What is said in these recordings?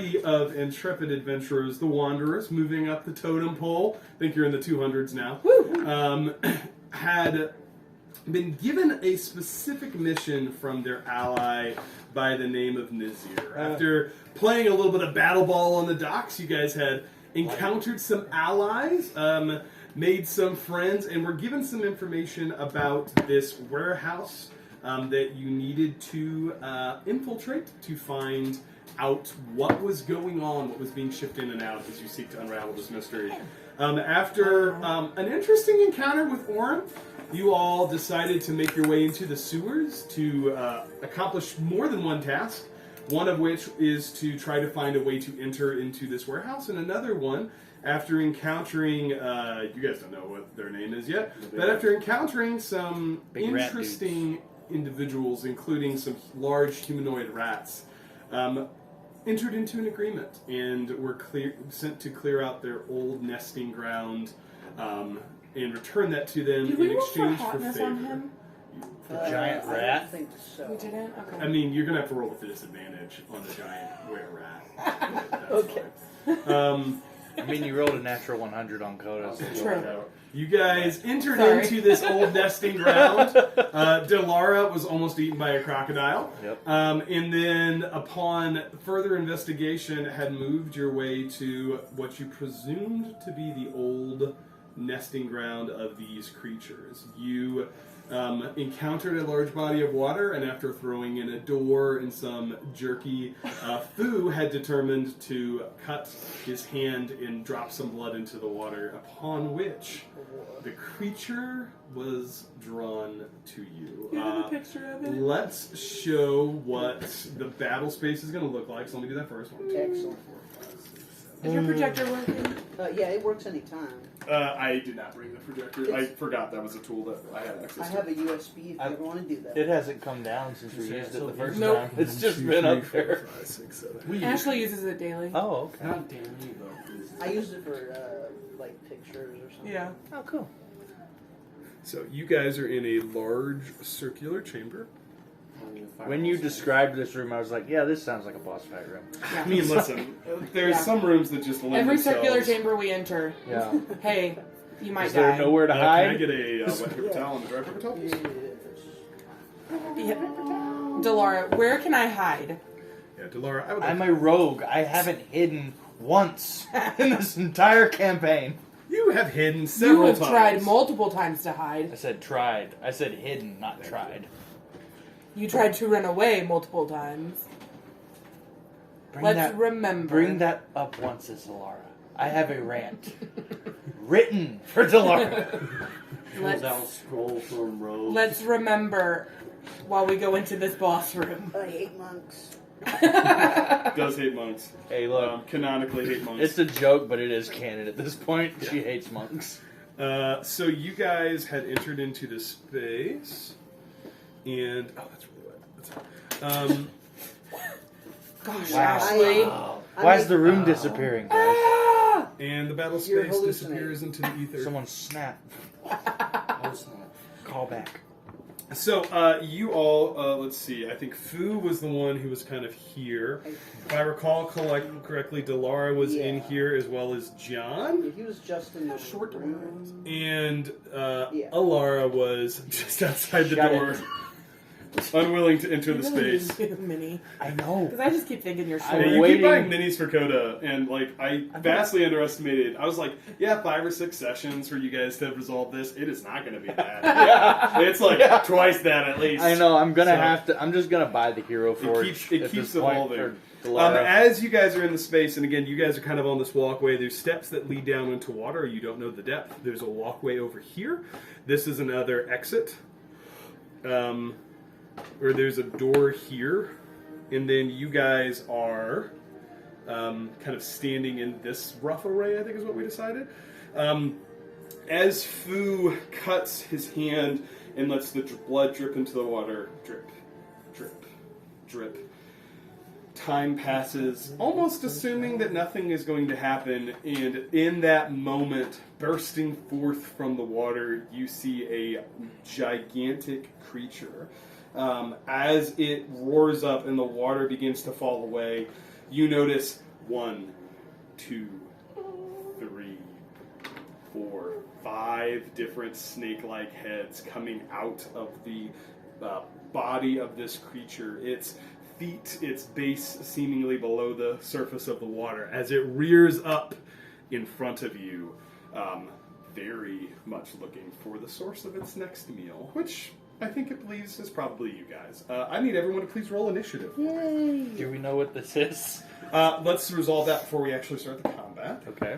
party of intrepid adventurers, the Wanderers, moving up the totem pole, I think you're in the 200s now, had been given a specific mission from their ally by the name of Nazir. After playing a little bit of battle ball on the docks, you guys had encountered some allies, made some friends, and were given some information about this warehouse that you needed to infiltrate to find out what was going on, what was being shipped in and out as you seek to unravel this mystery. After an interesting encounter with Orin, you all decided to make your way into the sewers to accomplish more than one task, one of which is to try to find a way to enter into this warehouse, and another one, after encountering, you guys don't know what their name is yet, but after encountering some interesting individuals, including some large humanoid rats, entered into an agreement and were sent to clear out their old nesting ground and return that to them in exchange for favor. On him? Giant rat? I think so. We didn't? Okay. I mean, you're going to have to roll with a disadvantage on the giant rat. That's Okay. fine. I mean, you rolled a natural 100 on Coda. So True. You guys entered into this old nesting ground. Delara was almost eaten by a crocodile. Yep. And then, upon further investigation, had moved your way to what you presumed to be the old nesting ground of these creatures. You encountered a large body of water, and after throwing in a door and some jerky, Fu had determined to cut his hand and drop some blood into the water, upon which the creature was drawn to you. You have a picture of it? Let's show what the battle space is going to look like. So let me do that first. 1, 2, 3, 4, Excellent. 5, 6, 7. Is your projector working? Yeah, it works anytime. I did not bring the projector. I forgot that was a tool that I had access I to. have a USB if you ever want to do that. It hasn't come down since we used it the first Nope. time. It's just been up there. 5, 6, 7. Ashley uses it daily. Oh, okay. Not daily, though. I use it for like pictures or something. Yeah. Oh, cool. So you guys are in a large circular chamber. When you described this room, I was like, yeah, this sounds like a boss fight room. I mean, listen, there's Yeah. some rooms that just lend Every themselves. circular chamber we enter, Yeah. hey, you might Is there die. nowhere to Can I hide? get a wet paper towel and a dry paper towel? Yes. Yeah. Delara, where can I hide? Yeah, Delara, I would I'm like... a rogue. I haven't hidden once in this entire campaign. You have hidden several You have times. tried multiple times to hide. I said tried. I said hidden, not tried. You tried to run away multiple times. Let's remember. Bring that up once, Delara. I have a rant written for Delara. Pulls out scroll from Rose. Let's remember while we go into this boss room. I hate monks. Does hate monks. Hey, look. Canonically hate monks. It's a joke, but it is canon at this point. She hates monks. So you guys had entered into this space, and that's really wet. Gosh, Wow. Ashley. Why is the room disappearing, guys? Ah! And the battle You're space hallucinating. disappears into the ether. Someone snap. Oh, snap. Call back. So you all, let's see. I think Fu was the one who was kind of here. If I recall correctly, Delara was in Yeah. here as well as John. Yeah, he was just in the Short room. And Yeah. Alara was just outside the Shut door, unwilling to enter the You really space. need a mini. I know. Because I just keep thinking you're I'm short. Yeah, you waiting. keep buying minis for Coda, and like I vastly underestimated. I was like, yeah, 5 or 6 sessions for you guys to have resolved this. It is not going to be that. Yeah. It's like Yeah. twice that at least. I know. I'm gonna So- have to. I'm just gonna buy the Hero Forge. it at keeps this point evolving. for Delara. As you guys are in the space, and again, you guys are kind of on this walkway. There's steps that lead down into water. You don't know the depth. There's a walkway over here. This is another exit. Or there's a door here, and then you guys are kind of standing in this rough array, I think is what we decided. As Fu cuts his hand and lets the blood drip into the water, drip, drip, drip, time passes, almost assuming that nothing is going to happen, and in that moment, bursting forth from the water, you see a gigantic creature. As it roars up and the water begins to fall away, you notice 1, 2, 3, 4, 5 different snake-like heads coming out of the body of this creature. Its feet, its base seemingly below the surface of the water as it rears up in front of you, very much looking for the source of its next meal, which I think it believes is probably you guys. I need everyone to please roll initiative. Yay! Do we know what this is? Let's resolve that before we actually start the combat. Okay.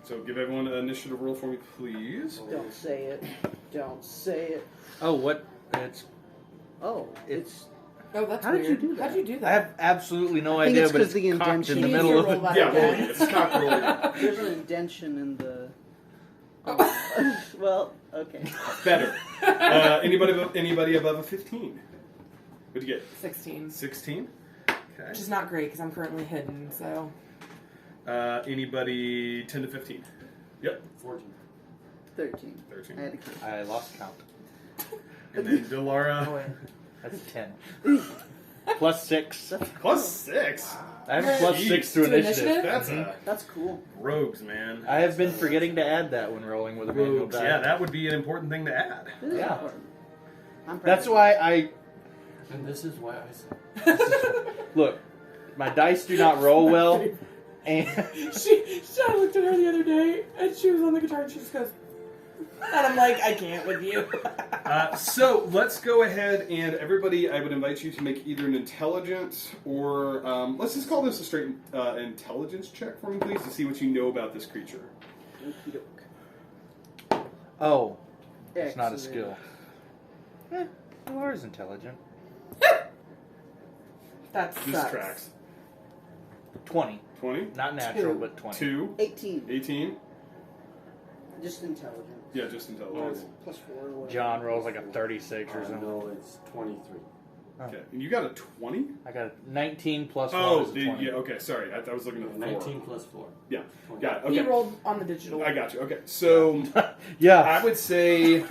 So give everyone an initiative roll for me, please. Don't say it. Don't say it. Oh, what? It's. Oh, it's. Oh, that's How did you weird. do that? How'd you do I that? have absolutely no I think idea, it's but 'cause it's the cocked in indention- the Can you middle roll of it. that Yeah, roll again? it. It's cock rolling. There's an indention in the. Oh. Well, okay. Better. Anybody above a 15? What'd you get? 16. 16? Okay. Which is not great because I'm currently hidden, so. Anybody 10 to 15? Yep. 14. 13. 13. I had to count. I lost count. And then Delara. Oh, wait. That's 10. Plus 6. Plus 6. I have plus Jeez. 6 to To initiative. initiative? That's That's cool. rogues, man. I have been forgetting to add that when rolling with a manual Rogues. die. Yeah, that would be an important thing to add. This is Yeah. important. I'm proud That's of why I And this is why I said. look. My dice do not roll well, and I looked at her the other day and she was on the guitar and she just goes, and I'm like, I can't with you. So let's go ahead and everybody, I would invite you to make either an intelligence or let's just call this a straight intelligence check for me, please, to see what you know about this creature. it. Okey-doke. oh, it's not a Excellent. skill. Laura's intelligent. That This sucks. tracks. 20, 20, not natural, 2. but 20. 2, 18. 18. Just intelligence. Yeah, just intelligence. Plus 4 or whatever. John rolls like a 36 or something. No, it's 23. Okay, and you got a 20? I got a 19 plus 1 Oh, is a 20. yeah, okay, sorry. I was looking at the 4. 19 plus 4. Yeah, 20. got it. He Okay. rolled on the digital. I got you. Okay, so Yeah. I would say,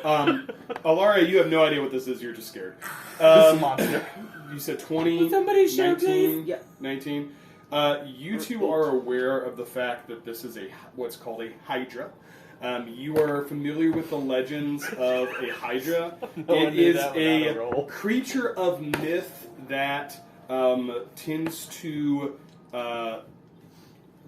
Alara, you have no idea what this is. You're just scared. This is a monster. You said 20, Somebody show, 19, please. Yeah. 19. You two are aware of the fact that this is what's called a hydra. You are familiar with the legends of a hydra. No one It knew is that without a a roll. creature of myth that tends to,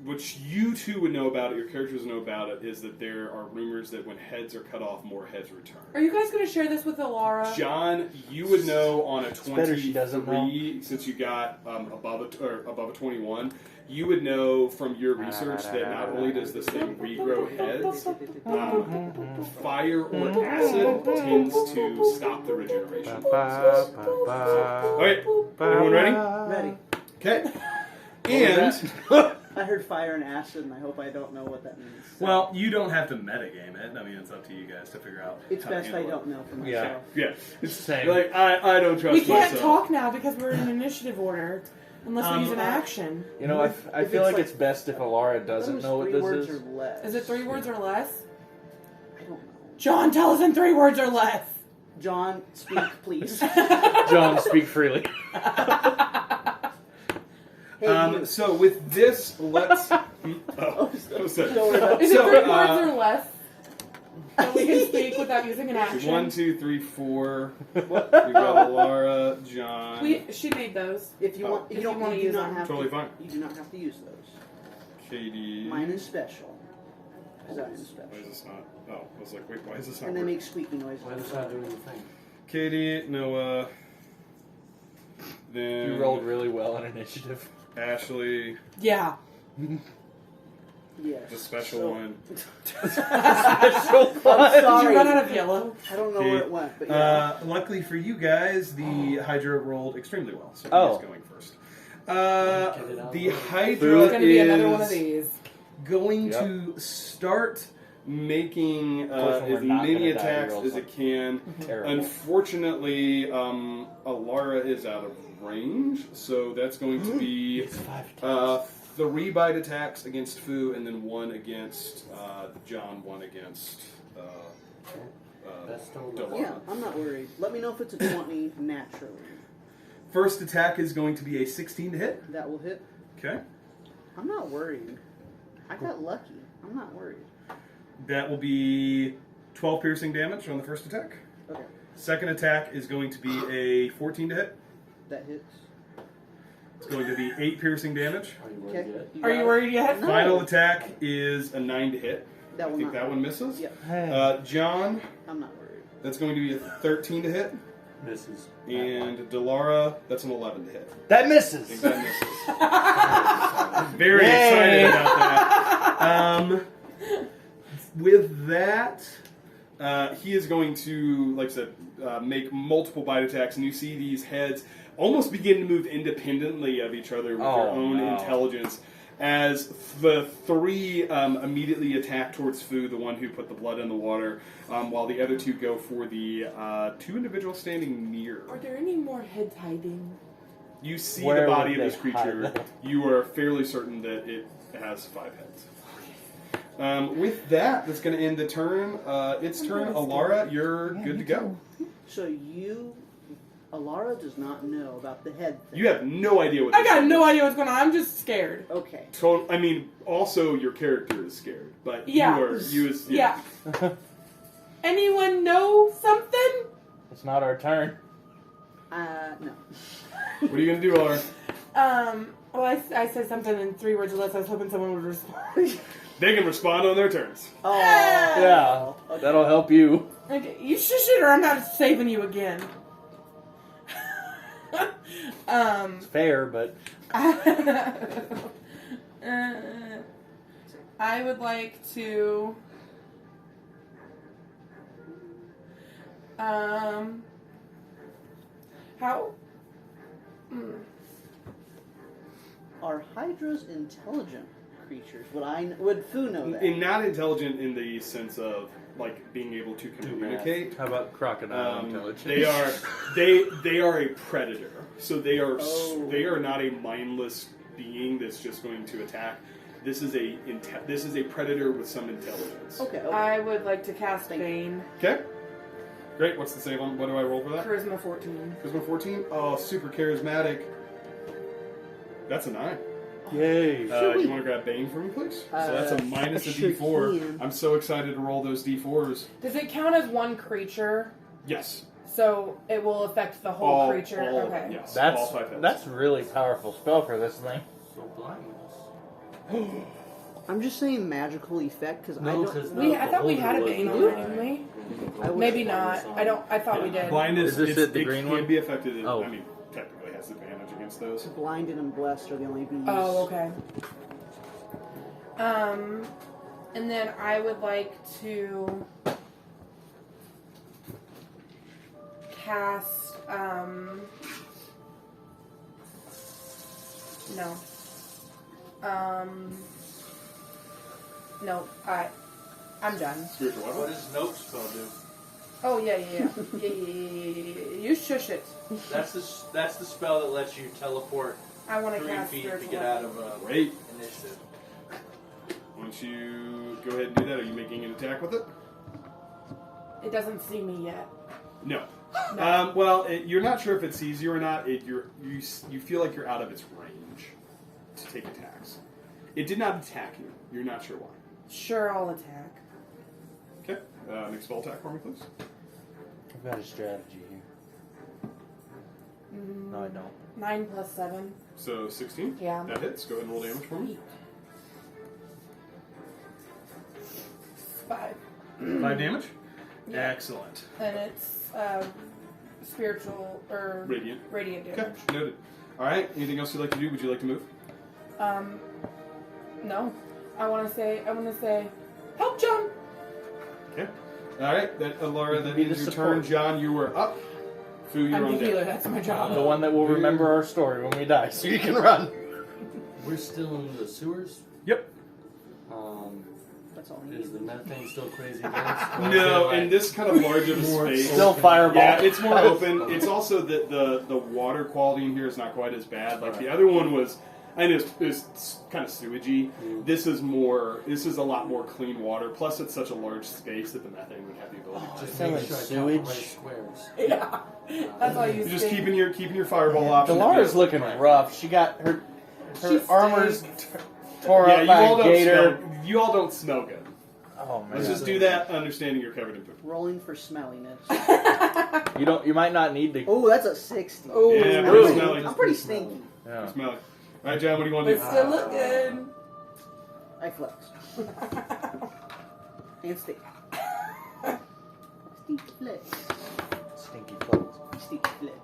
which you two would know about it, your characters know about it, is that there are rumors that when heads are cut off, more heads return. Are you guys going to share this with Alara? John, you would know on a better she doesn't 23, since you got above a 21, you would know from your research that not only does this thing regrow heads, fire or acid tends to stop the regeneration process. Okay, everyone ready? Ready. Okay. And, I heard fire and acid, and I hope I don't know what that means. So well, you don't have to metagame it. I mean, it's up to you guys to figure out. it's how to best I handle it. don't know for Yeah. myself. Yeah, it's Same. like I don't trust We can't myself. talk now because we're in initiative order. Unless we use an action. You know, I If feel it's like like- it's best if Alara doesn't Those know what 3 this words is. Or less. Is it 3 words or less? I don't know. John, tell us in 3 words or less. John, speak, please. John, speak freely. Hey, you. So with this, let's. that was it. Don't worry about Is it So, 3 words or less? That we can speak without using an action. 1, 2, 3, 4. We got Laura, John. She made those. If you want, If you don't you wanna you do use not them. have Totally to, fine. You do not have to use those. Katie. Mine is special. Because I am special. Why is this not? Oh, I was like, wait, why is this not? And they working? make squeaky noises. Why is that doing the thing? Katie, Noah. Then You rolled really well on initiative. Ashley, Yeah. Yes. the special So- one. So I'm fun. Did sorry. you run out of yellow? I don't know Okay. where it went, but yeah. Luckily for you guys, the Hydra rolled extremely well, so Oh. he's going first. Get it out. The Hydra It's going to be another one of is these. going Yep. to start making course, when as we're not many gonna die, attacks we roll as it can. Terrible. Unfortunately, Alara is out of range, so that's going to be It's 5 attacks. 3 bite attacks against Fu, and then 1 against John, 1 against That's still Delara. Yeah, I'm not worried. Let me know if it's a 20 naturally. First attack is going to be a 16 to hit. That will hit. Okay. I'm not worried. I got lucky. I'm not worried. That will be 12 piercing damage on the first attack. Okay. Second attack is going to be a 14 to hit. That hits. It's going to be 8 piercing damage. Are you Okay. worried yet? Are you worried yet? No. Final attack is a 9 to hit. That I will think not. that one misses. Yep. John, I'm not worried. that's going to be a 13 to hit. Misses. And Delara, that's an 11 to hit. That I misses. think that misses. Very Yay. excited about that. With that, he is going to, like I said, make multiple bite attacks, and you see these heads almost begin to move independently of each other with their own intelligence. As the 3 immediately attack towards Fu, the one who put the blood in the water, while the other 2 go for the 2 individuals standing near. Are there any more heads hiding? You see Where the body of would this they creature. hide? You are fairly certain that it has 5 heads. With that, that's going to end the turn. Its turn. Alara, you're good to go. So Alara does not know about the head thing. You have no idea what I this got is. no idea what's going on. I'm just scared. Okay. I mean, also your character is scared, but Yeah. yeah. Anyone know something? It's not our turn. No. What are you going to do, Alara? Well, I said something in 3 words or less. I was hoping someone would respond. They can respond on their turns. Oh. Yeah, Okay. that'll help you. Okay, you shush it or I'm not saving you again. It's fair, but I would like to how Are hydras intelligent creatures? Would Fu know that? And not intelligent in the sense of like being able to communicate. how about crocodile intelligence? They are a predator, so they are not a mindless being that's just going to attack. This is a predator with some intelligence. Okay. I would like to cast Bane. Okay. Great. What's the save on? What do I roll for that? Charisma 14. Charisma 14. Oh, super charismatic. That's a 9. Yay! Do you want to grab Bane for me, please? So that's a minus a sure D4. can. I'm so excited to roll those D4s. Does it count as one creature? Yes. So it will affect the whole creature? Okay. Yes. all 5 heads. That's really powerful spell for this thing. So blindness. I'm just saying magical effect because I No, don't. 'cause I thought we had a Beholder Bane was already, blind. didn't we? I would- Maybe not. I thought we did. Blindness Is this it's- the it green can one? be affected. Oh. I mean, technically has advantage against those. Blinded and blessed are the only bees. Oh, okay. And then I would like to cast, no. No, I'm done. Spiritual weapon. What does Nope spell do? Oh, yeah. You shush it. That's the spell that lets you teleport I want to 3 cast feet to spiritual get out of Wait. initiative. Once you go ahead and do that, are you making an attack with it? It doesn't see me yet. No. No. Well, you're not sure if it sees you or not. You feel like you're out of its range to take attacks. It did not attack you. You're not sure why. Sure, I'll attack. Okay. Make a spell attack for me, please. I've got a strategy here. No, I don't. 9 plus 7. So 16. Yeah. That hits. Go ahead and roll damage for me. 5. 5 damage. Yeah. Excellent. And it's spiritual or Radiant. radiant Okay. damage. Noted. All right. Anything else you'd like to do? Would you like to move? No. I want to say, help, John. Okay. All right. That Alara, that Be the ends your support. turn. John, you were up. Fu, you're I'm on the healer. deck. That's my job. The one that will remember our story when we die, so you can run. We're still in the sewers. Yep. That's all he Is needs. the methane still crazy dense? Or No, is it, like, in this kind of large of a space. Still fireball. Yeah, it's more open. It's also that the water quality in here is not quite as bad. Like the other one was And it's kind of sewagey. This is a lot more clean water. Plus, it's such a large space that the methane would have the ability to. Just Selling make sure I count the sewage. right squares. Yeah. That's all you You're just think. keeping your fireball option. Delara's looking rough. She got her She armor's stinks. tore Yeah, up you by all a don't gator. smell. You all don't smell good. Oh man. Let's just do that, understanding you're covered in poop. Rolling for smelliness. You might not need to. Oh, that's a 60. Oh. Yeah, Ooh. pretty smelly. I'm pretty stinky. Yeah. Smelly. All right, John, what do you want But to do? still look good. I flex. And stick. Stick flex. Stinky clothes. Stick flex.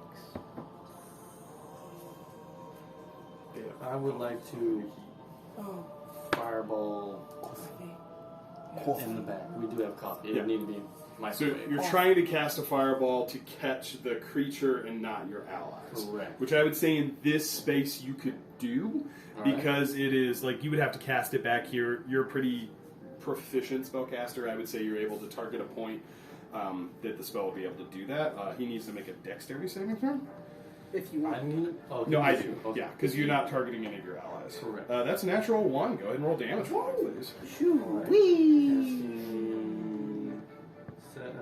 I would like to Oh. fireball Coffee. in the back. We do have coffee. It Yeah. would need to be my So you're trying to cast a fireball to catch the creature and not your allies. Correct. Which I would say in this space you could do Alright. because it is like you would have to cast it back here. You're a pretty proficient spellcaster. I would say you're able to target a point that the spell will be able to do that. He needs to make a dexterity saving throw. If you want. I need. Oh, No, I yes. do. Okay. Yeah, because you're not targeting any of your allies. Correct. That's a natural 1. Go ahead and roll damage for me, please. Shoo wee. Set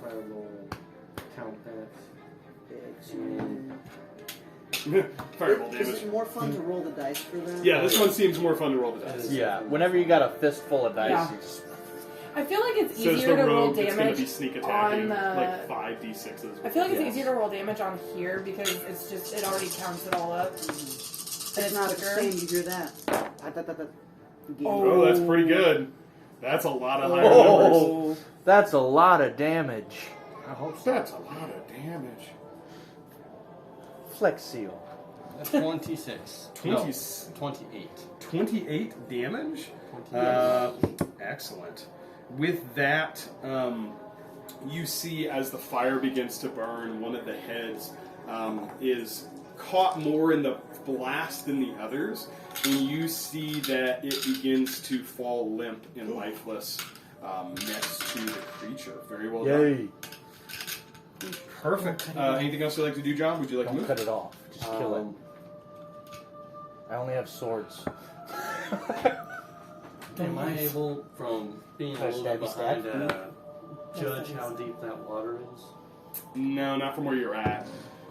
fireball. Count that. Excellent. Fireball Is damage. it more fun to roll the dice for that? Yeah, this one seems more fun to roll the dice. Yeah. Whenever you got a fistful of dice, Yeah. you just I feel like it's Says easier the to roll rogue that's going to be damage sneak attacking on the. like 5d6s. I feel like it's Yeah. easier to roll damage on here because it's just it already counts it all up. And It's not the quicker. same. You hear that? Game Oh, that's pretty good. That's a lot of higher numbers. Oh, that's a lot of damage. I hope so. That's a lot of damage. Flex seal. 26. 20, No, 28. 28 damage? 28. Excellent. With that, you see as the fire begins to burn, one of the heads is caught more in the blast than the others, and you see that it begins to fall limp and lifeless next to the creature. Very well done. Perfect. Anything else you'd like to do, John? Would you like to Don't move? cut it off. Just kill it. I only have swords. Am I able, from being a Can I little bit stab behind, you, judge how deep that water is? No, not from where you're at.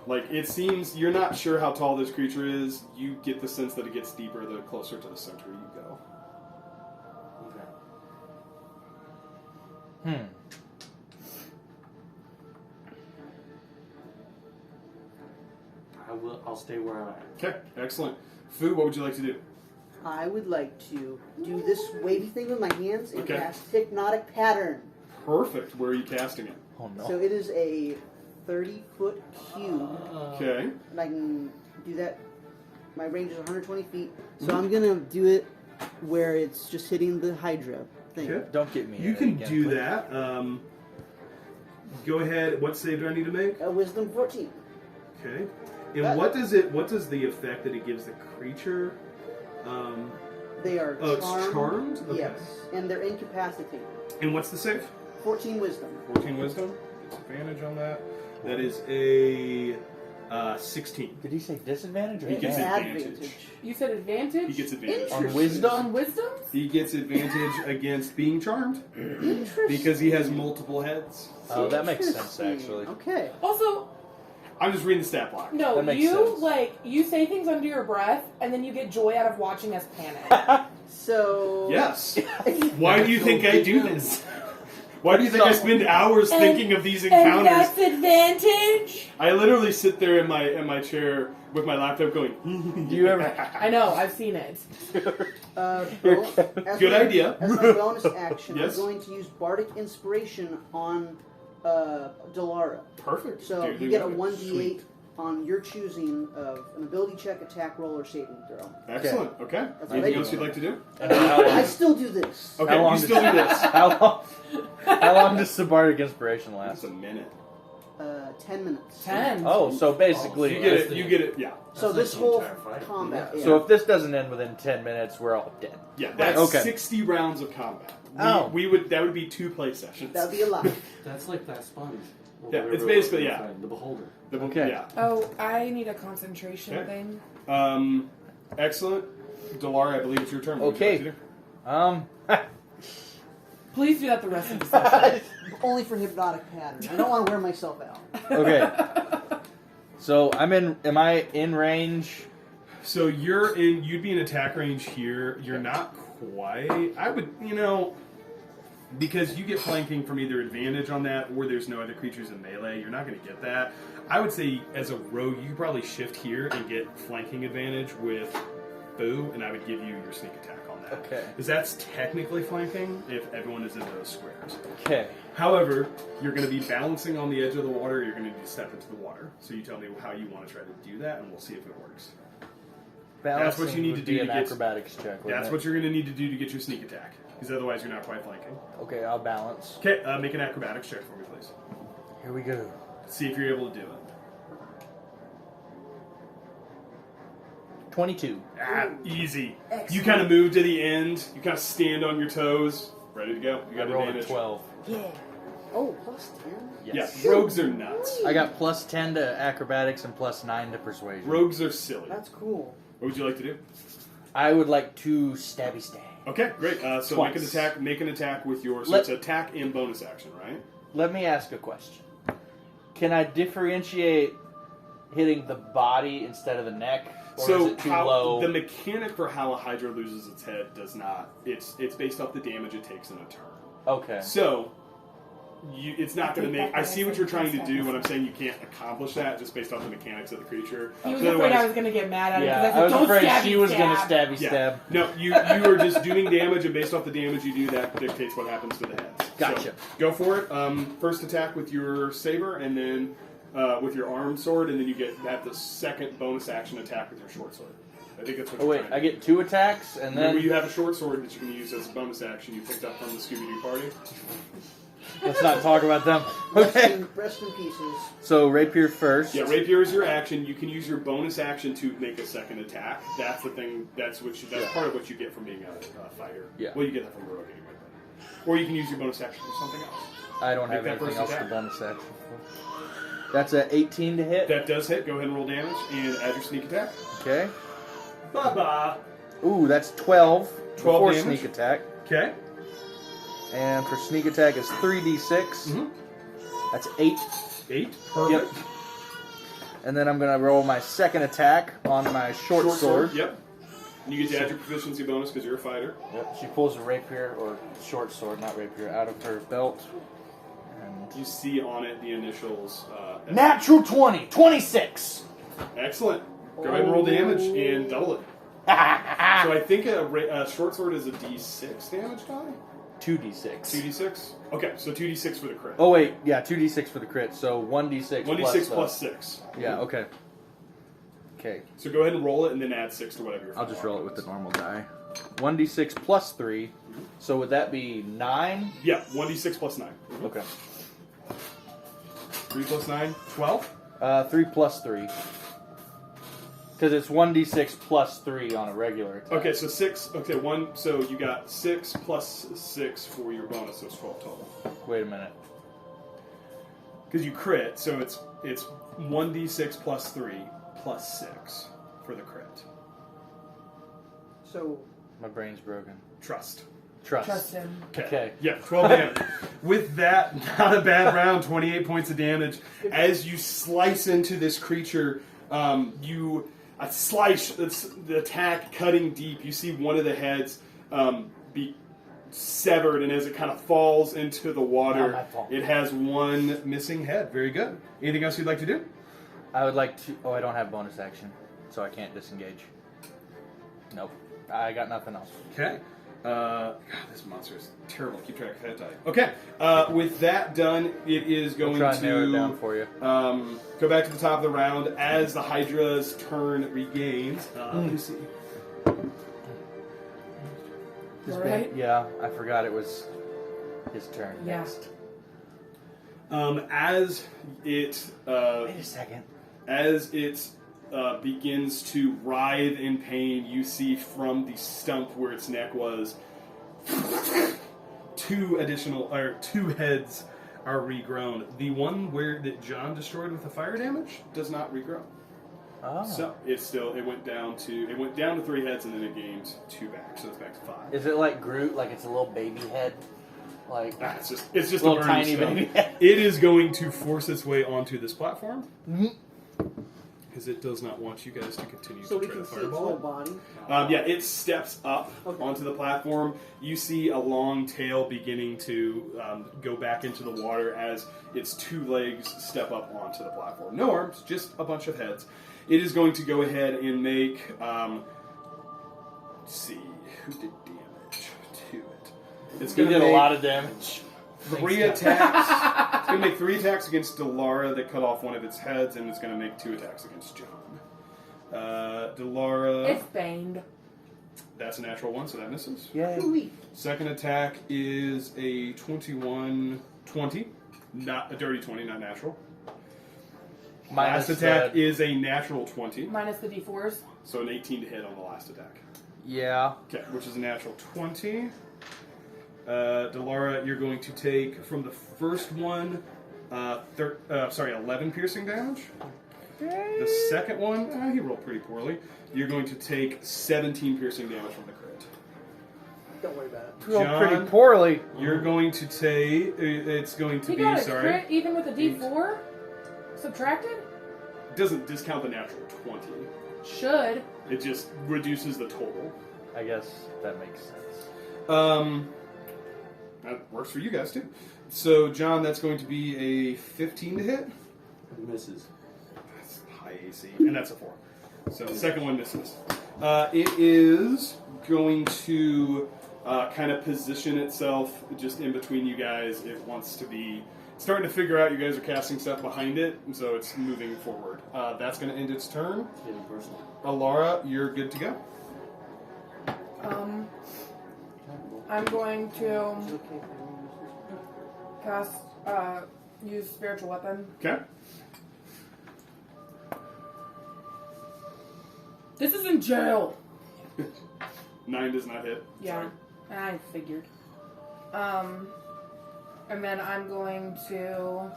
Like, it seems you're not sure how tall this creature is. You get the sense that it gets deeper the closer to the center you go. Okay. I'll stay where I'm at. Okay, excellent. Fu, what would you like to do? I would like to do this wavy thing with my hands and Okay. cast Hypnotic Pattern. Perfect. Where are you casting it? Oh no. So it is a 30-foot cube, Okay. and I can do that. My range is 120 feet, so I'm gonna do it where it's just hitting the Hydra thing. Okay. Don't get me. You in it can again, do please. that. Go ahead. What save do I need to make? Wisdom 14. Okay. And That- what does the effect that it gives the creature? They are Oh, it's charmed. charmed? Okay. Yes, and they're incapacitated. And what's the save? 14 wisdom. 14 wisdom. Disadvantage on that. That is a 16. Did he say disadvantage or He gets advantage? advantage. You said advantage? He gets advantage. On wisdom? On wisdom? He gets advantage against being charmed Interesting. because he has multiple heads. Oh, that makes sense Interesting. actually. Okay. Also, I'm just reading the stat block. no, That makes you sense. you say things under your breath and then you get joy out of watching us panic. So. Yes. Why do you think I do this? Why do you think I spend hours And- thinking of these And encounters? that's advantage? I literally sit there in my chair with my laptop going. Do you ever- I know, I've seen it. As Good idea. As my bonus action, Yes. I'm going to use Bardic Inspiration on Delara. Perfect. So Dude, you get a got it. 1d8 Sweet. on your choosing of an ability check, attack roll, or saving throw. Excellent. Okay. That's Anything what I else do. you'd like to do? I still do this. Okay. How long You still do this. How long does the bardic inspiration That's last? a minute. 10 minutes. 10. Oh, so basically, You get it. You get it. Yeah. So That's this like the whole entire fight. combat. Yeah. So if this doesn't end within 10 minutes, we're all dead. Yeah. That's Okay. 60 rounds of combat. Oh. That would be 2 play sessions. That'd be a lot. That's like that sponge. Or Yeah, whatever it's it basically, was, yeah. The beholder. The- Okay. Yeah. Oh, I need a concentration Okay. thing. Excellent. Delara, I believe it's your turn. What would you Okay. like to do? Please do that the rest of the session. Only for hypnotic pattern. I don't want to wear myself out. Okay. So am I in range? So you'd be in attack range here. You're not quite. I would, because you get flanking from either advantage on that or there's no other creatures in melee, you're not going to get that. I would say as a rogue, you could probably shift here and get flanking advantage with Boo, and I would give you your sneak attack on that. Okay. Because that's technically flanking if everyone is in those squares. Okay. However, you're going to be balancing on the edge of the water, you're going to need to step into the water. So you tell me how you want to try to do that, and we'll see if it works. That's what you need to do to an get acrobatics check. That's what you're going to need to do to get your sneak attack, because otherwise you're not quite flanking. Okay, I'll balance. Okay, make an acrobatics check for me, please. Here we go. See if you're able to do it. 22. Easy. Excellent. You kind of move to the end. You kind of stand on your toes, ready to go. You got I rolled a advantage. 12. Yeah. Oh, plus 10? Yes. Yeah, rogues are nuts. I got plus 10 to acrobatics and plus 9 to persuasion. Rogues are silly. That's cool. What would you like to do? I would like to stabby stab. Okay, great. So Twice. make an attack. Make an attack with your. So Let- it's attack and bonus action, right? Let me ask a question. Can I differentiate hitting the body instead of the neck? Or So is it too low? the mechanic for how a Hydra loses its head does not. It's based off the damage it takes in a turn. Okay. So it's not going to take make. back I what see I what said you're trying to last do time. when I'm saying you can't accomplish that just based off the mechanics of the creature. He was So afraid I otherwise- was going to get mad at it Yeah, because I I was said, don't afraid stab she me, was going to stab. stabby Yeah. stab. No, you are just doing damage, and based off the damage you do, that dictates what happens to the heads. Gotcha. So, go for it. First attack with your saber, and then with your arm sword, and then you have the second bonus action attack with your short sword. I think that's what Oh, you're wait, trying to I do. get 2 attacks and Remember, then... you have a short sword that you can use as a bonus action you picked up from the Scooby-Doo party. Let's not talk about them. Okay. Rest in pieces. So, rapier first. Yeah, rapier is your action. You can use your bonus action to make a second attack. That's the thing. That's part of what you get from being a fighter. Yeah. Well, you get that from rogue anyway. Or you can use your bonus action for something else. I don't Make have that anything first else to attack. bonus action for. That's a 18 to hit. That does hit. Go ahead and roll damage and add your sneak attack. Okay. Ba-ba. Ooh, that's 12. 12 before damage. sneak attack. Okay. And for sneak attack is 3d6. Mhm. That's 8. 8. Perfect. Yep. And then I'm going to roll my second attack on my short sword. Yep. You get to add your proficiency bonus because you're a fighter. Yep. She pulls a rapier, or short sword, not rapier, out of her belt. And You see on it the initials. natural 20! 26! Excellent. Go ahead and roll damage and double it. So I think a short sword is a d6 damage die? 2d6. 2d6? Okay, so 2d6 for the crit. Oh, wait. Yeah, 2d6 for the crit. So 1d6 1d6 plus, plus 6. Yeah, okay. Okay. So go ahead and roll it and then add 6 to whatever your I'll just final roll it with the outcome normal die. 1d6 plus 3. So would that be 9? is. Yeah, 1d6 plus 9. Okay. 3 plus 9? 12? 3 plus 3. Because it's 1d6 plus 3 on a regular attack. Okay, so 6. Okay, 1. So you got 6 plus 6 for your bonus, so it's 12 total. Wait a minute. Because you crit, so it's 1d6 plus 3 plus 6 for the crit. So, My brain's broken. Trust. Trust him. Okay. Yeah, 12 damage. With that, not a bad round, 28 points of damage. As you slice into this creature, you slice, it's the attack cutting deep. You see one of the heads be severed, and as it kind of falls into the Not water, my fault. it has one missing head. Very good. Anything else you'd like to do? I would like to... Oh, I don't have bonus action, so I can't disengage. Nope. I got nothing else. Okay. God, this monster is terrible. Keep track of that die. Okay. With that done, it is I'll going try and to narrow it down for you. go back to the top of the round as the Hydra's turn regains. Let me see. This All bit- right. Yeah, I forgot it was his turn Yeah. next. As it Wait a second. begins to writhe in pain, you see from the stump where its neck was, two heads are regrown. The one that John destroyed with the fire damage does not regrow. Oh. So it went down to 3 heads and then it gained 2 back, so it's back to 5. Is it like Groot? Like it's a little baby head? Like It's just a little burning tiny stone. baby head. It is going to force its way onto this platform because it does not want you guys to continue So to we try can to see its whole fireball. body. Yeah, it steps up Okay. onto the platform. You see a long tail beginning to go back into the water as its 2 legs step up onto the platform. No arms, just a bunch of heads. It is going to go ahead and make. Let's see, who did damage to it? It's He going to did make a lot of damage. 3 attacks. It's going to make 3 attacks against Delara that cut off one of its heads, and it's going to make 2 attacks against John. Delara. It's banged. That's a natural 1, so that misses. Yay. Second attack is a 21-20. Not a dirty 20, not natural. Minus Last attack the- is a natural 20, Minus the d4s. so an 18 to hit on the last attack. Yeah. Okay, which is a natural 20. Delara, you're going to take from the first one, 11 piercing damage. The second one, he rolled pretty poorly. You're going to take 17 piercing damage from the crit. Don't worry about it. Rolled John, pretty poorly. You're going to take. It's going to He be got a sorry. crit even with a d4? Subtracted? Doesn't discount the natural 20. Should. It just reduces the total. I guess that makes sense. That works for you guys too. So, John, that's going to be a 15 to hit. Misses. That's high AC, and that's a 4. So, the second one misses. It is going to kind of position itself just in between you guys. It wants to be starting to figure out you guys are casting stuff behind it, and so it's moving forward. That's going to end its turn. It's getting personal. Alara, you're good to go. I'm going to Is it okay if I roll this? cast, use spiritual weapon. Okay. This is in jail. 9 does not hit. Yeah, I figured. And then I'm going to.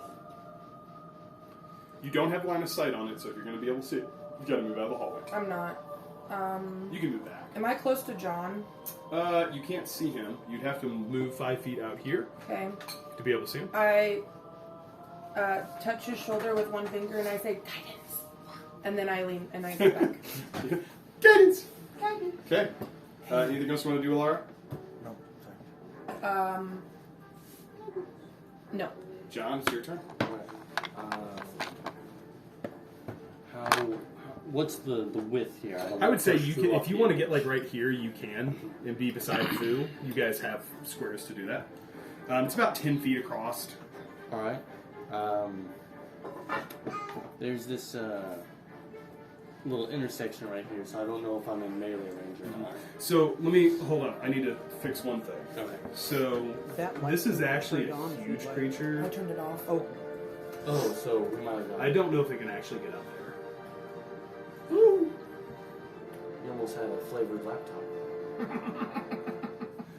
You don't have line of sight on it, so if you're going to be able to see it, you got to move out of the hallway. I'm not. You can move back. Am I close to John? You can't see him. You'd have to move 5 feet out here Okay. to be able to see him. I touch his shoulder with one finger and I say guidance, and then I lean and I go back. Guidance! Okay. Anything else you want to do, Alara? No, sorry. No. John, it's your turn. What's the width here? I don't I know would say if you can, if you want to get like right here, you can, and be beside Fu. You guys have squares to do that. It's about 10 feet across. All right. There's this little intersection right here, so I don't know if I'm in melee range or not. So hold on. I need to fix one thing. Okay. So That might this is be actually turned a on if huge you'd like. creature. I turned it off. Oh, so we might have done. I don't know if it can actually get up there. You almost had a flavored laptop.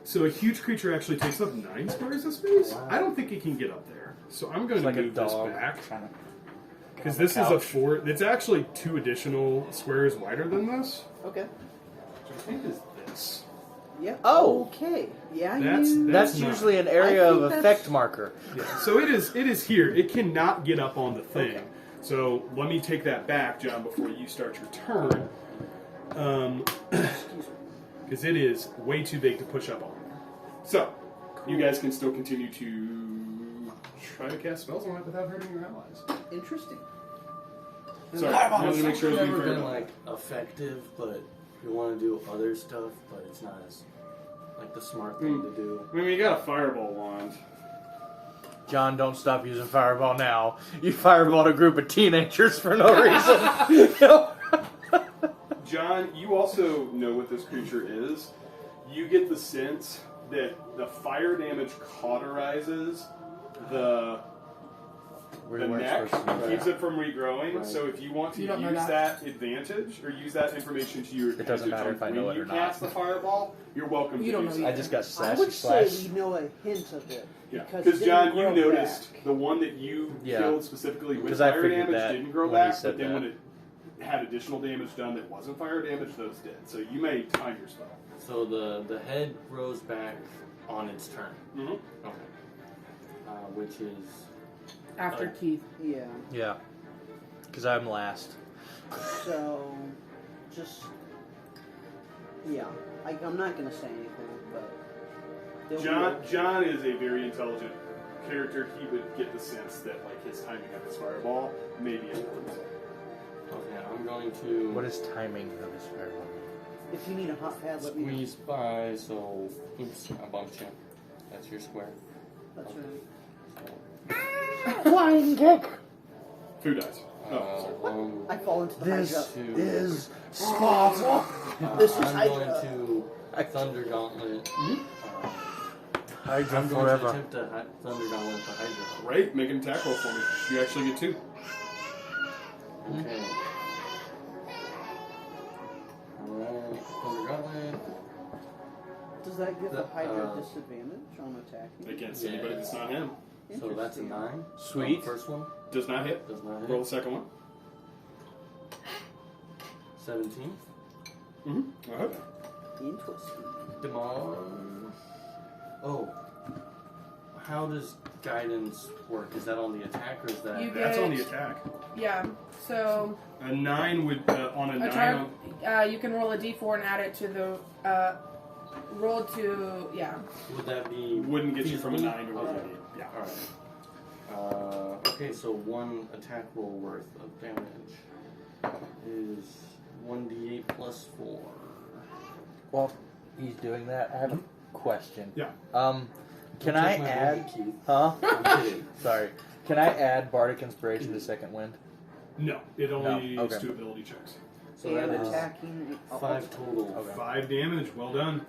So a huge creature actually takes up 9 squares of space. Wow. I don't think it can get up there. So I'm going It's like to a move dog. this back. Kinda. Because On the this is a couch. 4. It's actually 2 additional squares wider than this. Okay. Which I think is this. Yeah. Oh. Okay. Yeah. That's- you... That's not- usually an area I of think that's- effect marker. Yeah. So it is here. It cannot get up on the thing. Okay. So let me take that back, John, before you start your turn. Because it is way too big to push up on. So, you guys can still continue to try to cast spells on it without hurting your allies. Interesting. Sorry, I wanted to make sure It's it was never being been fair. like effective, but you want to do other stuff, but it's not as like the smart thing to do. I mean, you got a fireball wand. John, don't stop using fireball now. You fireballed a group of teenagers for no reason. John, you also know what this creature is. You get the sense that the fire damage cauterizes the neck, keeps it from regrowing. Right. So if you want to You don't know use that. that advantage or use that information to your advantage doesn't matter on if I know when it you or not. cast the fireball, you're welcome You to don't do know so. I just got I slash would say slash. we know a hint of it. Yeah, Because because it John, didn't you grow noticed back. the one that you Yeah. killed specifically with 'Cause I fire figured damage that didn't grow when he back, said but then that. when it had additional damage done that wasn't fire damage, those did. So you may time your spell. So the head grows back on its turn. Mm-hmm. Okay. Which is After Keith. Yeah. Yeah. Because I'm last. So, just yeah. I'm not gonna say anything, but they'll be John is a very intelligent character. He would get the sense that like his timing of his fireball may be important. okay. I'm going to What is timing of this fireball? If you need a hot pad, let me know. squeeze by. So, oops, I bumped you. That's your square. That's Okay. right. Flying kick! Who dies? So, I fall into the This Hydra. two. is Sparta! This is I'm Hydra. going to Thunder Gauntlet. Hydra I'm going forever. to attempt to Thunder Gauntlet the Hydra. Right, make an attack roll for me. You actually get 2. Okay. Alright, Thunder Gauntlet. Does that give the The, Hydra disadvantage on attacking? Against Yeah. anybody that's not him. So that's a Interesting. 9. Sweet. First one Does not hit. does not hit. Roll the second one. 17. Mm-hmm. Okay. Interesting. Demon. Oh. How does guidance work? Is that on the attack or is that? You That's on the get- attack. Yeah. So A 9 would on a 9. you can roll a d4 and add it to the roll to Would that be? Wouldn't get you from a feasible? 9 to where Okay. you need. Yeah. Alright. Okay, so one attack roll worth of damage is 1d8 plus 4. Well, he's doing that. I have a question. Yeah. Can Don't I take my add? wood, Keith. Huh? I'm kidding. Sorry. Can I add Bardic Inspiration to Second Wind? No, it only No, is okay. 2 ability checks. So And that is attacking. 5 total. Okay. 5 damage. Well done.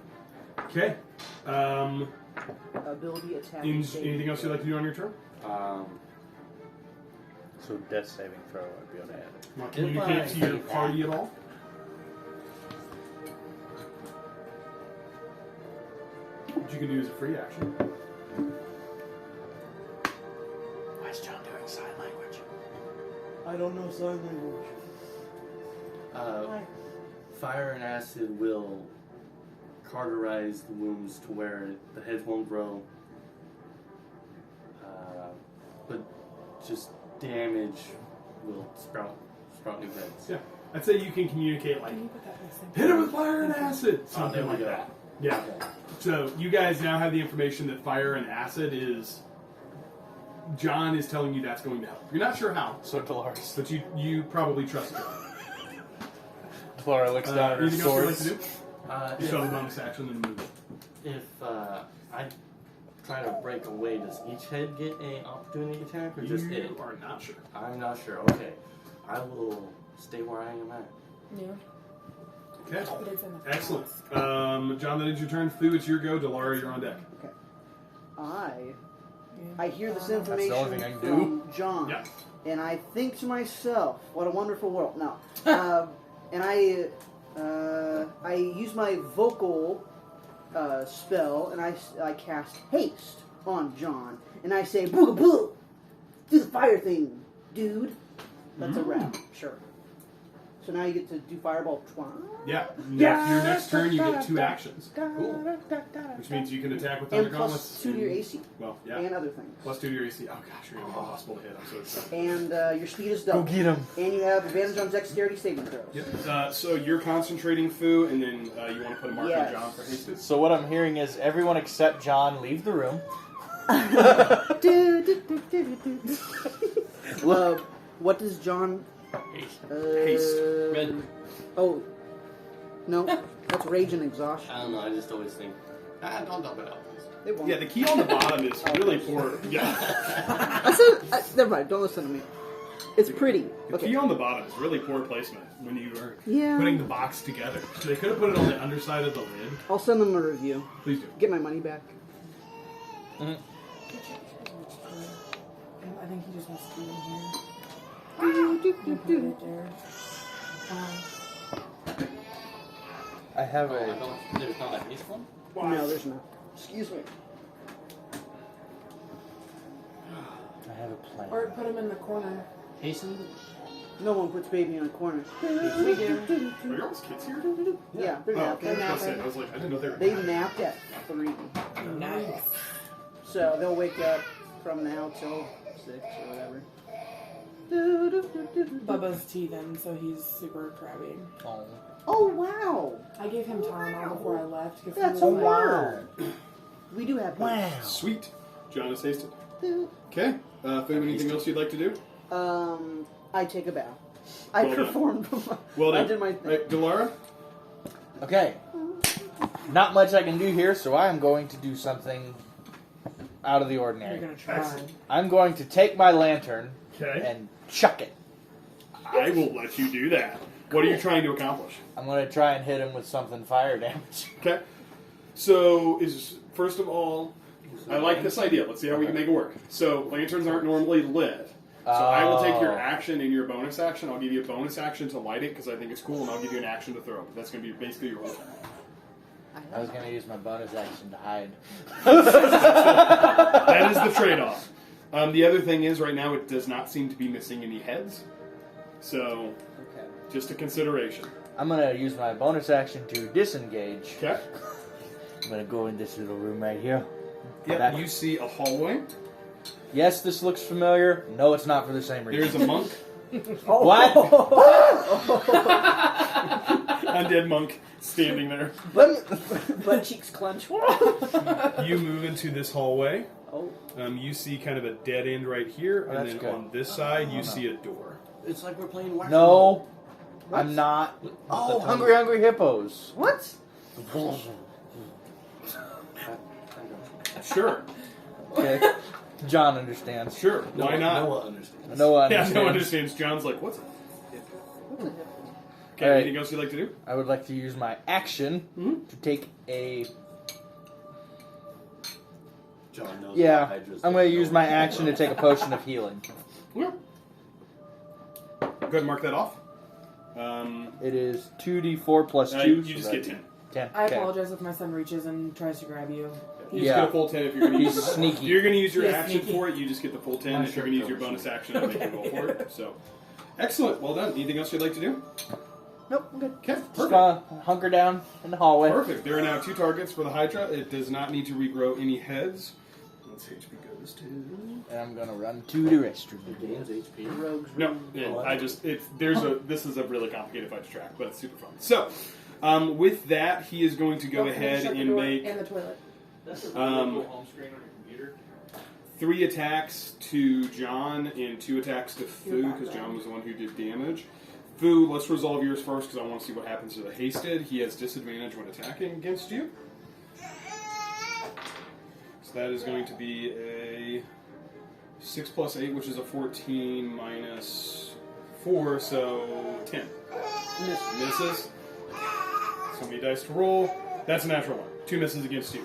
Okay. Ability attacking. Anything else you'd like to do on your turn? So Death Saving Throw, I'd be able to add it. Want to communicate to your party at all? What you can do is a free action. Why is John doing sign language? I don't know sign language. Fire and acid will cauterize the wounds to where the heads won't grow. But just damage will sprout new heads. Yeah. I'd say you can communicate like, Can you put that in the same hit him with fire and acid! Something there we like go. that. Yeah. Okay. So you guys now have the information that fire and acid is... John is telling you that's going to help. You're not sure how, So Dolores. but you probably trust John. Flora looks down at her Anything else you'd like swords. to do? You still have a bonus action and move. If I try to break away, does each head get an opportunity attack or just You it? are not sure. I'm not sure. Okay. I will stay where I am at. Yeah. Okay. But it's in the Excellent. John, that is your turn. Thu, it's your go. Delara, you're on deck. Okay. I hear this the information only thing I can from John, Yeah. and I think to myself, "What a wonderful world!" No, and I use my vocal spell, and I cast haste on John, and I say, "Booga boo, do the fire thing, dude." That's a rap, sure. So now you get to do fireball twice. Yeah. Your next turn, you get 2 actions. Cool. Which means you can attack with And Thunder plus Gauntlets. 2 to your AC, Well, yeah. and other things. Plus 2 to your AC. Oh gosh, you're going to be impossible to hit. I'm so excited. And your speed is Go double. get him. And you have advantage on dexterity saving throws. Yep. So you're concentrating, Fu, and then you want to put a mark Yes. on John for hasted? So what I'm hearing is everyone except John leave the room. What does John? Haste. Red. Oh, no, that's rage and exhaustion. I don't know. I just always think, don't dump it out, please. They won't. Yeah, the key on the bottom is really poor. Yeah. I said, never mind. Don't listen to me. It's pretty. The Okay. key on the bottom is really poor placement when you are Yeah. putting the box together. So they could have put it on the underside of the lid. I'll send them a review. Please do. Get my money back. I think he just wants to be in here. Put it there. I have Oh, I a. don't. There's not a haste one. No, there's not. Excuse me. I have a plan. Or put him in the corner. Hasten. No one puts baby in a corner. We do. Are your all's kids here? Yeah, they're Oh, napping. okay. I was gonna say, I was like, I didn't know they were. They napped at 3. Nice. So they'll wake up from now till 6 or whatever. Bubba's teething, so he's super crabby. Oh. Oh, wow. I gave him Tylenol before I left. 'cause he That's was a like- word. We do have Sweet. John has tasted. Wow. Okay. Food, anything else you'd like to do? I take a bow. I Well done. performed. Well I done. did my thing. Right, Delara? Okay. Not much I can do here, so I am going to do something out of the You're ordinary. gonna try. Excellent. I'm going to take my lantern Okay. and chuck it. I will let you do that. What are you trying to accomplish? I'm going to try and hit him with something fire damage. Okay. So, first of all, I like this idea. Let's see how we can make it work. So, lanterns aren't normally lit. So I will take your action and your bonus action. I'll give you a bonus action to light it because I think it's cool, and I'll give you an action to throw it. That's going to be basically your whole turn. I was going to use my bonus action to hide. That is the trade-off. The other thing is, right now, it does not seem to be missing any heads. So, Okay. just a consideration. I'm going to use my bonus action to disengage. Okay. I'm going to go in this little room right here. Yeah, That- you see a hallway. Yes, this looks familiar. No, it's not for the same reason. There's a monk. What? Undead monk standing there. Butt cheeks clench. You move into this hallway. Oh. You see kind of a dead end right here, and That's then good. on this side, you see a door. It's like we're playing whack. No, I'm not. Oh, Hungry Hungry Hippos. What? Sure, Okay. John understands. sure. Why not? Noah understands. Noah Yeah, understands. no one understands. John's like, what's it? What's a hippo? Okay, All right. anything else you'd like to do? I would like to use my action to take a... John knows Yeah, about hydras. I'm going to use my action to take a potion of healing. Yeah. Go ahead and mark that off. It is 2d4 plus 2. You so just that- get 10. 10. I okay. apologize if my son reaches and tries to grab you. You just Yeah. get a full 10 if you're going to He's use sneaky. If you're going to use your He is action sneaky. for it, you just get the full 10. My If you're shirt going to use your covers bonus you. action, I make you roll for it. So, excellent. Well done. Anything else you'd like to do? Nope, I'm good. Okay, Just perfect. gonna hunker down in the hallway. Perfect. There are now 2 targets for the Hydra. It does not need to regrow any heads. Let's HP goes to... And I'm going to run to the restroom. Gains HP. Rogues. No, this is a really complicated fight to track, but it's super fun. So, with that, he is going to go Don't forget to ahead shut the and door make and the toilet. That's a Um, really cool home screen on your computer. 3 attacks to John and 2 attacks to Fu, Your because John background. was the one who did damage. Fu, let's resolve yours first, because I want to see what happens to the hasted. He has disadvantage when attacking against you. So that is going to be a 6 plus 8, which is a 14 minus 4, so 10. Misses. So many dice to roll. That's a natural 1. 2 misses against you.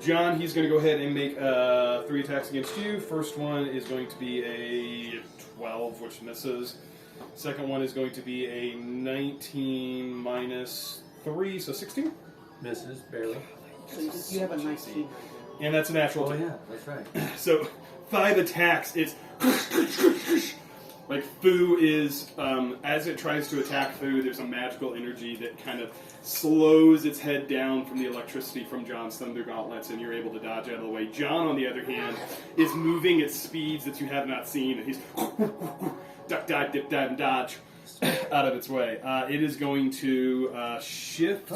John, he's going to go ahead and make 3 attacks against you. First one is going to be a 12, which misses. Second one is going to be a 19 minus 3, so 16. Misses, barely. So you have a 19. And that's a natural Oh 2. yeah, that's right. So 5 attacks. It's like Fu is, as it tries to attack Fu, there's a magical energy that kind of slows its head down from the electricity from John's thunder gauntlets, and you're able to dodge out of the way. John, on the other hand, is moving at speeds that you have not seen, and he's duck, dive, dip, dive, and dodge out of its way. It is going to shift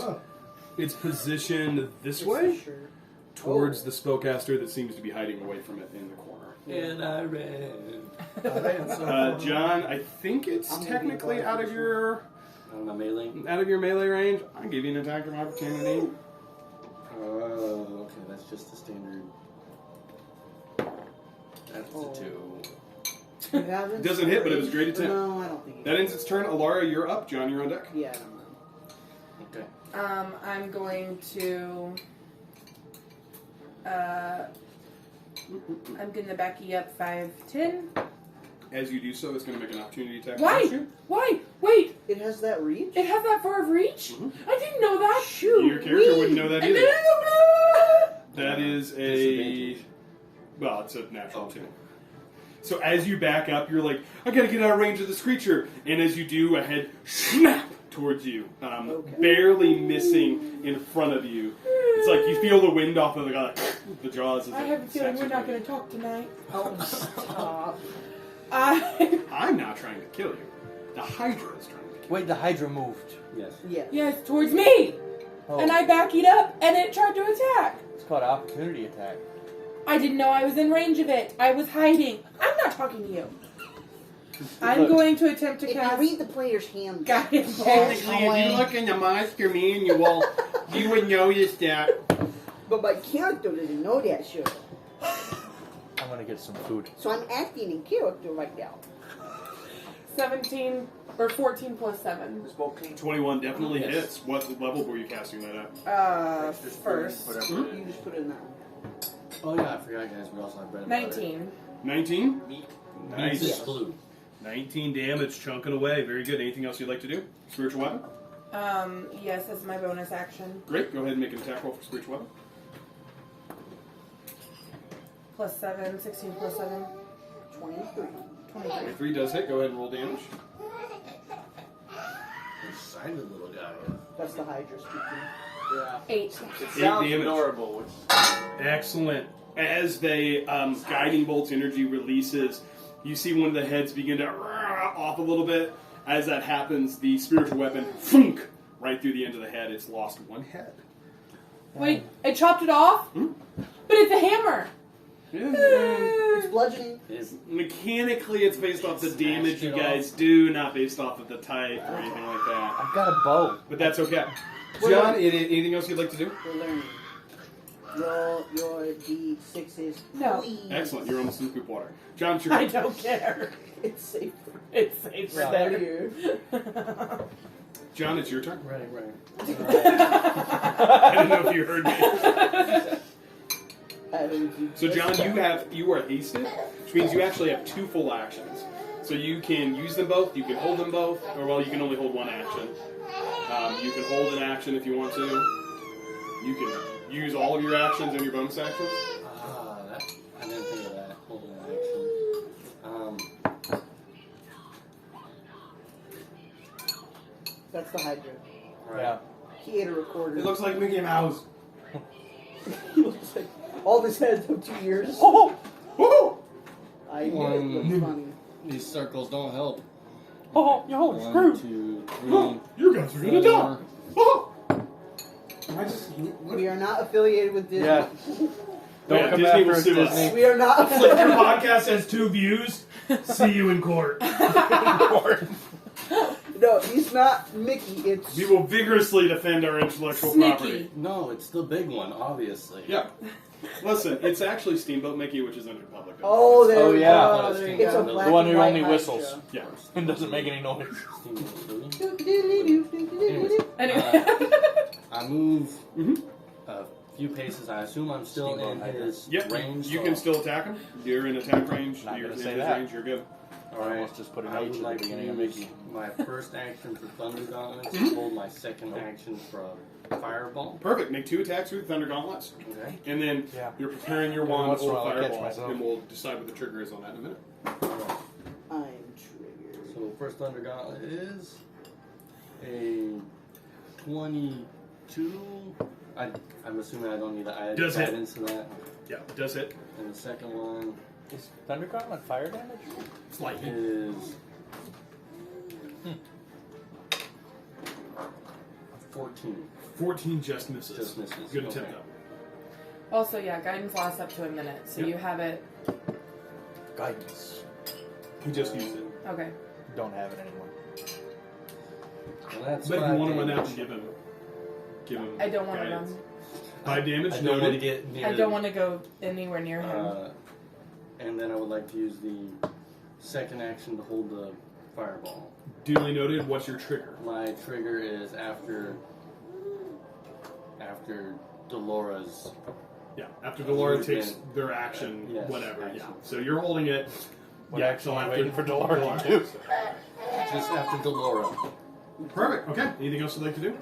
its position this way towards the spellcaster that seems to be hiding away from it in the corner. And I ran. John, I think it's I'm gonna be technically quiet out for of sure. On my melee. your melee range. I'll give you an attack of opportunity. Okay, that's just the standard. That's Oh. a 2. You haven't? It doesn't hit, but it was a great attempt. No, I don't think you That ends its turn. Alara, you're up. John, you're on deck. Yeah, I don't know. Okay. I'm going to. I'm gonna back you up 5'10". As you do so, it's going to make an opportunity attack Why? against you. Why? Wait! It has that reach? It has that far of reach? Mhm. I didn't know that. Shoot. Your character wouldn't know that And either. then- That is a... Disadvantage. Well, it's a natural Okay. 2. So as you back up, you're like, I gotta get out of range of this creature. And as you do, a head snap towards you, barely missing in front of you. It's like you feel the wind off of the jaws. As I have a feeling we're not going to talk tonight. Oh, stop. I'm not trying to kill you. The Hydra is trying to kill you. Wait, the Hydra moved. Yes. Yeah. Yes, towards me. Oh, And I back it up, and it tried to attack. it's called opportunity attack. I didn't know I was in range of it. I was hiding. I'm not talking to you. I'm Look. going to attempt to If you cast read the player's hand, guidance bolt. Technically, if you look in the monster manual, you would notice that. but my character didn't know that shit. I'm gonna get some food. So I'm acting in character right now. 17 or 14 plus 7. 21 definitely Yes. hits. What level were you casting that at? First. You just put it in that one. Oh yeah, I forgot, guys. We also have bread. 19. 19? Meat Nice. is blue. 19 damage, chunking away. Very good. Anything else you'd like to do? Spiritual weapon? Yes, as my bonus action. Great. Go ahead and make an attack roll for spiritual weapon. Plus 7, 16 plus 7. 23. 23. 3 does hit. Go ahead and roll damage. Excited little guy. That's the Hydra speaking. Yeah. 8. It Eight sounds damage. adorable. Which Excellent. As the guiding bolt's energy releases, you see one of the heads begin to off a little bit. As that happens, the spiritual weapon thunk, right through the end of the head. It's lost one head. Wait, I chopped it off? Hmm? But it's a hammer. It's bludgeoning. is Mechanically, it's based off the damage you guys do, not based off of the type or anything like that. I've got a bow. But that's okay. John, anything else you'd like to do? We're learning. Roll your D6s, No. please. Excellent. You're almost in the poop water. John, it's your I turn. don't care. It's safer. It's safer Yeah. there. John, it's your turn. right. I didn't know if you heard me. So, John, you are hasted, which means you actually have 2 full actions. So you can use them both, you can hold them both, or well, you can only hold one action. You can hold an action if you want to. You can use all of your actions and your bonus actions. I didn't think of that. Hold on, action. That's the Hydra. Right. Yeah. He ate a recorder. It looks like Mickey Mouse. He looks like all of his heads have 2 ears. Oh! Oh! I knew it looked funny. These circles don't help. Oh, you're holy 1, 2, 3. You guys are gonna die! Oh! Am I just... We are not affiliated with Disney. Yeah. Don't Yeah, come Disney after will us, sue us. Disney. We are not Like your affiliated. podcast has 2 views. See you in court. No, he's not Mickey. It's We will vigorously defend our intellectual Sneaky. property. No, it's the big one, obviously. Yeah. Listen, it's actually Steamboat Mickey, which is under public. oh, there Oh, we yeah. go. There you It's a go. black The one and who white only Hydra. whistles. Yeah. And doesn't make any noise. Anyway. I move Mhm. a few paces. I assume I'm still in his Yep. range. You so can still attack him. You're in attack range. Not You're gonna in say his that. range. You're good. All right. Almost just put an I H would at the like to beginning of use Mickey. my first action for Thunder Gauntlets Mhm. and hold my second action for a Fireball. Perfect. Make 2 attacks with Thunder Gauntlets. Okay. And then Yeah. you're preparing your Every wand once in a for while I catch Fireball. myself. And we'll decide what the trigger is on that in a minute. Alright. I'm triggered. So first Thunder Gauntlet is a 22. I'm assuming I don't need to add Does hit. guidance to that. Yeah, it does hit. And the second one Is Thunder Gauntlet fire damage? Slightly. is 14. 14 just misses. Just misses. Good Okay. attempt, Also, yeah, guidance lasts up to a minute, so Yep. you have it. Guidance. though. He just used it. Okay. Don't have it anymore. Well, that's But if you five want to run out damage. and give him I don't want to guidance. run. 5 damage? I don't want to noted. get near I don't want to go anywhere near him. And then I would like to use the second action to hold the fireball. Duly noted. What's your trigger? My trigger is after Dolores. Yeah, after Delora Movement. takes their action, Yes, whatever. action. Yeah. So you're holding it. What yeah, action till am I after waiting for Delora to do? Just after Delora. Perfect. Okay. Anything else you'd like to do?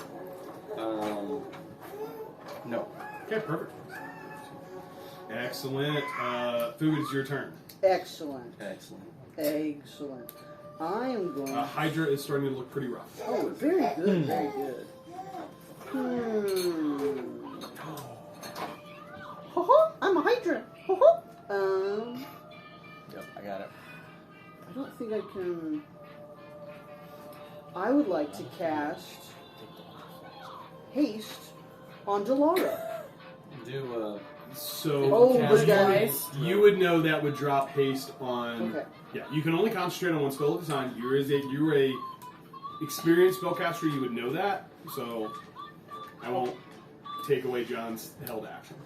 No. Okay, perfect. Excellent. Food, it's your turn. Excellent. Excellent. Excellent. I am going. Hydra is starting to look pretty rough. Oh, very good. Very good. I'm a Hydra. Yep, I got it. I don't think I can. I would like to cast haste on Delara. Do So Oh, Cast but twice. you would know that would drop haste on. Okay. Yeah, you can only concentrate on one spell at a time. You're a experienced spellcaster. You would know that. So I won't take away John's held action,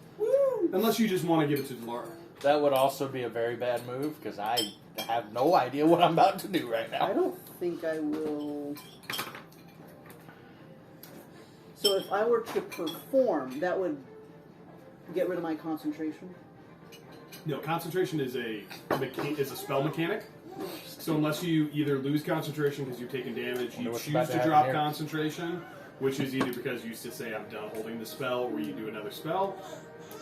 unless you just want to give it to Delara. That would also be a very bad move because I have no idea what I'm about to do right I now. don't think I will. So if I were to perform, that would get rid of my concentration. No, concentration is a spell mechanic. So unless you either lose concentration because you've taken damage, Wonder you what's choose about to to happen drop here. concentration, which is either because you used to say I'm done holding the spell, or you do another spell.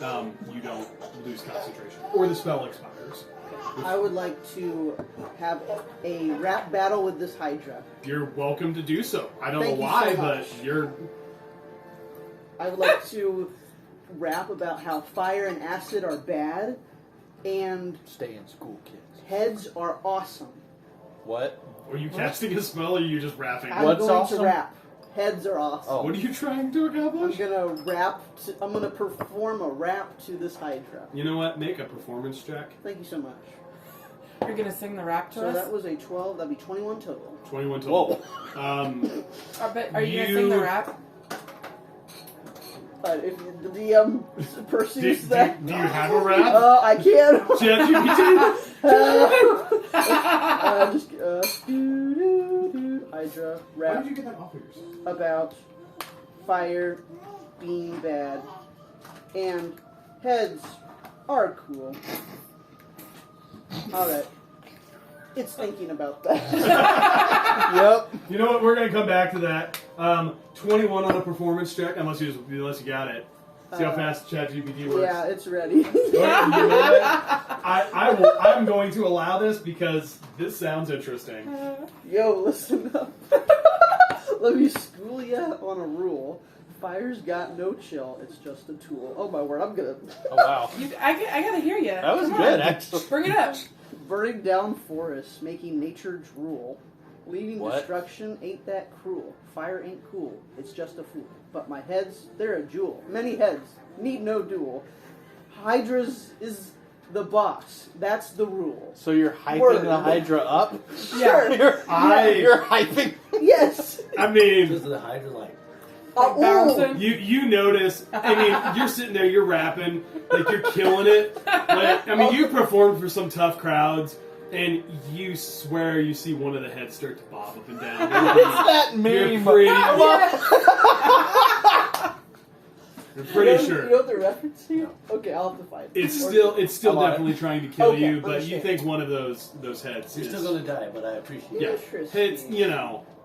You don't lose concentration, or the spell expires. I would like to have a rap battle with this Hydra. You're welcome to do so. I don't Thank know you why, so but much. you're. I would like to rap about how fire and acid are bad, and Stay in school, kids. heads are awesome. What? Are you casting a spell, or are you just rapping? I'm What's going awesome? to rap. Heads are awesome. Oh. What are you trying to I'm accomplish? gonna rap. I'm gonna perform a rap to this Hydra. You know what? Make a performance check. Thank you so much. You're gonna sing the rap to So us? that was a 12. That'd be 21 total. 21 total. Whoa. Are you gonna sing the You- rap? If the DM Do, pursues do, that, do you have a rap? I can. ChatGPT? Hydra How rap did you get that off of yourself? about fire being bad and heads are cool. All right, it's thinking about that. Yep. You know what? We're gonna come back to that. 21 on a performance check, unless you got it. See how fast ChatGPT works. Yeah, it's ready. I'm going to allow this because this sounds interesting. Yo, listen up. Let me school ya on a rule. Fire's got no chill. It's just a tool. Oh my word, I'm gonna Oh, wow. I gotta hear you. That was Come good, on. actually. Bring it up. burning down forests, making nature drool. Leaving What? destruction ain't that cruel. Fire ain't cool. It's just a fool. But my heads, they're a jewel. Many heads need no duel. Hydras is the boss. That's the rule. So you're hyping Word. the Hydra up? Sure. You're hyping. Yes. I mean, Does the Hydra like? Like ooh. bouncing. you notice. I mean, you're sitting there, you're rapping, like you're killing it. Like, I mean, you performed for some tough crowds, and you swear you see one of the heads start to bob up and down. It's that You're meme. pretty, Yeah. you're pretty You know sure. what they're referencing? Okay, I'll have to find it. It's still I'm on it. definitely trying to kill Okay, you, but you understand. think one of those heads You're is still gonna die, but I appreciate yeah. it. Interesting. It's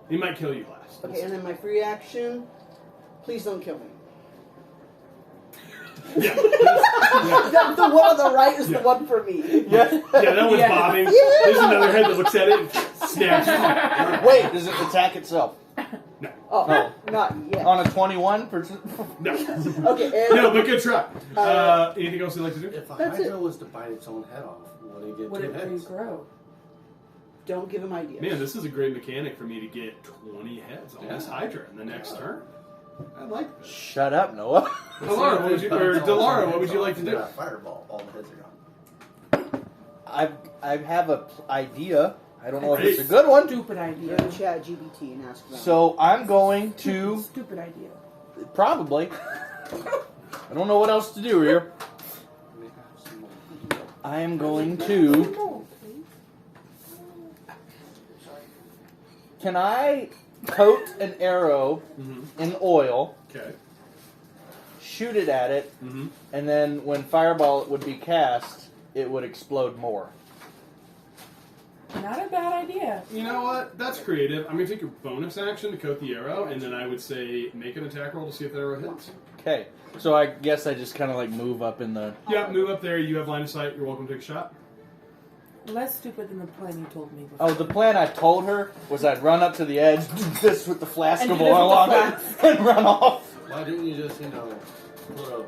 he might kill you last. Okay, and then my free action. Please don't kill me. Yeah, The one on the right is Yeah. the one for me. Yeah. yeah, that one's Yeah. bobbing. Yeah. There's another head that looks at it and snaps. Wait, does it attack itself? No, Oh, No. not yet. On a 21%? no, Okay, and no. But good try. Anything else you'd like to do? If a That's Hydra it. was to bite its own head off, would it get Would two it heads? regrow? don't give him ideas. Man, this is a great mechanic for me to get 20 heads on this Yeah. Hydra in the next turn. I like this. Shut up, Noah. Delara, what would you, or Delara, what would you like to do? Fireball. All the heads are gone. I have a idea. I don't know if Great. it's a good one. Stupid Go idea. to chat GPT and ask them. So I'm going to Stupid idea. probably. I don't know what else to do here. May I have some more? I am going to. Can I coat an arrow Mm-hmm. in oil, Okay. shoot it at it, Mm-hmm. and then when fireball would be cast, it would explode more? Not a bad idea. You know what? That's creative. I'm going to take your bonus action to coat the arrow, and then I would say make an attack roll to see if that arrow hits. Okay, so I guess I just kind of like move up in the. Yeah, move up there. You have line of sight. You're welcome to take a shot. Less stupid than the plan you told me before. Oh, the plan I told her was I'd run up to the edge, do this with the flask And of do this oil with the on it, and run off. Why didn't you just, put a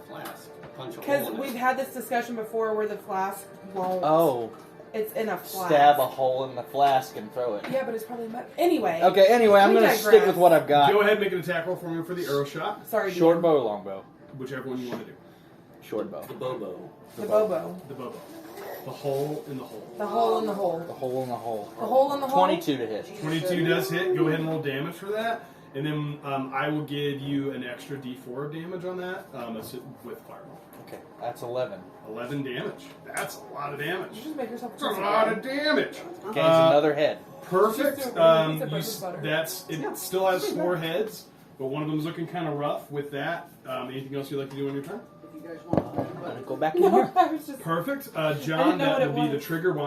flask, punch a Because hole in we've it? had this discussion before where the flask won't. Oh, It's in a flask. stab a hole in the flask and throw it. Yeah, but it's probably better. Anyway. Okay, anyway, I'm We going to digress. stick with what I've got. Go ahead and make an attack roll for me for the arrow shot. Sorry, Short DM. bow or long bow? Whichever one you want to do. Short bow. The Bobo. The Bobo. The bobo. The hole in the hole. The hole in the hole. The hole in the hole. The hole in the hole? 22 to hit. 22 does hit. Go ahead and roll damage for that. And then I will give you an extra d4 of damage on that with fireball. Okay, that's 11. 11 damage. That's a lot of damage. You just make yourself That's a lot of damage. Gains another head. Perfect. Just do a piece of bread with butter. It still has 4 heads, but one of them's looking kind of rough with that. Anything else you'd like to do on your turn? If you guys want. I'm going to go back in No, here. I was just. Perfect. I John, didn't know that what will it be the was. trigger.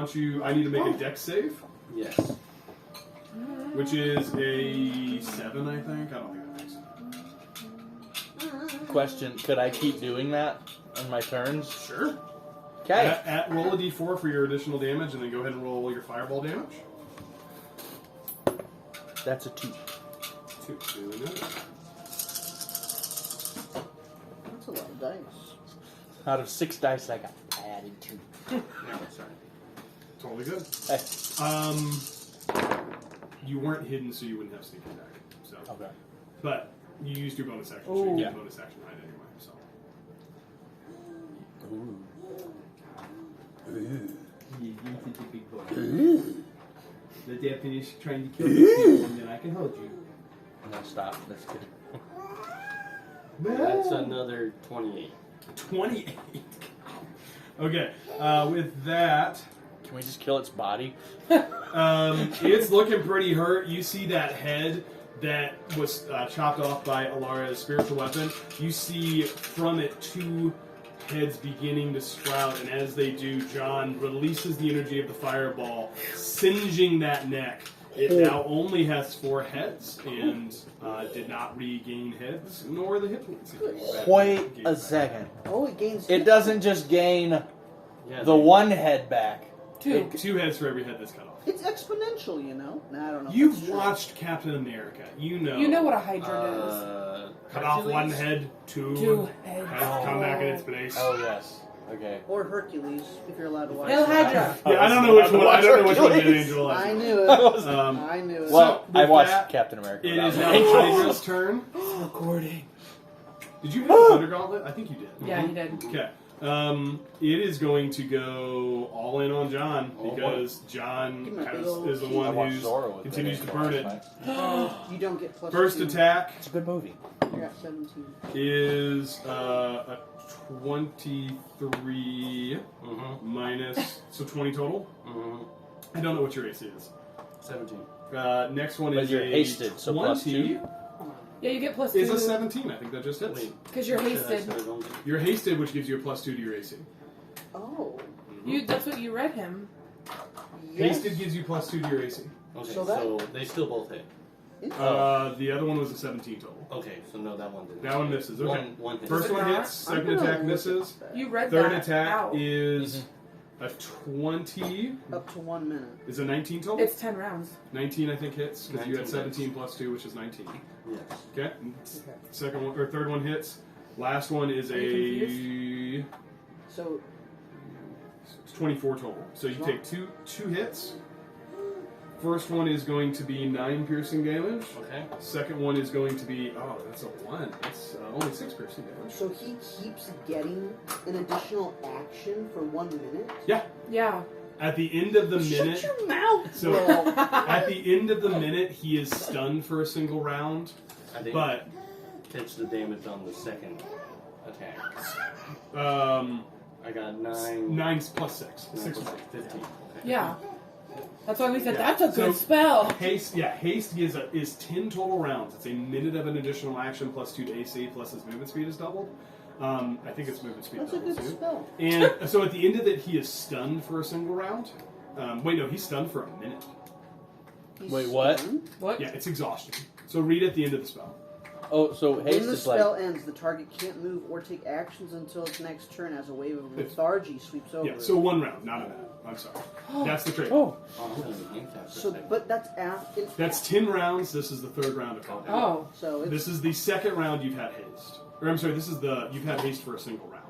I need to make a dex save, Yes. which is a 7, I think. I don't think that makes sense. Question, could I keep doing that on my turns? Sure. Okay. Roll a d4 for your additional damage, and then go ahead and roll your fireball damage. That's a 2. 2. Doing it. That's a lot of dice. Out of 6 dice, I got added 2. No, sorry. Totally good. Hey. You weren't hidden, so you wouldn't have sneak attack. So, Okay. but you used your bonus action, so Ooh. you Yeah. get bonus action right anyway. So. Ooh. You're such a big boy. Let that finish trying to kill you, and then I can hold you. No, stop. That's good. That's another 28. 28. Okay. With that, Can we just kill its body? it's looking pretty hurt. You see that head that was chopped off by Alara's spiritual weapon. You see from it 2 heads beginning to sprout, and as they do, John releases the energy of the fireball, singeing that neck. It now only has 4 heads, and did not regain heads, nor the hit points. Wait a second. Oh, it gains. It doesn't just gain Yeah, the one head back. 2. 2 heads for every head that's cut off. It's exponential, you know. Nah, I don't know. if You've that's true. watched Captain America. You know. You know what a hydra does. Cut off Hercules? 1 head, 2 2 heads. heads come back in its place. Oh, yes. Okay. Or Hercules, if you're allowed to watch. El that. Hydra. Yeah, I don't know which one. I don't know which one did Angel I Eyes. knew it. Um, I knew it. Well, with I watched that, Captain America. It without is now Angels. Hydra's turn. Recording. Did you hit the Thunder Gauntlet? I think you did. Yeah, he did. Okay. It is going to go all in on John because John Give him a big is old the I one watched who Zorro with continues it to burn it. last night. You don't get plus First 2. attack It's a good movie. You're at 17. is a 23 minus, so 20 total. I don't know what your AC is. 17. Next one But is you're a hasted, so 20 plus 2. Yeah, you get plus is 2. a 17. I think that just hits. Wait. Because you're hasted. You're hasted, which gives you a plus 2 to your AC. Oh. That's what you read him. Yes. Hasted gives you plus 2 to your AC. Okay, So so, that- they still both hit. The other one was a 17 total. Okay, so no, that one didn't. That one misses. Okay. One hit. First Does it one not? hits, I'm second gonna attack look misses. at that. You read Third that attack out. is a 20. Up to 1 minute. Is a 19 total? It's 10 rounds. 19, I think, hits because you had 19 17 plus 2, which is 19. Yes. Okay. Second one or third one hits. Last one is Are a you So, it's 24 total. So you take two hits. First one is going to be 9 piercing damage. Okay. Second one is going to be that's a 1. That's only 6 piercing damage. so he keeps getting an additional action for 1 minute? Yeah. Yeah. At the end of the minute. Shut your mouth, So Will. at the end of the minute, he is stunned for a single round. I didn't But catch the damage on the second attack. I got 9. 9 plus 6. 9 6 plus 6, 15. Okay. Yeah. That's why we said Yeah. that's a good So- spell. Haste, haste is 10 total rounds. It's a minute of an additional action plus 2 to AC plus his movement speed is doubled. I think it's movement speed That's a doubled good too. spell. And so at the end of it, he is stunned for a single round. Wait, no, he's stunned for a minute. He's Wait, what? stunned. What? Yeah, it's exhaustion. So read at the end of the spell. Oh, so haste When the is like. spell ends, the target can't move or take actions until its next turn as a wave of lethargy sweeps over Yeah, it. so 1 round, not a minute. I'm sorry. That's the trade. Oh, Oh, I'm gonna be handicap for a So, second. but that's after. That's 10 rounds. This is the 3rd round of combat. Oh. So it's This is the 2nd round you've had haste. Or I'm sorry, you've had haste for a single round.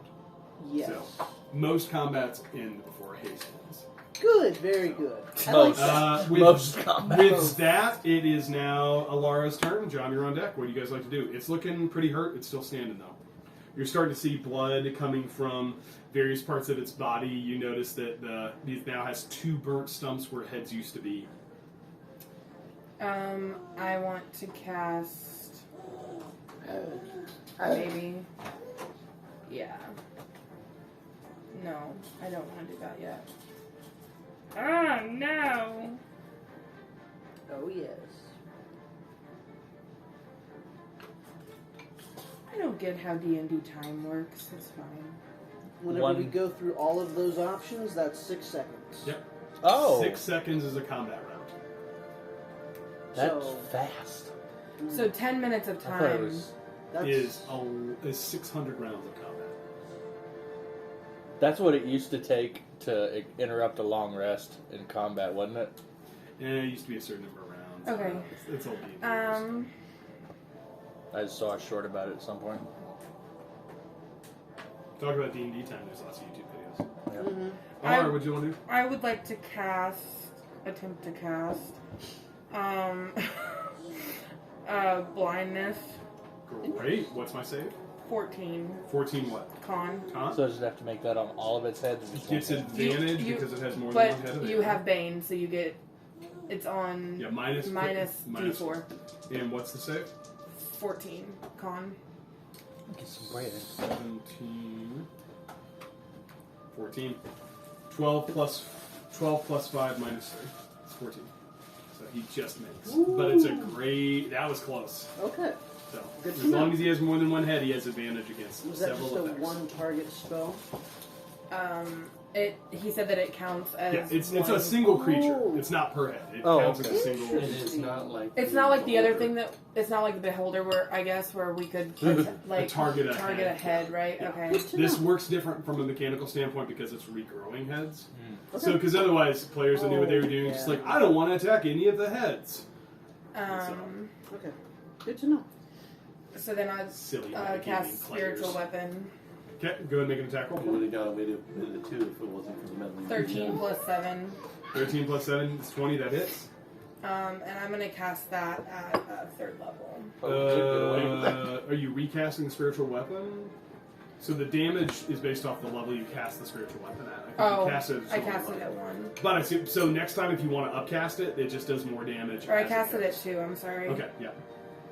yes. So most combats end before haste ends. Good, very good. I like Most. that. Most combats. With that, it is now Alara's turn. John, you're on deck. What do you guys like to do? It's looking pretty hurt. It's still standing though. You're starting to see blood coming from various parts of its body. You notice that it now has 2 burnt stumps where heads used to be. I want to cast. Maybe. Yeah. No, I don't want to do that yet. Ah, no! Oh yes. I don't get how D&D time works. It's fine. Whenever One- we go through all of those options, that's 6 seconds. Yep. Oh, 6 seconds is a combat round. that's So- fast. So 10 minutes of I thought it time. was. That's Is 600 rounds of combat. That's what it used to take to interrupt a long rest in combat, wasn't it? Yeah, it used to be a certain number of rounds. Okay. It's old D&D. I just saw a short about it at some point. Talk about D&D time. There's lots of YouTube videos. Yeah. Mhm. Alright, what do you want to do? I would like to attempt to cast, blindness, Great. What's my save? 14, 14 what? con. Huh? So I just have to make that on all of its heads. or It just gets one head? advantage You- because it has more than But one head of you it. have Bane, so you get, it's on Yeah, minus D4. And what's the save? 14, con. Get some bread. 17. 14. 12 plus 5 minus 3. It's 14. So he just makes. But it's a great. That was close. Okay. So Good to as long know. as he has more than one head, he has advantage against Was that several just a effects. one target spell? He said that it counts as Yeah, it's one. a single creature. Oh. It's not per head. It Oh, counts okay. as a single. It is not like. It's not like the other thing that, it's not like the beholder where, I guess, where we could, like, target a target head. a head, right? Yeah. Okay. Good to This know. works different from a mechanical standpoint because it's regrowing heads. Okay. So, because otherwise, players that knew what they were doing, just yeah. like, I don't want to attack any of the heads. Okay. Good to know. So then I'd Silly cast metagaming players. spiritual weapon. Okay, go ahead and make an attack roll. We would have got away with it too if it wasn't for the meddling. 13 plus 7. 13 plus 7 is 20. That hits. And I'm going to cast that at 3rd level. Are you recasting the spiritual weapon? So the damage is based off the level you cast the spiritual weapon at. I think you cast it at I a cast it level. at 1. But I see, so next time, if you want to upcast it, it just does more damage. Or I as cast it goes. at 2, I'm sorry. Okay, yeah.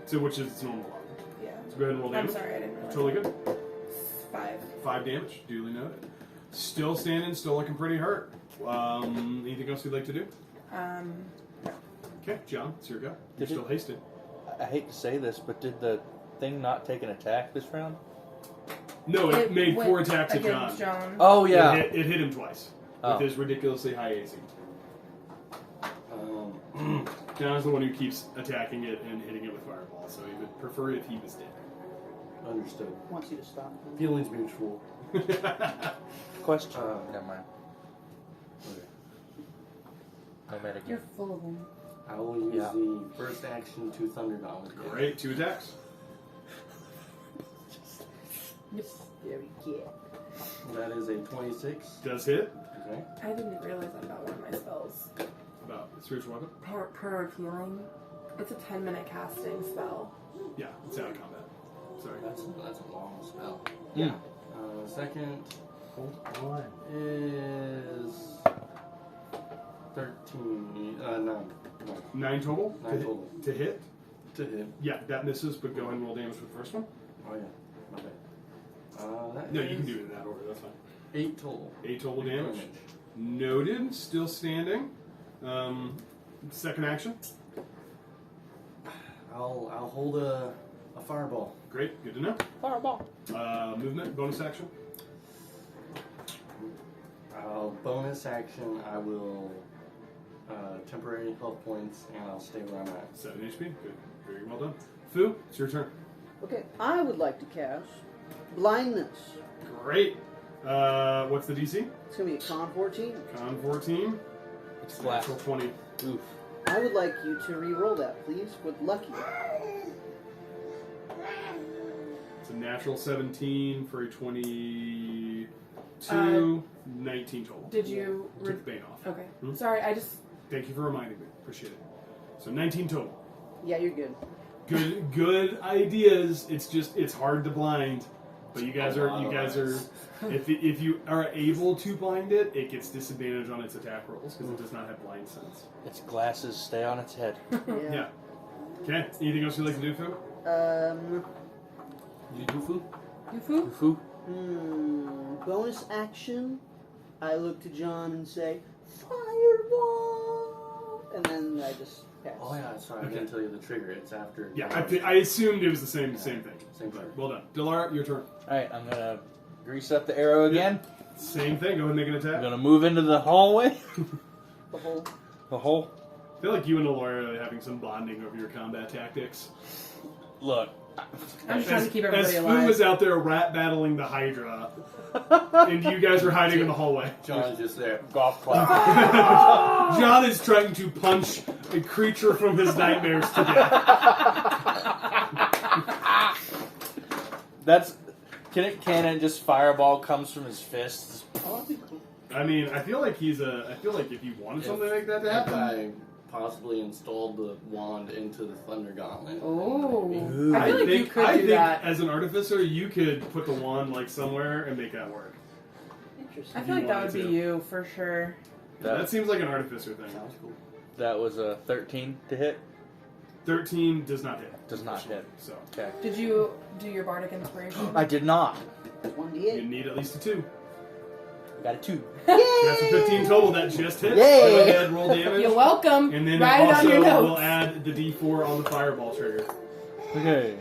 So which is its normal level. Yeah. So go ahead and roll I'm damage. sorry, I didn't realize. Totally good. 5. 5 damage, duly noted. Still standing, still looking pretty hurt. Anything else you'd like to do? Okay, John, it's your go. You're Did it- still hasted. I hate to say this, but did the thing not take an attack this round? No, it made went 4 attacks at John. against John. Oh yeah. It hit him twice Oh. with his ridiculously high AC. John's the one who keeps attacking it and hitting it with fireball, so he would prefer if he was dead. Understood. Wants you to stop. Feelings mutual. Question. Uh, Never mind. Okay. No matter You're full of them. I will use Yeah. the first action to Thunderdome. Great, 2 attacks. Very good. That is a 26. Does hit. Okay. I didn't realize that about one of my spells. About spiritual weapon. Prayer of Healing. It's a 10-minute casting spell. Yeah, it's out of combat. Sorry. That's a long spell. Yeah. Second Hold on. is 13. 9. 9 total. 9 total. To hit. To hit. Yeah, that misses, but go ahead and roll damage for the first one. Oh yeah. My bad. That No, you can is do it in that order. That's fine. 8 total. 8 total damage. Noted. Still standing. Second action. I'll hold a fireball. Great. Good to know. Fireball. Movement. Bonus action. Bonus action. I will temporary health points, and I'll stay where I'm at. 7 HP. Good. Very well done. Fu, it's your turn. Okay, I would like to cast blindness. Great. What's the DC? It's gonna be a con 14. Con 14. It's glass. Natural 20. Oof. I would like you to re-roll that, please, with lucky. It's a natural 17 for a 22. 19 total. Did you... Took the bane off. Okay. Hmm? Sorry, I just... Thank you for reminding me. Appreciate it. So 19 total. Yeah, you're good. Good ideas. It's hard to blind. But you guys are if you are able to blind it, it gets disadvantage on its attack rolls because it does not have blind sense. Its glasses stay on its head. Yeah. Okay. Anything else you'd like to do, Fu? You do food? Yufu? Foo? Bonus action. I look to John and say, Fireball! And then I just pass. Oh yeah, sorry, I didn't tell you the trigger. It's after. Yeah, I assumed it was the same thing. Same But trigger. well done. Dilara, your turn. Alright, I'm gonna grease up the arrow again. Same thing. Go ahead and make an I'm attack. gonna move into the hallway. The whole... The hole. I feel like you and Dilara are having some bonding over your combat tactics. Look. I'm just trying to keep As everybody Fu alive. was out there rat battling the Hydra, and you guys are hiding in the hallway. John's just there. Golf club. John is trying to punch a creature from his nightmares to death. That's... Can it cannon just fireball comes from his fists? Oh, that'd be cool. I mean, I feel like if you wanted something like that to That happen, guy possibly installed the wand into the Thunder Gauntlet. Oh. Ooh. I feel like you could I do think that. as an artificer, you could put the wand like somewhere and make that work. Interesting. I feel like that would be wanted to. you, for sure. That seems like an artificer thing. Sounds cool. That was a 13 to hit. 13 does not hit. Does not hit. So Okay. Did you do your bardic inspiration? I did not. 1d8. you need at least a 2. Got a 2. That's a 15 total. That just hits. Yay! Go ahead, roll damage. You're welcome. And then Write it on your also notes. we'll add the D4 on the fireball trigger. Okay.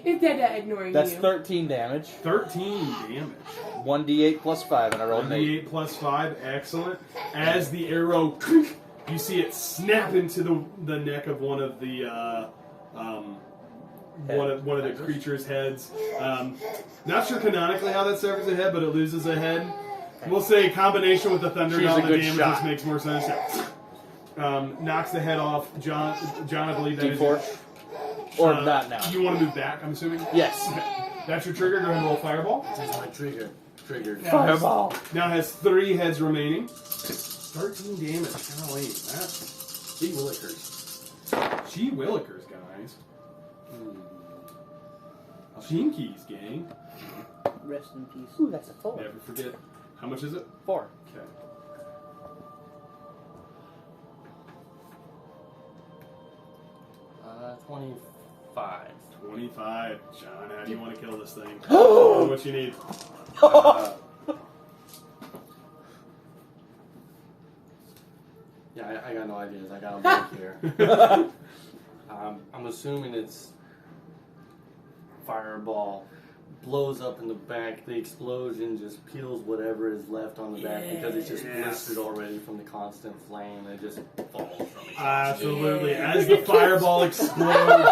It's dead ignoring That's you. 13 damage. 13 damage. 1d8 plus 5, and I rolled an 8. 1d8 plus 5. Excellent. As the arrow, you see it snap into the neck of one of the one of the creature's heads. Not sure canonically how that severs a head, but it loses a head. We'll say a combination with the thunder She's a gauntlet good damage shot. just makes more sense. Yeah. Knocks the head off. John, I believe that is D4? Or your- not now. You want to move back? I'm assuming. Yes. Okay. That's your trigger. Go ahead and roll fireball. That's my trigger. Triggered. Fireball. Now has 3 heads remaining. 13 damage. Golly, that's Gee willikers. gee willikers, guys. Hmm. Jinkies, gang. Rest in peace. Ooh, that's a 4. Never forget. How much is it? 4. Okay. Uh, 25. 25. John, how do you want to kill this thing? Tell me what you need. Yeah, I got no ideas. I got a blank here. I'm assuming it's fireball blows up in the back. The explosion just peels whatever is left on the back because it's just blistered already from the constant flame. It just falls from it. Absolutely. As the fireball explodes,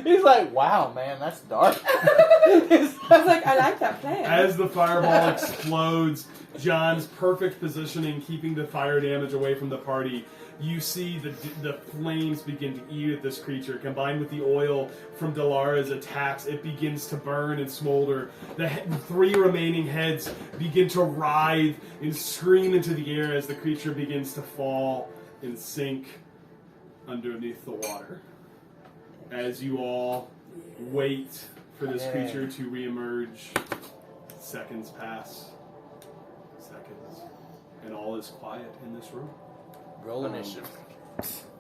He's like, wow, man, that's dark. I was like, I like that plan. as the fireball explodes, John's perfect positioning, keeping the fire damage away from the party. You see the flames begin to eat at this creature. Combined with the oil from Dilara's attacks, it begins to burn and smolder. The 3 remaining heads begin to writhe and scream into the air as the creature begins to fall and sink underneath the water. As you all wait for this creature to reemerge, seconds pass. Seconds. And all is quiet in this room. Roll initiative.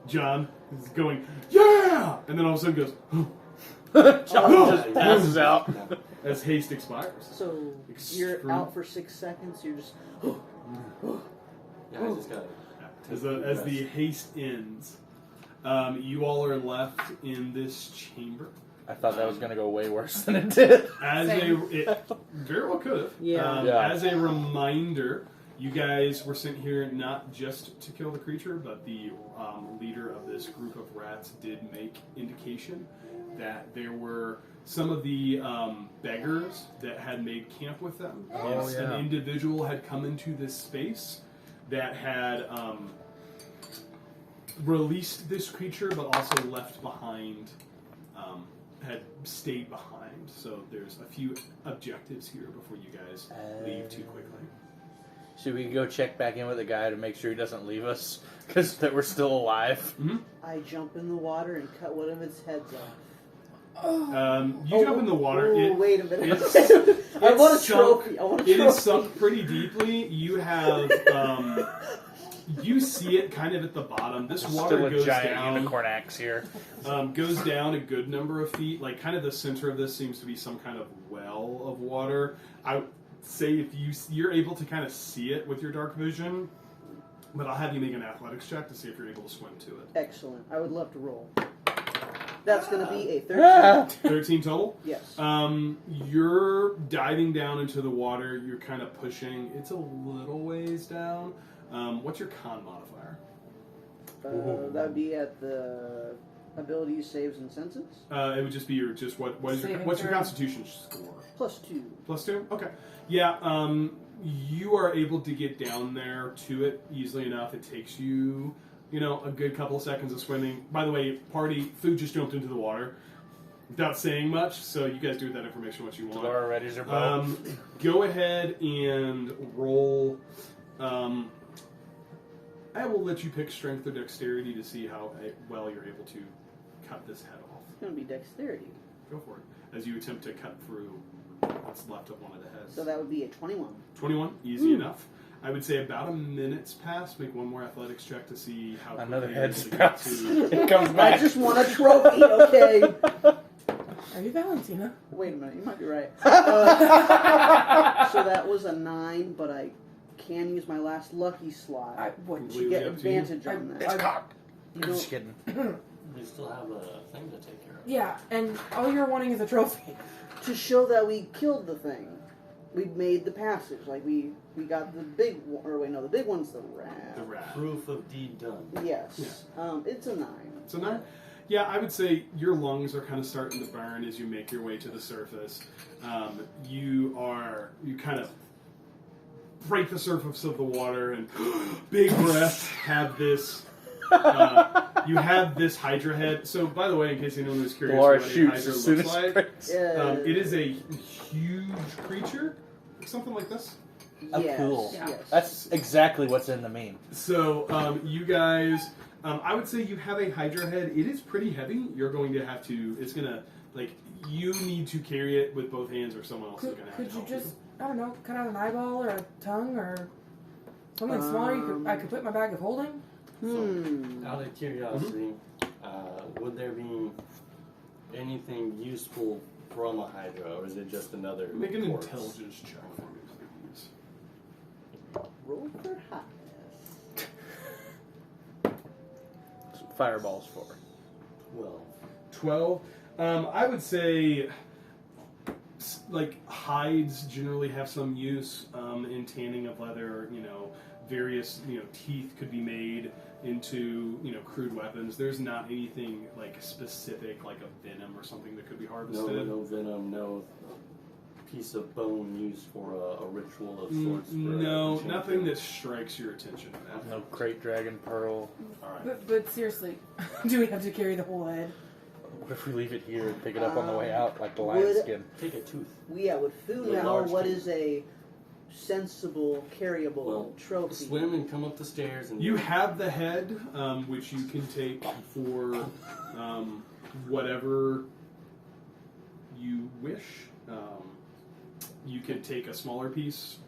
John is going, yeah! And then all of a sudden goes, John just passes out. as haste expires. So you're out for 6 seconds. You're just. Yeah, I just got As the haste ends, you all are left in this chamber. I thought that was going to go way worse than it did. As Same. it very well could have. Yeah. Yeah. As a reminder, You guys were sent here not just to kill the creature, but the leader of this group of rats did make indication that there were some of the beggars that had made camp with them. Oh, Yes, yeah. an individual had come into this space that had released this creature, but also left behind, had stayed behind. So there's a few objectives here before you guys leave too quickly. Should we go check back in with the guy to make sure he doesn't leave us? Because that we're still alive. I jump in the water and cut one of its heads off. You jump in the water. Oh, wait a minute. It's- I want a it's sunk- trophy. I want a It trophy. is sunk pretty deeply. You have, you see it kind of at the bottom. This water Still a goes giant down. unicorn axe here. Goes down a good number of feet. Like kind of the center of this seems to be some kind of well of water. I would say if you're able to kind of see it with your dark vision, but I'll have you make an athletics check to see if you're able to swim to it. Excellent. I would love to roll. That's going to be a 13. Ah! 13 total. Yes. You're diving down into the water. You're kind of pushing. It's a little ways down. What's your con modifier? That would be at the abilities, saves, and senses. It would just be your what's your Saving Constitution score? +2. +2. Okay. Yeah. You are able to get down there to it easily enough. It takes you, a good couple of seconds of swimming. By the way, party food just jumped into the water without saying much. So you guys do with that information what you want. Laura readies her bow. Go ahead and roll. I will let you pick strength or dexterity to see how well you're able to cut this head off. It's going to be dexterity. Go for it. As you attempt to cut through what's left of one of the heads. So that would be a 21. 21, easy enough. I would say about a minute's passed. Make one more athletics check to see how Another quickly you're head able to get sprouts. to- It comes I back. just want a trophy, okay? Are you Valentina? Wait a minute, you might be right. So that was a 9, but I can use my last lucky slot I wouldn't. to Completely get up to you. advantage on that. It's cocked. You I'm know, just kidding. We still have a thing to take care of. Yeah, and all you're wanting is a trophy. to show that we killed the thing, we made the passage. Like we got the big one, or wait, no, the big one's the rat. The rat. Proof of deed done. Yes. It's a 9. So now, yeah, I would say your lungs are kind of starting to burn as you make your way to the surface. You kind of break the surface of the water and big breaths. Have this. You have this hydra head. So, by the way, in case anyone was curious Laura what a shoots hydra as soon looks as like, springs. it is a huge creature, something like this. Oh, Yes. cool. Yes. That's exactly what's in the meme. So, you guys, I would say you have a hydra head. It is pretty heavy. You're going to have to. It's gonna you need to carry it with both hands, or someone else is gonna have Could to you help just, I don't know, cut out an eyeball or a tongue or something smaller I could put in my bag of holding? Out of curiosity, would there be anything useful from a hydra, or is it just another Make an corpse? intelligence check for me, please. Roll for hotness. Fireballs for. 12. 12. I would say, hides generally have some use in tanning of leather. Various teeth could be made into crude weapons. There's not anything specific like a venom or something that could be harvested. No venom, no piece of bone used for a ritual of sorts. For No, a nothing that strikes your attention. No crate dragon pearl. All right. But seriously, do we have to carry the whole head? What if we leave it here and pick it up on the way out like the lion would- skin? Take a tooth. Would Fu A know large what tooth. is a sensible, carryable Well, trophy? swim and come up the stairs and You have the head, which you can take for whatever you wish. You can take a smaller piece.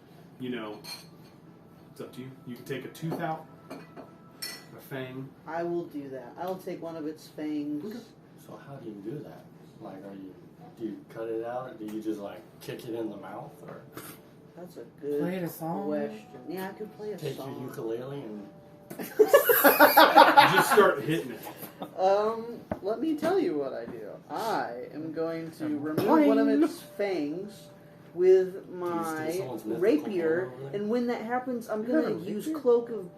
It's up to you. You can take a tooth out, a fang. I will do that. I'll take one of its fangs. Okay. So how do you do that? Do you cut it out, or do you just kick it in the mouth, or That's a good Play it a song? question. Yeah, I could play a take your song. ukulele and Just start hitting it. Let me tell you what I do. I am going to remove one of its fangs with Do my you steal someone's mythical rapier, armor over there? and when that happens, I'm You got gonna a use rapier? I'm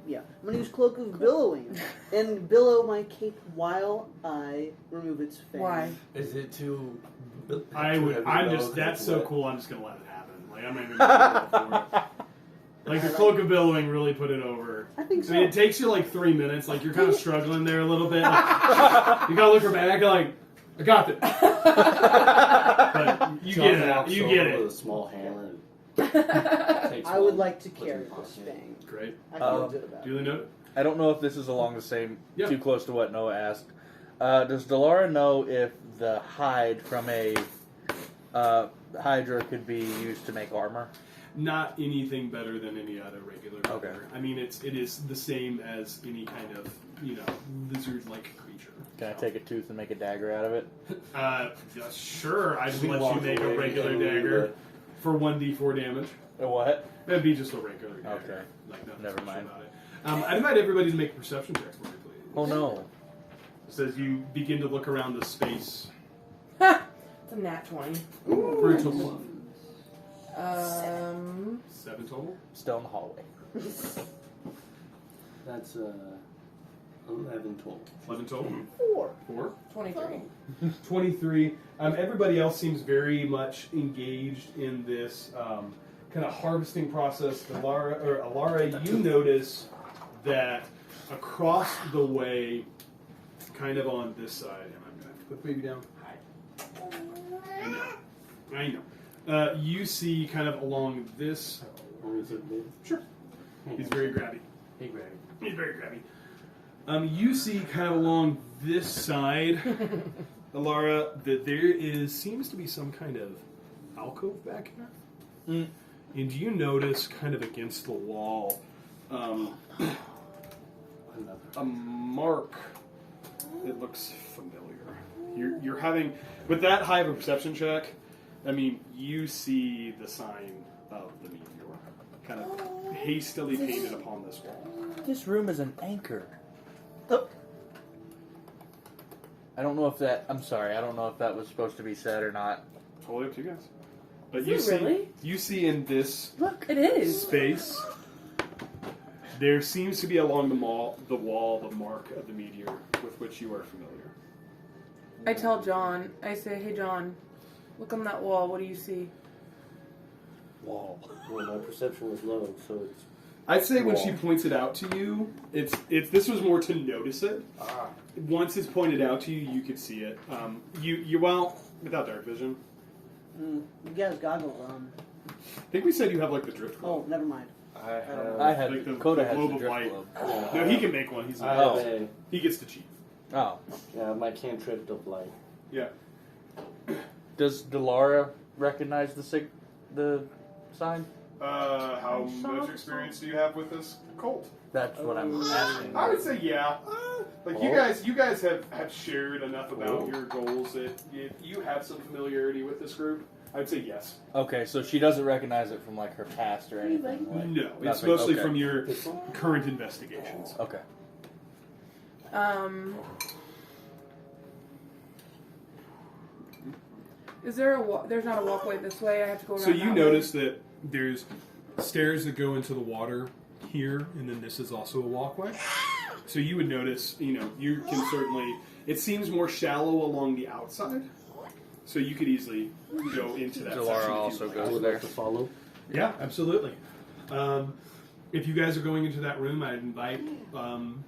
gonna use cloak of billowing and billow my cape while I remove its fang. Why? Is it too? That's so cool. I'm just gonna let it happen. Like I'm not even gonna go for it. Like the cloak of billowing really put it over. I think so. I mean, it takes you like 3 minutes. Like you're kind of struggling there a little bit. Like, you gotta look her back. Like I got this. But you get it. You get With a it. small hammer. I would like to carry this fang. Great. I feel good about it. Duly noted. I don't know if this is along the same, Yeah. too close to what Noah asked. Does Delara know if the hide from a Hydra could be used to make armor? Not anything better than any other regular Okay. creature. I mean, it is the same as any kind of lizard-like creature. Can I take a tooth and make a dagger out of it? Yeah, sure, I'd We let walk you make a away regular and dagger for 1d4 damage. A what? That'd be just a regular dagger. Okay. Like nothing Never special mind. about it. I'd invite everybody to make perception checks for me, please. Oh no. It says you begin to look around the space. It's a nat 20. For a total of 7 total. Still in the hallway. That's 11 total. 11 total. 4. 23. 23. Everybody else seems very much engaged in this kind of harvesting process. Alara, you notice that across the way, kind of on this side, and I'm going to put the baby down. I know. You see kind of along this. Sure. He's very grabby. Hey, Greg. He's very grabby. You see kind of along this side, Alara, that there seems to be some kind of alcove back here. Mm. And you notice kind of against the wall a mark that looks familiar. You're having, with that high of a perception check, I mean, you see the sign of the meteor kind of hastily painted upon this wall. This room is an anchor. Oh. I don't know if that. I'm sorry. I don't know if that was supposed to be said or not. Totally up to you guys. But Is you it see, really? you see in this Look, it is. space, there seems to be along the wall the mark of the meteor with which you are familiar. I tell John, I say, hey John, look on that wall, what do you see? Wall. Well, my perception was low, so it's. I'd say when Wall. she points it out to you, it's this was more to notice it. Once it's pointed out to you, you could see it. You without dark vision. You guys goggles on. I think we said you have like the drift globe. Oh, never mind. I had Like the Coda has globe the of drift light. globe. No, he can make one. He's I not. have a. He gets to cheat. Oh, Yeah, my cantrip of light. Yeah. does Delara recognize the sign? How much experience do you have with this cult? That's what I'm asking. I would say yeah. Like you guys have shared enough about your goals that you have some familiarity with this group. I would say yes. Okay, so she doesn't recognize it from like her past or anything. Like, No, it's nothing, mostly okay. from your current investigations. Okay. Is there there's not a walkway this way, I have to go around So you that notice that there's stairs that go into the water here, and then this is also a walkway. So you would notice, you can certainly. It seems more shallow along the outside, so you could easily go into that. Delara section if you also like. goes I would there. like to follow. Yeah, absolutely. If you guys are going into that room, I'd invite some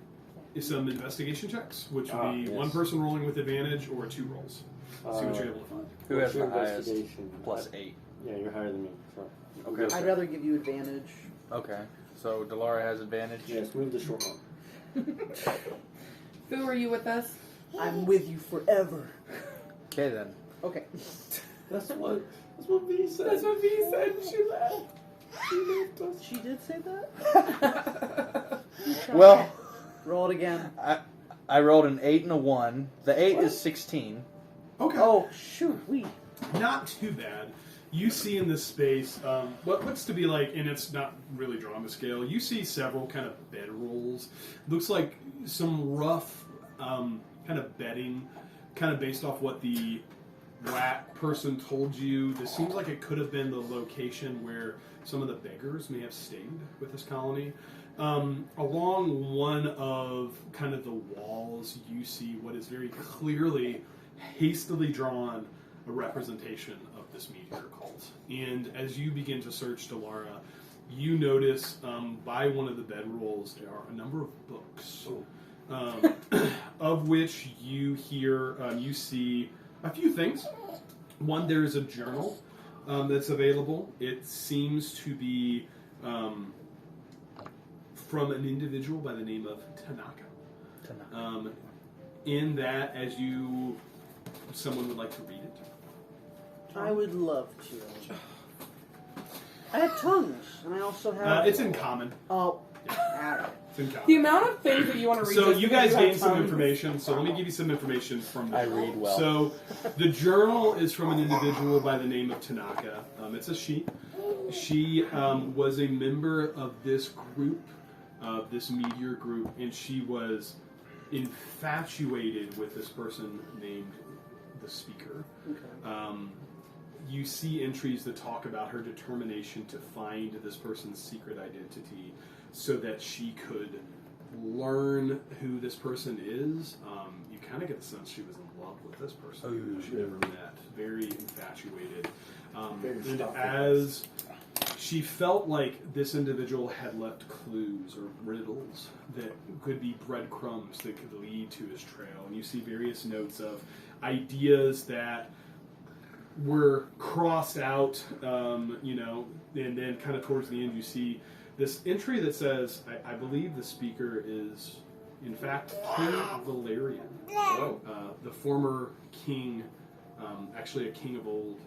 investigation checks, which would be yes. one person rolling with advantage or 2 rolls. See what you're able to find. Who What's has your the highest? investigation? Plus 8. Yeah, you're higher than me. So. Okay. I'd rather give you advantage. Okay. So Delara has advantage. Yes, move the short one. Who are you with us? I'm with you forever. Okay then. Okay. That's what V said. That's what V said, she left. She did say that? Well, Roll it again. I rolled an 8 and a 1. The 8 is 16. Okay. Oh, shoot. Not too bad. You see in this space what looks to be like, and it's not really drama scale, you see several kind of bedrolls. Looks like some rough kind of bedding, kind of based off what the that person told you this seems like it could have been the location where some of the beggars may have stayed with this colony. Along one of kind of the walls, you see what is very clearly, hastily drawn a representation of this meteor cult. And as you begin to search, Delara, you notice by one of the bedrolls there are a number of books, of which you see a few things. One, there is a journal that's available. It seems to be from an individual by the name of Tanaka. In that, someone would like to read it. I would love to. I have tongues, and I also have... it's in common. Oh, alright. It's in common. The amount of things that you want to read. So just you because guys have gained some tongues. information, so let me give you some information from the I journal. read well. So the journal is from an individual by the name of Tanaka. It's a she. She was a member of this group, this meteor group, and she was infatuated with this person named the Speaker. Okay. You see entries that talk about her determination to find this person's secret identity so that she could learn who this person is. You kind of get the sense she was in love with this person who she never met. Very infatuated. And as she felt like this individual had left clues or riddles that could be breadcrumbs that could lead to his trail. And you see various notes of ideas that were crossed out, and then kind of towards the end you see this entry that says, I believe the Speaker is, in fact, King Valerian, the former king, actually a king of old,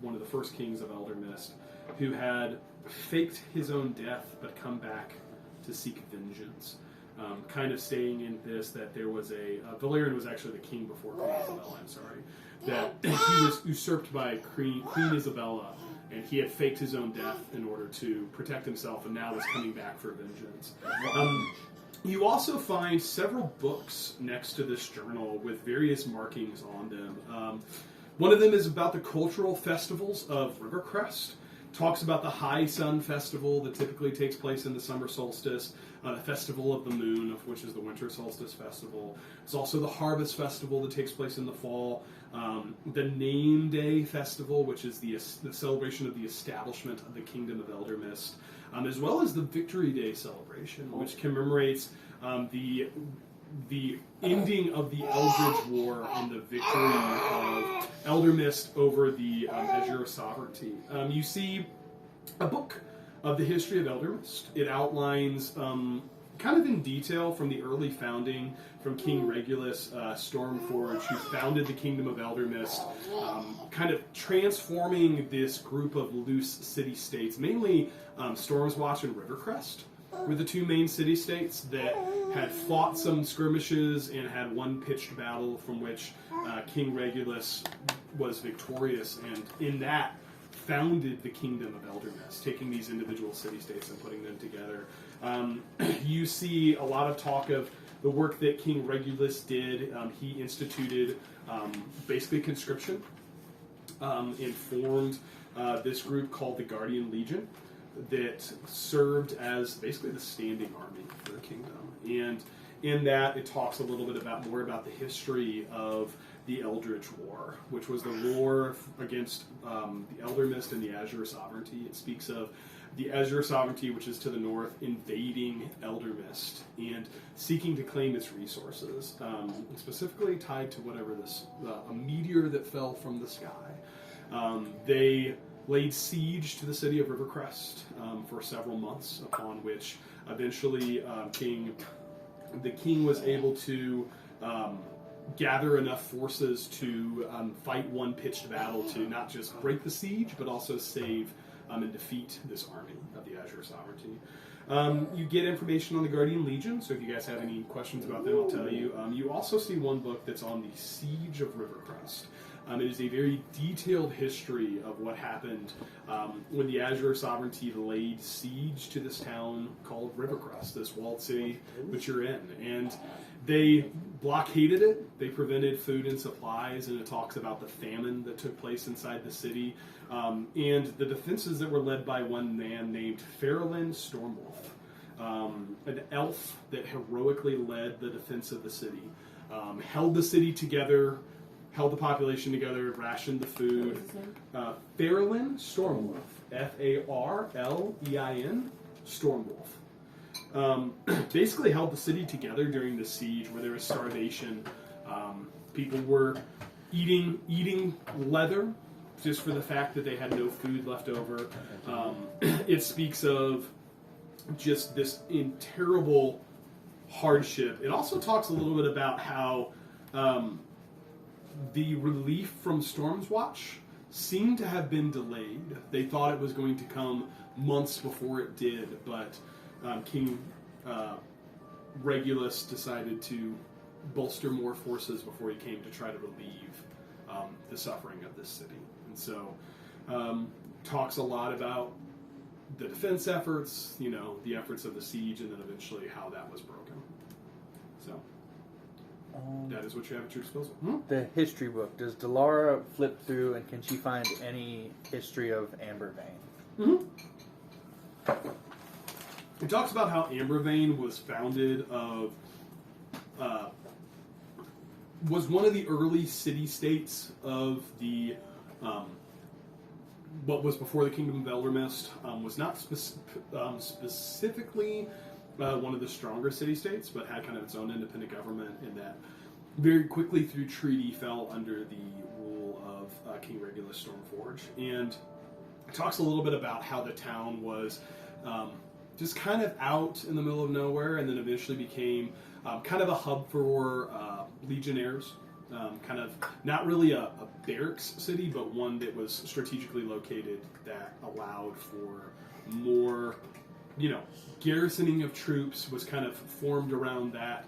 one of the first kings of Elder Mist, who had faked his own death but come back to seek vengeance. Kind of saying in this that there was Valerian was actually the king before Queen Isabella, I'm sorry, that he was usurped by Queen Isabella, and he had faked his own death in order to protect himself, and now was coming back for vengeance. You also find several books next to this journal with various markings on them. One of them is about the cultural festivals of Rivercrest. Talks about the High Sun Festival that typically takes place in the summer solstice, the Festival of the Moon, which is the winter solstice festival. There's also the Harvest Festival that takes place in the fall, the Name Day Festival, which is the celebration of the establishment of the Kingdom of Elder Mist, as well as the Victory Day celebration, which commemorates the ending of the Eldritch War and the victory of Elder Mist over the Azure sovereignty. You see a book of the history of Elder Mist. It outlines, kind of in detail, from the early founding, from King Regulus Stormforge, who founded the Kingdom of Elder Mist, kind of transforming this group of loose city-states, mainly Stormswatch and Rivercrest, were the two main city-states that had fought some skirmishes and had one pitched battle from which King Regulus was victorious, and in that founded the Kingdom of Elder Mist, taking these individual city-states and putting them together. You see a lot of talk of the work that King Regulus did. He instituted basically conscription and formed this group called the Guardian Legion that served as basically the standing army for the kingdom. And in that, it talks a little bit more about the history of the Eldritch War, which was the war against the Elder Mist and the Azure sovereignty. It speaks of the Azure sovereignty, which is to the north, invading Elder Mist and seeking to claim its resources, specifically tied to whatever a meteor that fell from the sky. They laid siege to the city of Rivercrest for several months, upon which eventually the king was able to gather enough forces to fight one pitched battle to not just break the siege, but also save and defeat this army of the Azure sovereignty. You get information on the Guardian Legion, so if you guys have any questions about them, I'll tell you. You also see one book that's on the Siege of Rivercrest. It is a very detailed history of what happened when the Azure Sovereignty laid siege to this town called Rivercrest, this walled city which you're in. And they blockaded it, they prevented food and supplies, and it talks about the famine that took place inside the city, and the defenses that were led by one man named Fairlin Stormwolf, an elf that heroically led the defense of the city, held the city together, held the population together, rationed the food. Fairlin Stormwolf, Farlein, Stormwolf. Basically held the city together during the siege where there was starvation. People were eating leather just for the fact that they had no food left over. It speaks of just this terrible hardship. It also talks a little bit about how the relief from Storm's Watch seemed to have been delayed. They thought it was going to come months before it did, but King Regulus decided to bolster more forces before he came to try to relieve the suffering of this city. And so talks a lot about the defense efforts, the efforts of the siege, and then eventually how that was broken. So that is what you have at your disposal. The history book. Does Delara flip through and can she find any history of Ambervein? It talks about how Ambervein was founded was one of the early city-states of the what was before the Kingdom of Eldermist. Was not specifically one of the stronger city-states, but had kind of its own independent government, and that very quickly through treaty fell under the rule of King Regulus Stormforge. And it talks a little bit about how the town was just kind of out in the middle of nowhere, and then eventually became kind of a hub for legionnaires. Kind of not really a barracks city, but one that was strategically located that allowed for more, garrisoning of troops was kind of formed around that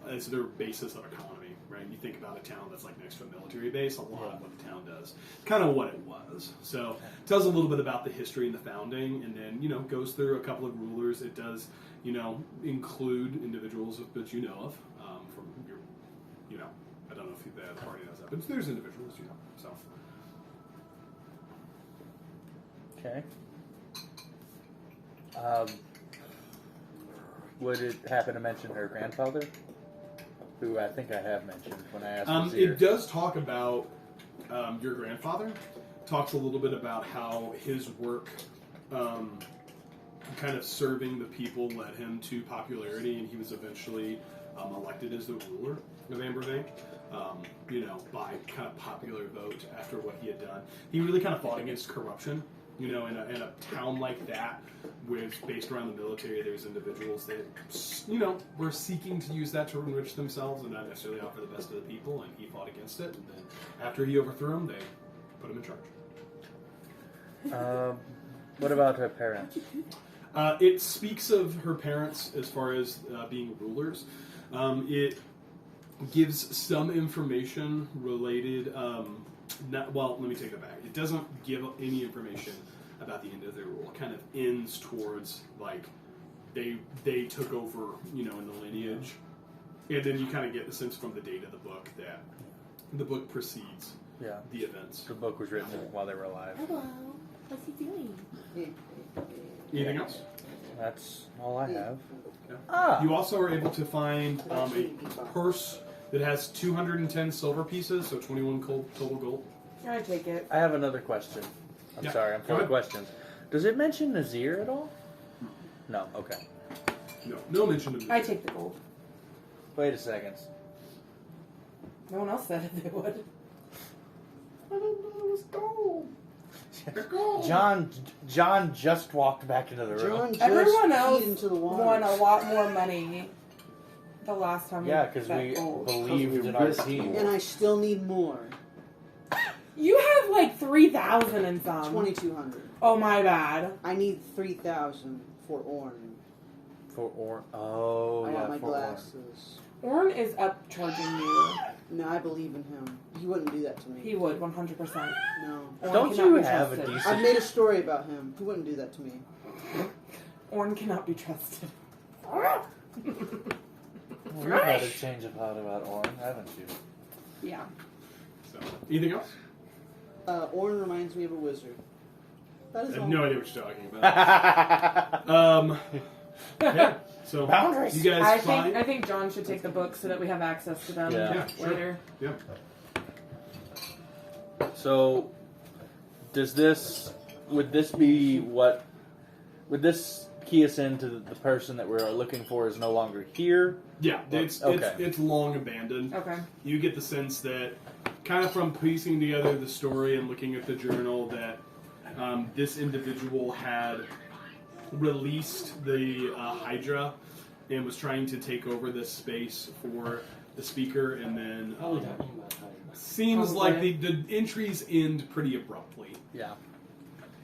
as their basis of economy, right? You think about a town that's like next to a military base, a lot of what the town does. It's kind of what it was. So it tells a little bit about the history and the founding, and then, goes through a couple of rulers. It does, include individuals that you know of from your, I don't know if the party knows that, but there's individuals, so. Okay. Would it happen to mention her grandfather? Who I think I have mentioned when I asked it does talk about your grandfather. Talks a little bit about how his work kind of serving the people led him to popularity, and he was eventually elected as the ruler of Ambervein, by kind of popular vote after what he had done. He really kind of fought against corruption. In a town like that, based around the military, there's individuals that, were seeking to use that to enrich themselves and not necessarily offer the best to the people, and he fought against it. And then after he overthrew them, they put him in charge. What about her parents? It speaks of her parents as far as being rulers. It gives some information related. Let me take that back. It doesn't give any information about the end of their rule. It kind of ends towards they took over, in the lineage, and then you kind of get the sense from the date of the book that the book precedes the events. The book was written while they were alive. Hello. What's he doing? Anything else? That's all I have. Yeah. You also are able to find a purse that has 210 silver pieces, so 21 total gold. I take it. I have another question. I'm sorry, I'm full of questions. Does it mention Nazir at all? No, okay. No mention of it. I take the gold. Wait a second. No one else said it, they would. I didn't know it was gold. John just walked back into the room. John just Everyone else peed into the water. won a lot more money the last time. Yeah, because we believed in our team. And I still need more. You have like 3,000 and some. 2,200. Oh my bad. I need 3,000 for Orn. For Orn. Oh, I yeah, want my for Orn. glasses. Orn is up charging you. No, I believe in him. He wouldn't do that to me. He would, 100%. No. Orn Don't cannot you be have a trusted. decent- I've made a story about him. He wouldn't do that to me. Orn cannot be trusted. You've had a change of heart about Orin, haven't you? Yeah. So, anything else? Orin reminds me of a wizard. That I is have all. no idea what you're talking about. Yeah. So Boundaries. you guys fine? I think John should take the book so that we have access to them Yeah. Sure. later. Yeah. So, would this key us into the person that we're looking for is no longer here? Yeah. It's long abandoned. Okay. You get the sense that, kind of from piecing together the story and looking at the journal, that this individual had released the Hydra and was trying to take over this space for the speaker, and then Probably talking about Hydra. seems Probably. like the entries end pretty abruptly. Yeah.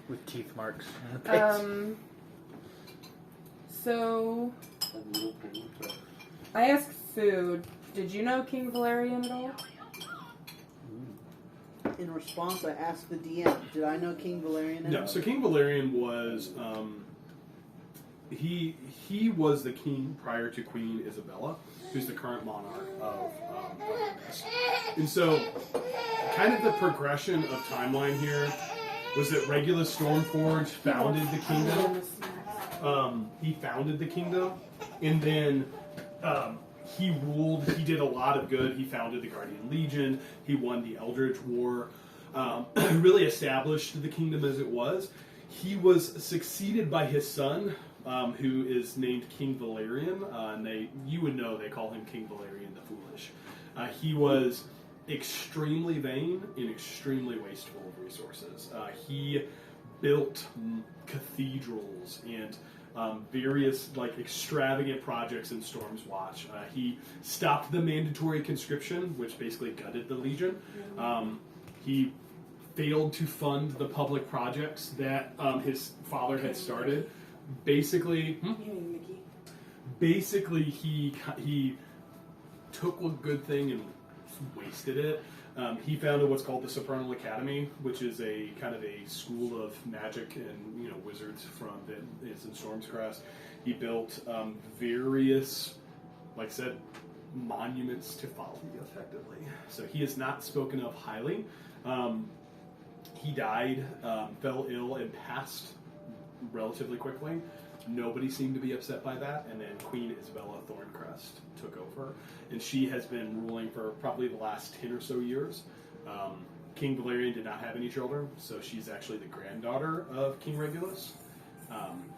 With teeth marks in the face. So Like little piggy, but I asked Food, did you know King Valerian at all? In response, I asked the DM, did I know King Valerian? No, so King Valerian was he was the king prior to Queen Isabella, who's the current monarch of Hydras. And so, kind of the progression of timeline here was that Regulus Stormforge founded the kingdom. He founded the kingdom, and then he ruled. He did a lot of good. He founded the Guardian Legion. He won the Eldritch War. Really established the kingdom as it was. He was succeeded by his son, who is named King Valerian. And you would know they call him King Valerian the Foolish. He was extremely vain and extremely wasteful of resources. He built cathedrals and various extravagant projects in Storm's Watch. He stopped the mandatory conscription, which basically gutted the Legion. He failed to fund the public projects that his father had started. Basically, he took a good thing and wasted it. He founded what's called the Supernal Academy, which is a kind of a school of magic and wizards that is in Storm's Crest. He built various, like I said, monuments to folly, effectively. So he is not spoken of highly. He died, fell ill, and passed relatively quickly. Nobody seemed to be upset by that, and then Queen Isabella Thorncrest took over, and she has been ruling for probably the last 10 or so years. King Valerian did not have any children, so she's actually the granddaughter of King Regulus,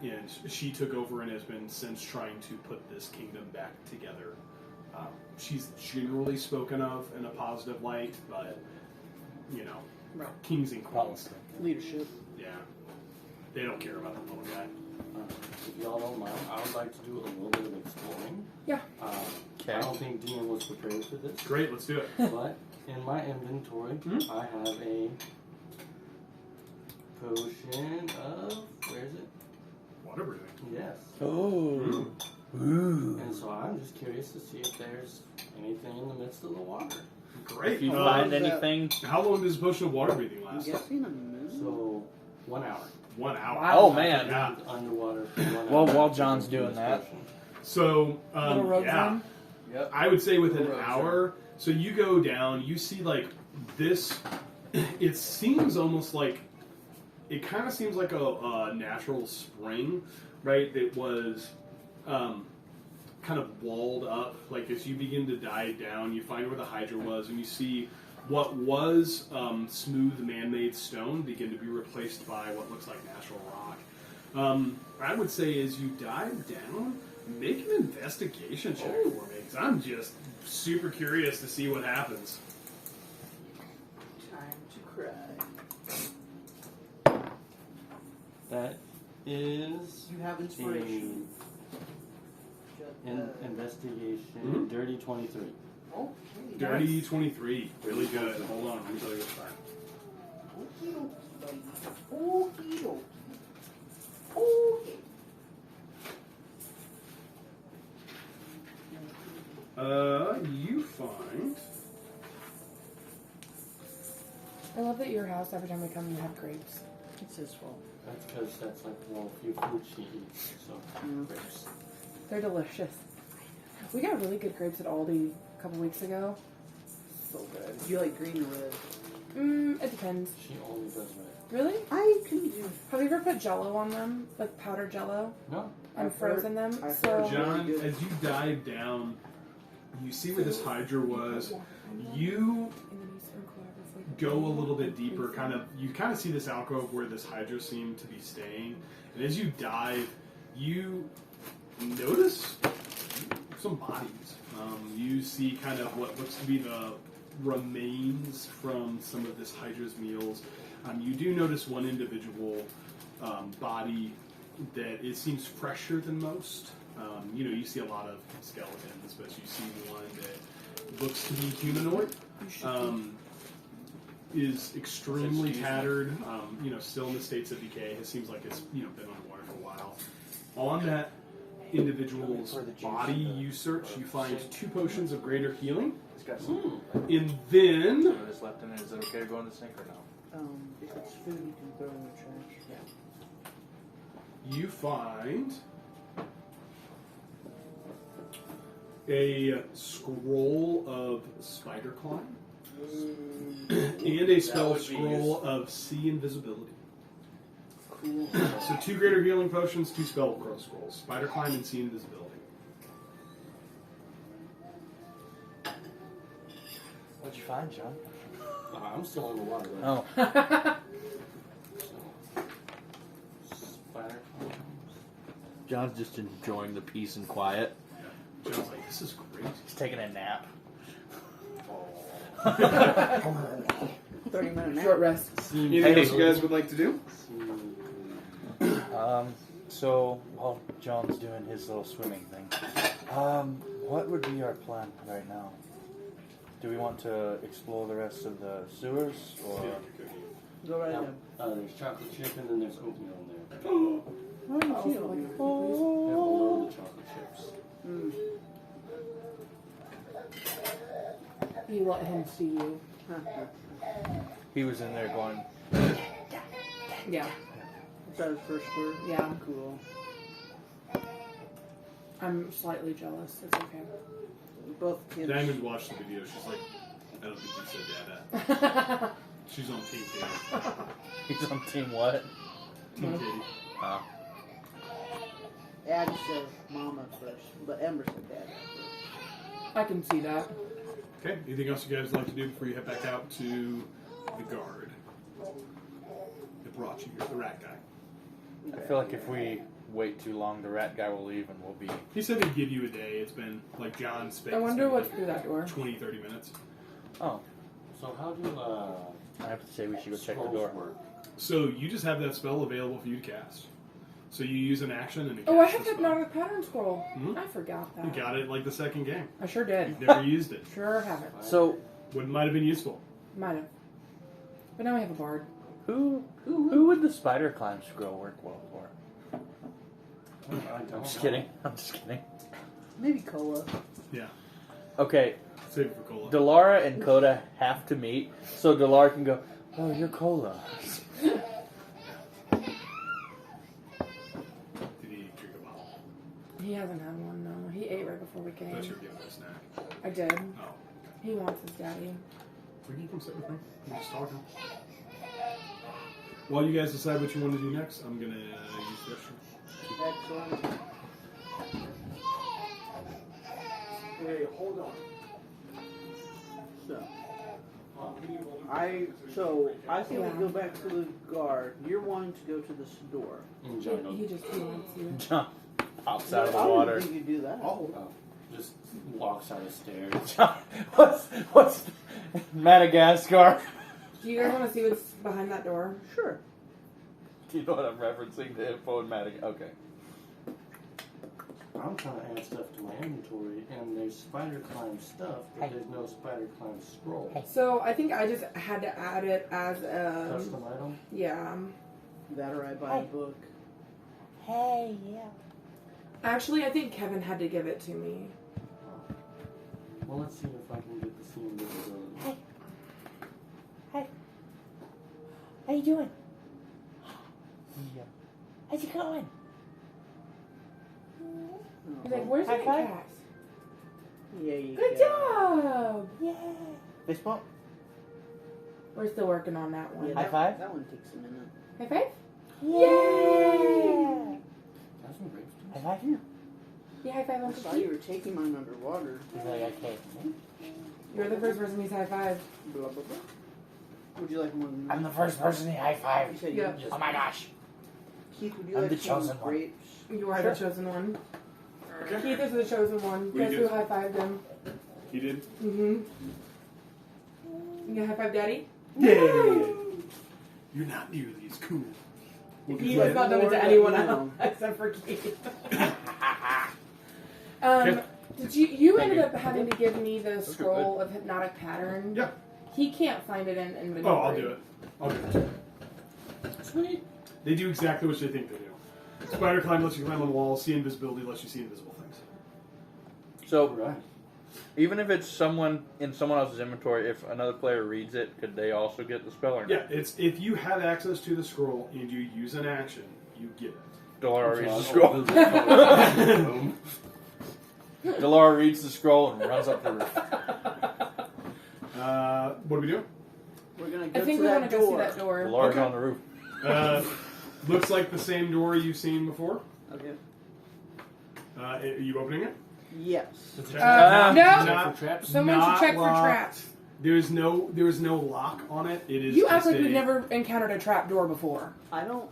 and she took over and has been since trying to put this kingdom back together. She's generally spoken of in a positive light, but kings and queens, Leadership. yeah, they don't care about the little guy. if y'all don't mind, I would like to do a little bit of exploring. Yeah. I don't think DM was prepared for this, Great, let's do it. but in my inventory, I have a potion of, where is it? Water breathing. Yes. Oh. Ooh. And so I'm just curious to see if there's anything in the midst of the water. Great. If you Oh, find that- anything, How long does a potion of water breathing I'm last? guessing a minute. So, 1 hour. 1 hour. Wow. oh man. Yeah. Underwater for 1 hour. Well, while John's doing This that. potion. So, Little rogue yeah, zone? Yep. I would say within an Rogue hour. So you go down, you see this. It seems almost like it kind of seems like a natural spring, right? That was kind of walled up. Like as you begin to dive down, you find where the Hydra was, and you see what was smooth man-made stone begin to be replaced by what looks like natural rock. I would say as you dive down, make an investigation check for me, because I'm just super curious to see what happens. Time to cry. That is You have inspiration. investigation, dirty 23. Okay. Dirty 23, really good. Hold on, let me tell you what's fine. Okie dokie, buddy. Okie dokie. Okay. I love that your house, every time we come, you have grapes. It's his fault. That's because that's like one of the few fruits she eats. So, grapes. They're delicious. We got really good grapes at Aldi a couple weeks ago. So good. Do you like green or red? It depends. She only does red. Really? I can do. Have you ever put Jello on them, like powdered Jello, No. and I've frozen them? I've So heard John, Really good. as you dive down, you see where this hydra was. You And then you sprinkle whatever flavor go a you little want. bit deeper, you kind of see this alcove where this hydra seemed to be staying. And as you dive, you notice some bodies. You see kind of what looks to be the remains from some of this hydra's meals. You do notice one individual body that it seems fresher than most. You see a lot of skeletons, but you see one that looks to be humanoid. Is extremely tattered, still in the states of decay. It seems like it's been underwater for a while. On that individual's body you search, you find 2 potions of greater healing, It's got some and then of this left in it. Is it okay to go in the sink or no? If it's food, you can throw it in the trash. you find a scroll of spider climb and a spell would be scroll of sea invisibility. Cool. So 2 greater healing potions, 2 spell scrolls, spider climb and sea invisibility. What'd you find, John? I'm still in the water. Right? Oh, So, spider claws. John's just enjoying the peace and quiet. John's like, this is great. He's taking a nap. 30-minute nap. Short rest. Anything Hey. else you guys would like to do? So while John's doing his little swimming thing, what would be our plan right now? Do we want to explore the rest of the sewers, or Go right Now, ahead. there's chocolate chip and then there's oatmeal in there. Oh, Oh, cute. like And below the chocolate chips. you let him see you. he was in there going? Yeah. Is that his first word? Yeah. Cool. I'm slightly jealous. It's okay. Both kids. Diamond watched the video. She's like, I don't think he said dada. She's on Team Katie. He's on team what? Team Katie. Oh. Abby said mama first, but Ember said dad first. I can see that. Okay, anything else you guys would like to do before you head back out to the guard? That brought you here, the rat guy. I feel like if we wait too long, the rat guy will leave and we'll be. He said he'd give you a day. It's been, like John spent I wonder what's through that door. 20, 30 minutes. Oh, So how do I have to say we should go check the scrolls door. work? So you just have that spell available for you to cast. So you use an action and it Oh, I casts have the spell. hypnotic pattern scroll. Mhm. I forgot You that. got it like the second game. I sure did. You've never used it. Sure haven't. So What might have been useful? Might have. But now we have a bard. who would the spider climb scroll work well for? I don't I'm just know. kidding. I'm just kidding. Maybe Cola. Yeah. Okay, Save it for Cola. Delara and Coda have to meet, so Delara can go, oh, you're Cola. Did he drink a bottle? He hasn't had one, no. He ate right before we I came. thought you were giving him a snack. I did. Oh. He wants his daddy. We can come sit with me. I'm just talking. While you guys decide what you want to do next, I'm going to use the restroom. Excellent. Hey, hold on. So I think we go back to the guard. You're wanting to go to this door. In jungle. He wants you. John pops out of the I wouldn't water. think you do that. Oh, just walks out of stairs. John, what's Madagascar? Do you guys want to see what's behind that door? Sure. Do you know what I'm referencing? The info in Madagascar. Okay. I'm trying to add stuff to my inventory, and there's spider climb stuff, but there's no spider climb scroll. So I think I just had to add it as Custom item? yeah. That or I buy a book. Hey, yeah. Actually, I think Kevin had to give it to me. Well, let's see if I can get the scene visibility. How you doing? Yeah. How's it going? Oh, He's like, where's High my five. cat? yeah, you Good job! Yeah. Fist bump. We're still working on that one. Yeah, High that, five? That one takes a minute. High five? Yeah. That's some great High five. Yeah. Yeah, high five, I Uncle saw Steve. you were taking mine underwater. He's like, okay. You're the first person he's high five. Blah, blah, blah. Would you like more than I'm the first person he high You five. said Yeah. you Oh my gosh. Keith, would you I'm like the some chosen one. grapes? You are the chosen one. Okay. Keith is the chosen one. What do Guess you who do? high fived him? He did. Mm-hmm. You gonna high five Daddy? Yay! You're not nearly as cool. He has not done it to anyone else except for Keith. Did you ended up having to give me the scroll of hypnotic pattern? Yeah. He can't find it in inventory. Oh, I'll do it. I'll do it. Sweet. They do exactly what they think they do. Spider climb lets you climb on walls. See invisibility lets you see invisible things. So, Right. even if it's someone in someone else's inventory, if another player reads it, could they also get the spell or not? Yeah, it's if you have access to the scroll and you use an action, you get it. Delara reads the So scroll. Boom. Delara reads the scroll and runs up the roof. What do we do? We're gonna I go think to we that want to go see door. that door. Delara's Okay. on the roof. Looks like the same door you've seen before. Okay. Are you opening it? Yes. No! Not- For traps? Someone not should check for locked. traps. There is no lock on it. It is. You act just like a- we've never encountered a trap door before. I don't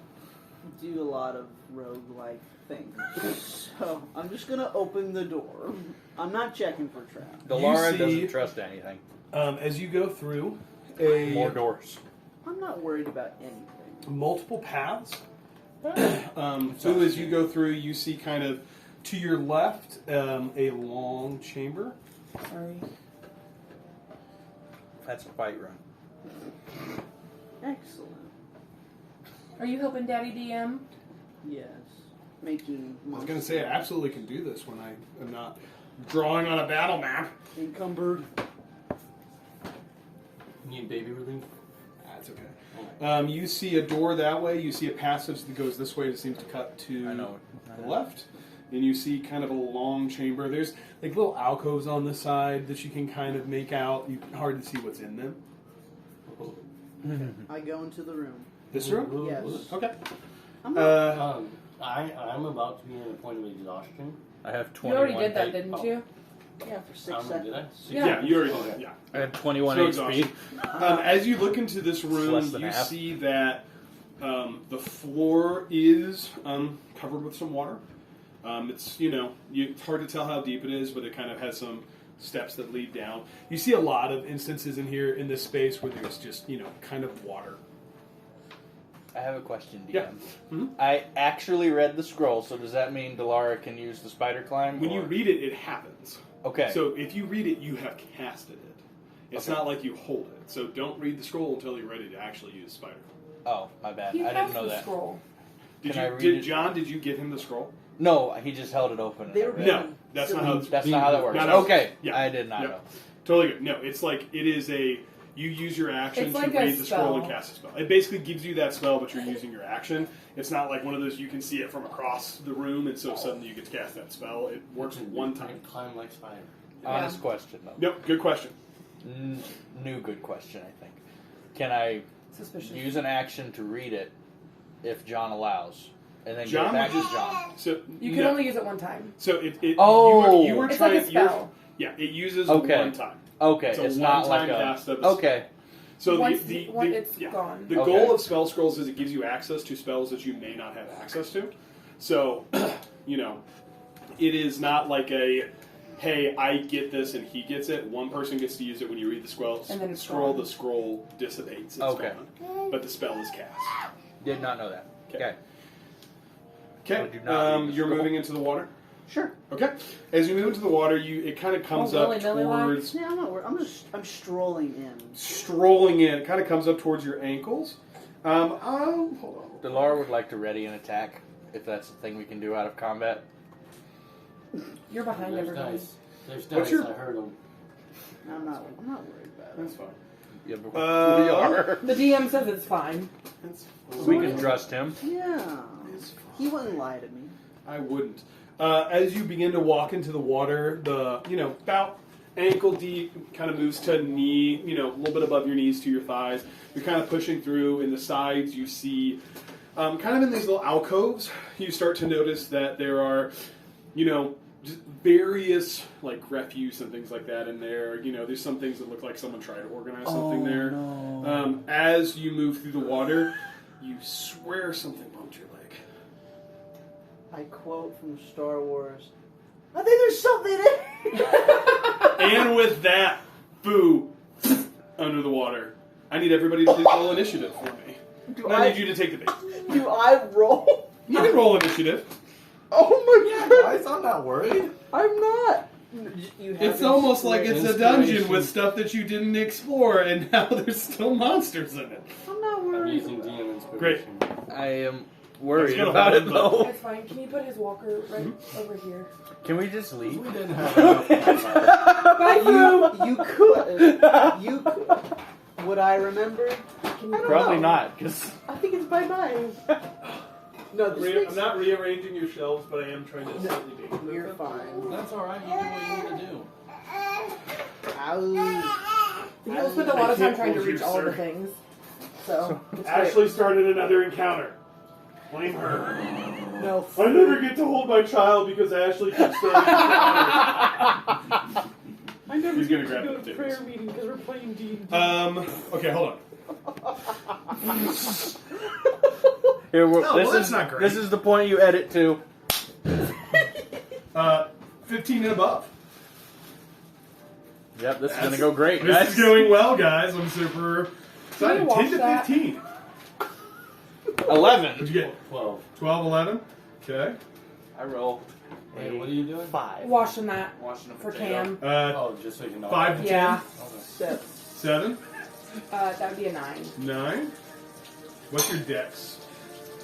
do a lot of rogue-like things, so I'm just gonna open the door. I'm not checking for traps. Delara see- doesn't trust anything. As you go through More doors. I'm not worried about anything. multiple paths. So as you go through, you see kind of to your left a long chamber. Sorry. That's a fight run. Excellent. Are you helping Daddy DM? Yes. Making I was going to say I absolutely can do this when I am not drawing on a battle map. encumbered. Need baby relief? That's okay. You see a door that way. You see a passage that goes this way. It seems to cut to I know. the left. And you see kind of a long chamber. There's like little alcoves on the side that you can kind of make out. Hard to see what's in them. I go into the room. This room? Yes. Okay. I'm not, I'm about to be in a point of exhaustion. I have You 21. already did that, HP. didn't you? yeah, for 6 Did seconds. I? Yeah. You already Okay. did. Yeah. I have 21 So HP. exhaustion. As you look into this room, less than you half. see that the floor is covered with some water. It's it's hard to tell how deep it is, but it kind of has some steps that lead down. You see a lot of instances in here in this space where there's just kind of water. I have a question, DM. Yeah. Mhm. I actually read the scroll, so does that mean Delara can use the spider climb? When or- you read it, it happens. Okay. So if you read it, you have casted it. It's Okay. not like you hold it. So don't read the scroll until you're ready to actually use Spider. Oh, my bad. He I has didn't know the that. scroll. Did Can I you? read Did it? John? Did you give him the scroll? No, he just held it open. and They I were read No, it. that's not how. It's, That's not how that works. No, no. Okay. Yeah. I did not Yeah. know. Totally good. No, it's like it is a. You use your action It's to like a read the scroll and spell. cast a spell. It basically gives you that spell, but you're using your action. It's not like one of those you can see it from across the room, and so suddenly you get to cast that spell. It works one time. Climb like spider. Honest question, though. Nope. Good question. New good question, I think. Can I Suspicious. use an action to read it if John allows? And then John get back to would John? So You can no. only use it one time. So it Oh. you were It's trying. like a spell. Yeah, it uses Okay. one time. Okay, It's a it's not like one-time a... cast of a Okay. So Once the it's gone. The Okay. goal of spell scrolls is it gives you access to spells that you may not have access to. So, it is not like a, hey, I get this and he gets it. One person gets to use it when you read the scroll. And then it's scroll. gone. The scroll dissipates. It's Okay. gone. But the spell is cast. Did not know that. Okay. Okay. Okay. I do not read the You're scroll. moving into the water. Sure. Okay. As you move into the water, it kind of comes up willy-nilly like? towards. Yeah, I'm not worried. I'm strolling in. Strolling in. It kind of comes up towards your ankles. Hold on. Delara would like to ready an attack, if that's the thing we can do out of combat. You're behind There's everybody. dice. There's What's dice. your- I heard them. I'm not worried about it. That's fine. Yeah, but we are. The DM says it's fine. We can trust him. Yeah. He wouldn't lie to me. I wouldn't. As you begin to walk into the water, about ankle deep, kind of moves to knee, a little bit above your knees to your thighs. You're kind of pushing through. In the sides, you see, kind of in these little alcoves, you start to notice that there are, just various like refuse and things like that in there. There's some things that look like someone tried to organize something there. No. As you move through the water, you swear something bumped your leg. I quote from Star Wars. I think there's something in And with that, boo, under the water. I need everybody to roll initiative for me. I need you to take the bait. Do I roll? You can roll initiative. Oh my god! Guys, I'm not worried. I'm not. You have It's almost like it's a dungeon Inspiration. with stuff that you didn't explore, and now there's still monsters in it. I'm not I'm worried. using DM inspiration. Great. I am worried gonna about hold it it, though. It's fine. Can you put his walker right over here? Can we just leave? We didn't have enough. Bye, Foo! You could. You could. Would I remember? I don't Probably know. not, because I think it's by mine. No, this makes... I'm not rearranging your shelves, but I am trying to slightly date. You're fine. That's alright, you do what you need to do. Ow. He will spend a lot of time trying to hold you, reach all of the sir. things. So, it's Ashley started another encounter. Blame her. great. No. I never get to hold my child because Ashley keeps starting encounters. I never He's gonna get grab to the go to potatoes. prayer meeting because we're playing D&D. Okay, hold on. here that's not great. This is the point you edit to. 15 and above. Yep, this is gonna go great, This guys. is going well, guys. I'm super Can excited. we 10 watch to that? 15. 11. What'd you get? 12. 12, 11? Okay. I roll. Wait, what are you doing? 5. Washing that Washing a for potato. Cam. Oh, just so you know. 5 to 10? Yeah. Okay. 7? That would be a 9. 9? What's your dex?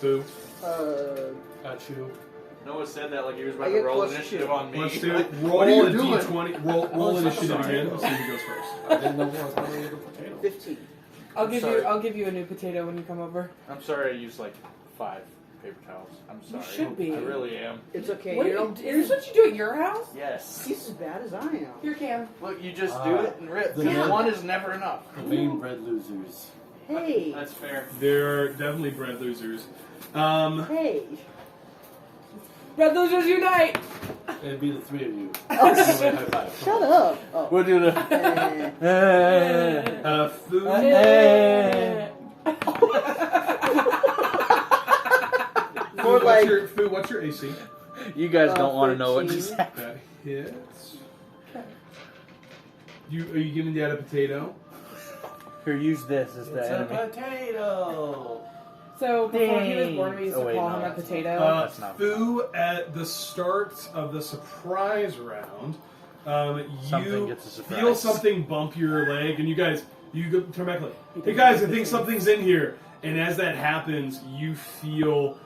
Boo. Got you. Noah said that like he was I about to get roll plus initiative 2. on me. Let's do Like, roll what are you a doing? d20. Roll Oh, initiative sorry. again. Let's see who goes first. I didn't know what I was going to get a potato. 15. sorry. I'll give you a new potato when you come over. I'm sorry I used like 5 paper towels. I'm sorry. should be. I really am. It's okay. What do You're you, is this what you do at your house? Yes. He's as bad as I am. Here, Cam. Look, you just do it and rip. the Because man- one is never enough. The vain bred losers. Hey. That's fair. They're definitely bred losers. Hey. Red Losers Unite! It'd be the three of you. Oh, Anyway, high five. shut up. Oh. We'll do the. Eh. Food. More like What's your AC? You guys don't want to know what 13. just happened. That hits. Are you giving Dad a potato? Here, use this as the It's a enemy. potato. So, before he was Dang. born, we used to Oh, wait, call no, him a that's potato. That's not Foo, at the start of the surprise round, Something you gets a surprise. feel something bump your leg, and you go turn back like, hey guys, I think something's in here. And as that happens, you feel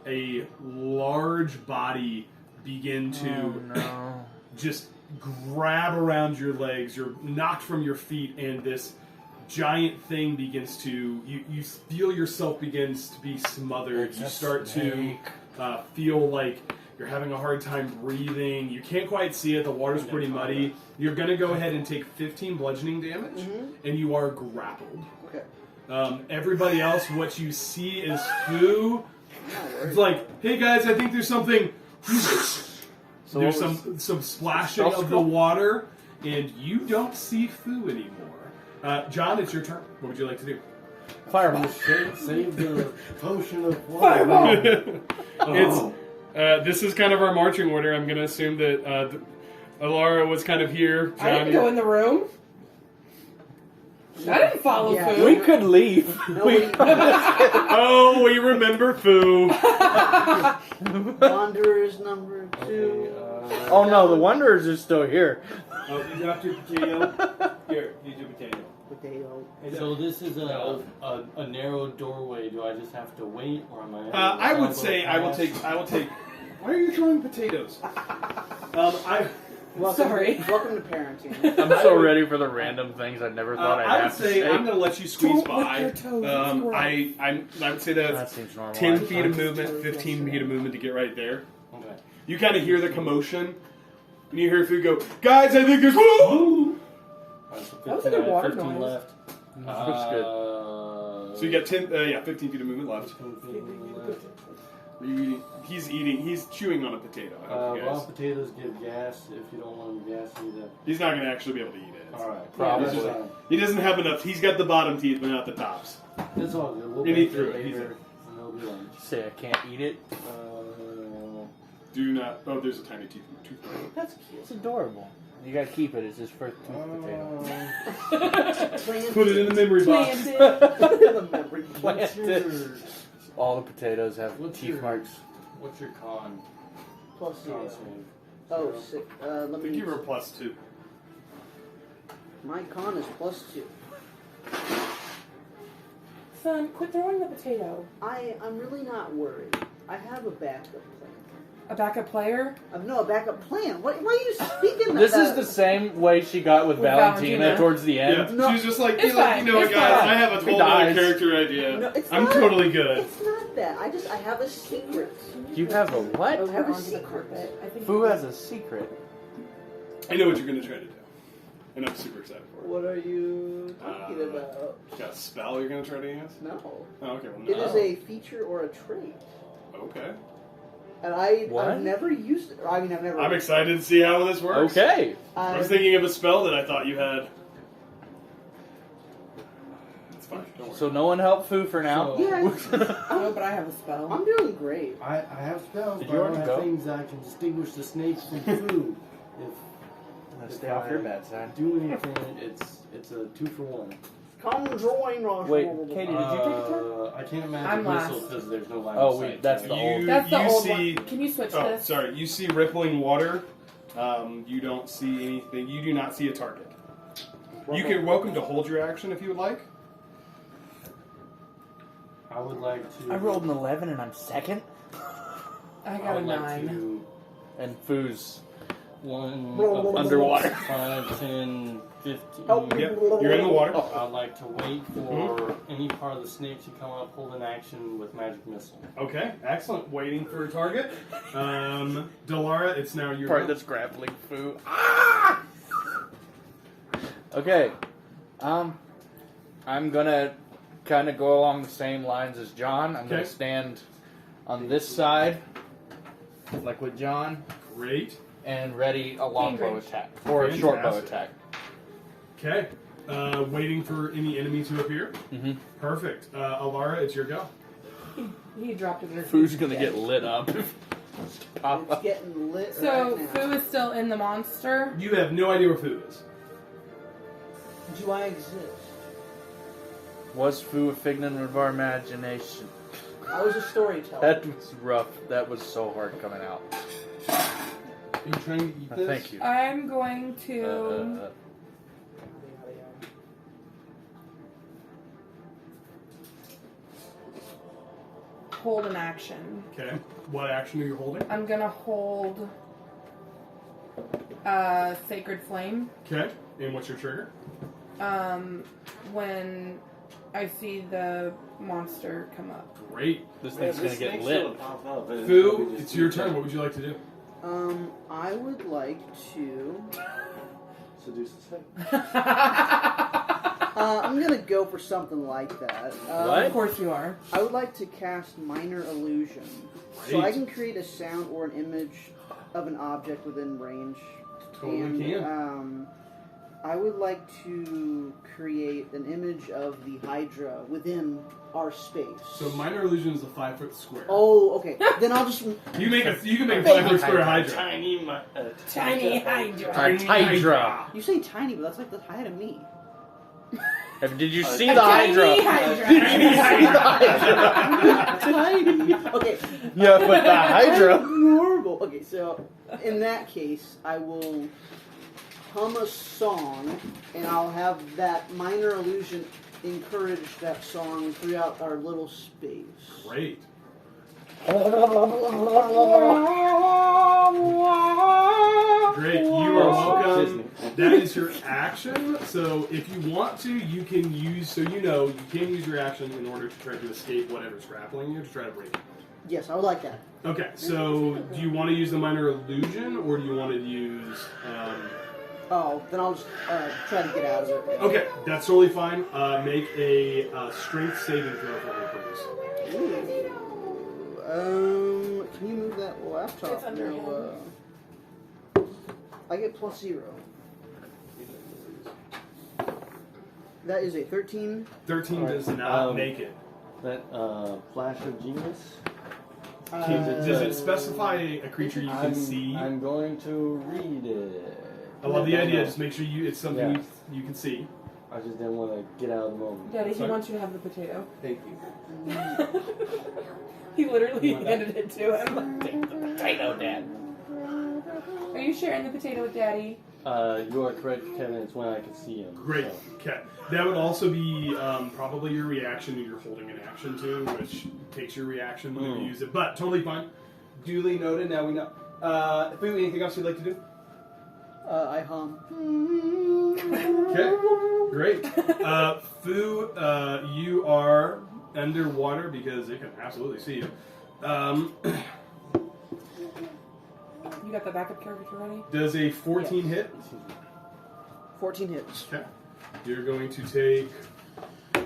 a large body begin to no. just grab around your legs. You're knocked from your feet, and this giant thing begins to you feel yourself begins to be smothered. It's You a start snake. to feel like you're having a hard time breathing. You can't quite see it. The water's pretty muddy. You're gonna go ahead and take 15 bludgeoning damage, and you are grappled. Okay. Everybody else, what you see is Foo. I'm not worried. It's like, hey guys, I think there's something. So There's what was- some splashing of the water, and you don't see Foo anymore. John, it's your turn. What would you like to do? Fireball. Save the potion of water. It's this is kind of our marching order. I'm going to assume that Alara was kind of here. I didn't go in the room. I didn't follow Yeah. food. We could leave. Nobody, Oh, we remember Foo. Wanderers number 2. Oh no, the Wanderers are still here. Oh, you dropped your potato. Here, here's your potato. Potato. So this is a narrow doorway. Do I just have to wait, or am I? I would say I will take. Why are you throwing potatoes? Sorry. Welcome to parenting. I'm so ready for the random things I never thought I'd I would have to say say. I'm going to let you squeeze Don't lick by. your toes, it's gross. I would say that that's seems normal. 10 feet of movement, 15 feet of movement to get right there. Okay. You kind of hear the commotion, and you hear food go, guys, I think there's woo! Alright, so That was like a 15, water 15 noise. left. Looks good. So you got 15 feet of movement left. 15 feet left. Are you eating? He's chewing on a potato. I hope you Raw guys. potatoes give gas. If you don't want them gas, you either. He's not going to actually be able to eat it. Alright. Probably. That's fine. He doesn't have enough. He's got the bottom teeth, but not the tops. It's all good. We'll You make eat through it, later, easy. and it'll be lunch. Say I can't eat it. Do not. Oh, there's a tiny tooth. That's cute. It's adorable. You gotta keep it. It's his first tooth potato. Put it in the memory box. What's your, All the potatoes have What's teeth your- marks. what's your con? Plus Con zero. save? Oh, sick. Let I me. think you were +2. My con is +2. Son, quit throwing the potato. I'm really not worried. I have a backup plan. A backup player? No, a backup plan. Why are you speaking? This is that? the same way she got with With Valentina Valentina. towards the end. Yeah. No. She was just like, It's you know, fine, you know what, it's guys? fine. I have a He total other dies. character idea. No, it's I'm not. totally good. It's not that. I have a secret. You have a what? I have a Onto the secret. carpet. I think Fu has a secret. I know what you're going to try to do. And I'm super excited for it. What are you talking about? Got a spell you're going to try to use? No. Oh, okay. Well, It no. is a feature or a trait. Okay. And What? I've never used it. I mean, I've never. I'm excited to see how this works. Okay. I was thinking of a spell that I thought you had. It's fine. Don't worry. So no one helped Fu for now. So- Yeah. No, but I have a spell. I'm doing great. I have spells, Did but you I already don't have go? things that can distinguish the snakes from food. Let's stay off your bad side. Do anything, it's a 2-for-1. Come join us. Wait, Katie, did you take a turn? I can't imagine I'm last. whistles because there's no line Oh, of wait, sight. that's the old. That's the you old see, one. Can you switch Oh, this? sorry. You see rippling water. You don't see anything. You do not see a target. You can welcome to hold your action if you would like. I would like to. I rolled an 11 and I'm second. I I got a would like 9. to. And Fu's 1 underwater. 5, 10, 15. Help me. Yep, you're in the water. I'd like to wait for any part of the snake to come up, hold an action with magic missile. Okay, excellent. Waiting for a target. Delara, it's now your Part turn. that's grappling Fu. Ah! Okay. I'm gonna kind of go along the same lines as John. I'm gonna Okay. stand on this side, like with John, Great. and ready a longbow Cambridge. attack or a short bow Fantastic. attack. Okay. Waiting for any enemy to appear. Mm-hmm. Perfect. Alara, it's your go. He dropped it in her Fu's feet. gonna get lit up. Pop It's up. getting lit So, right now. Fu is still in the monster. You have no idea where food is. Do I exist? Was Fu a figment of our imagination? I was a storyteller. That was rough. That was so hard coming out. Are you trying to eat this? Thank you. I'm going to hold an action. Okay. What action are you holding? I'm gonna hold Sacred Flame. Okay. And what's your trigger? When I see the monster come up. Great. This Man, thing's gonna this get snake's lit. gonna pop up, and Fu, probably just it's your do turn. that. What would you like to do? I would like to. Seduce the snake. I'm gonna go for something like that. What? Of course you are. I would like to cast Minor Illusion, so I Great. can create a sound or an image of an object within range. Totally and, can. I would like to create an image of the Hydra within our space. So minor illusion is a 5-foot square. Oh, okay. Then I'll just. You can make a 5-foot square hydra. Tiny, Tiny Hydra. Hydra. You say tiny, but that's like the height of me. Did you see A the tiny Hydra? Hydra. Tiny. Okay. Yeah, but the Hydra. Normal. Okay, so in that case, I will hum a song, and I'll have that minor illusion encourage that song throughout our little space. Great. Great. You are That is your action. So if you want to, you can use. So you can use your action in order to try to escape whatever's grappling you to try to break it. Yes, I would like that. Okay. So do you want to use the minor illusion, or do you want to use? Oh, then I'll just try to get out of it. Okay, that's totally fine. Make a strength saving throw for me, please. Can you move that laptop? It's under him. I get +0. That is a 13. 13 does not make it. That flash of genius. Does it specify a creature you can see? I'm going to read it. I love the idea. Just make sure it's something you can see. I just didn't want to get out of the moment. Daddy, he Sorry? wants you to have the potato. Thank you. He literally handed it to him. Like, take the potato, Dad. Are you sharing the potato with Daddy? You are correct, Kevin. It's when I can see him. Great. Okay. That would also be probably your reaction that you're holding an action to, which takes your reaction when you use it. But totally fine. Duly noted. Now we know. Foo, anything else you'd like to do? I hum. Okay. Great. Foo, you are underwater because it can absolutely see you. You got the backup character ready? Does a 14 hit? 14 hits. Okay. You're going to take. I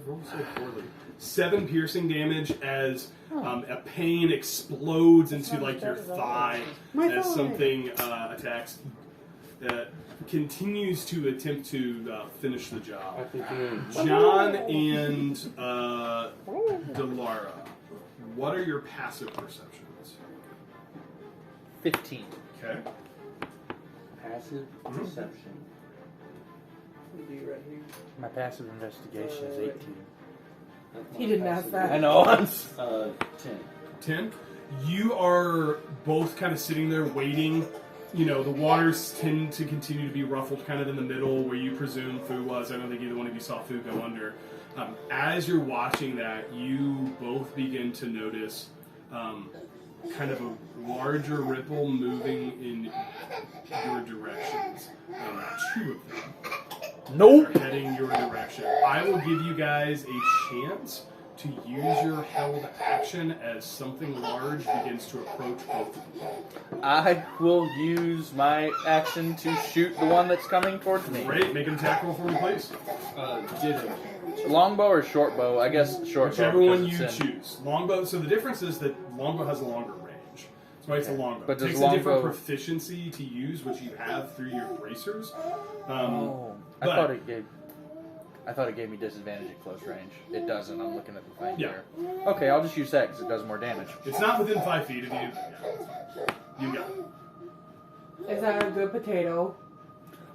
rolled so poorly. 7 piercing damage as a pain explodes into like your thigh as something attacks. Continues to attempt to finish the job. I think you John and Delara, what are your passive perceptions? 15. Okay. passive perception. It'll be right here. My passive investigation is 18. He didn't ask that. I know. 10. 10. You are both kind of sitting there waiting. You know, the waters tend to continue to be ruffled kind of in the middle where you presume Fu was. I don't think either one of you saw Fu go under. As you're watching that, you both begin to notice kind of a larger ripple moving in your directions. 2 of them. Nope. Are heading your direction. I will give you guys a chance to use your held action as something large begins to approach both of you. I will use my action to shoot the one that's coming towards me. Great, make an attack roll for me, please. Longbow or short bow? I guess short Whichever bow. one because you it's in- choose. Longbow. So the difference is that longbow has a longer range. That's why it's a longbow. But It does takes a different longbow- proficiency to use, which you have through your bracers. Oh, I but- thought it gave me disadvantage at close range. It doesn't. I'm looking at the thing Yeah. here. Okay, I'll just use that because it does more damage. It's not within 5 feet of you. You got it. Is that a good potato?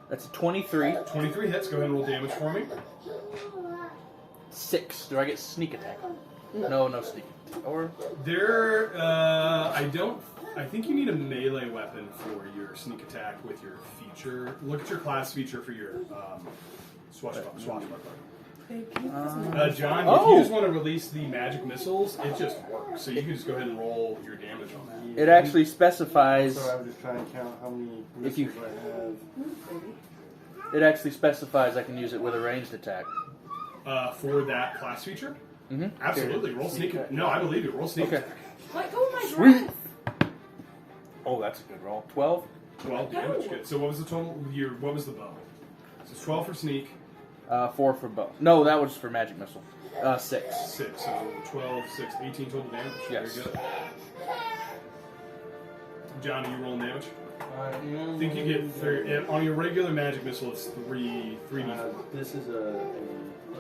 That's a 23. 23 hits. Go ahead and roll damage for me. 6. Do I get sneak attack? No sneak. Or I think you need a melee weapon for your sneak attack with your feature. Look at your class feature for your swashbuckler. John, if you just want to release the magic missiles, it just works. So you can just go ahead and roll your damage on that. it actually specifies. Sorry, I was just trying to count how many If you- missiles I have. It actually specifies I can use it with a ranged attack. For that class feature? Mm-hmm. Absolutely. Roll sneak attack. No, I believe you. Roll sneak Okay. attack. Let go of my Sweet. dress. Oh, that's a good roll. 12. 12 damage. Good. So what was the total? What was the bow? So it's 12 for sneak, 4 for bow. No, that was for magic missile. 6. 6. So 12, 6, 18 total damage. Yes. Very good. John, are you rolling damage? I think you get 30. On your regular magic missile, it's 3d4. This is a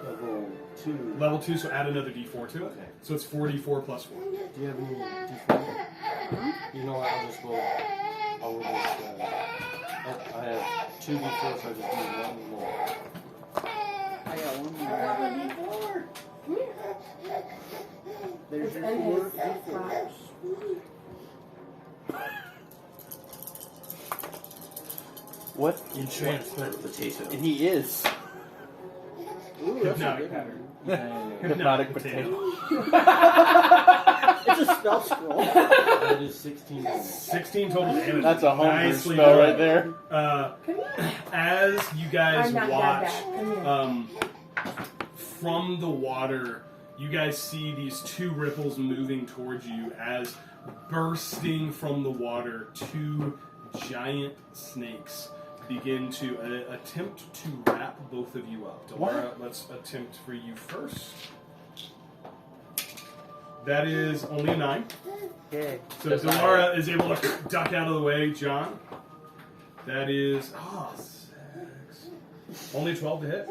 level 2. Level 2, so add another d4 to it. Okay. So it's 4d4 plus 4. Do you have any d4? You know what? I'll just roll. I'll roll this. I have 2 d4, so I just need 1 more. I got one more. There's your And 4 his d4s. What? Entrancement potato. He is. Ooh, that's a Hypnotic good pattern. one. Hypnotic potato. It's a spell scroll. That is 16 damage. 16 total damage. That's a homebrew Nicely spell done. right there. Come here. As you guys I'm not watch, that bad. from the water, you guys see these two ripples moving towards you as bursting from the water, two giant snakes begin to attempt to wrap both of you up. Delara, let's attempt for you first. That is only a 9. Okay. So That's not Delara is able to duck out of the way. John, that is 6. Only 12 to hit.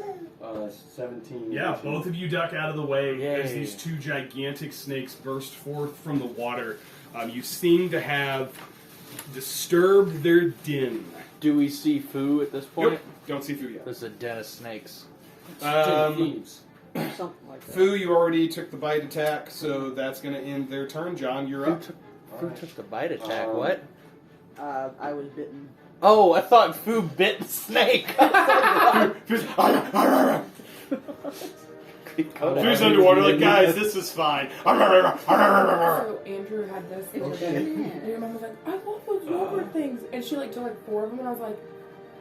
17. Yeah, both of you duck out of the way as Yay. these two gigantic snakes burst forth from the water. You seem to have disturbed their den. Do we see Fu at this point? Nope, don't see Fu yet. This is a den of snakes. Thieves. Something like that. Fu, you already took the bite attack, so that's going to end their turn. John, you're up. Fu took the bite attack. Um, What? I was bitten. Oh, I thought Fu bit the snake. Fu's underwater, like, guys, this is fine. So Andrew had this the other It's day. shit. And your mom was like, I love those yogurt things. And she like took like 4 of them and I was like,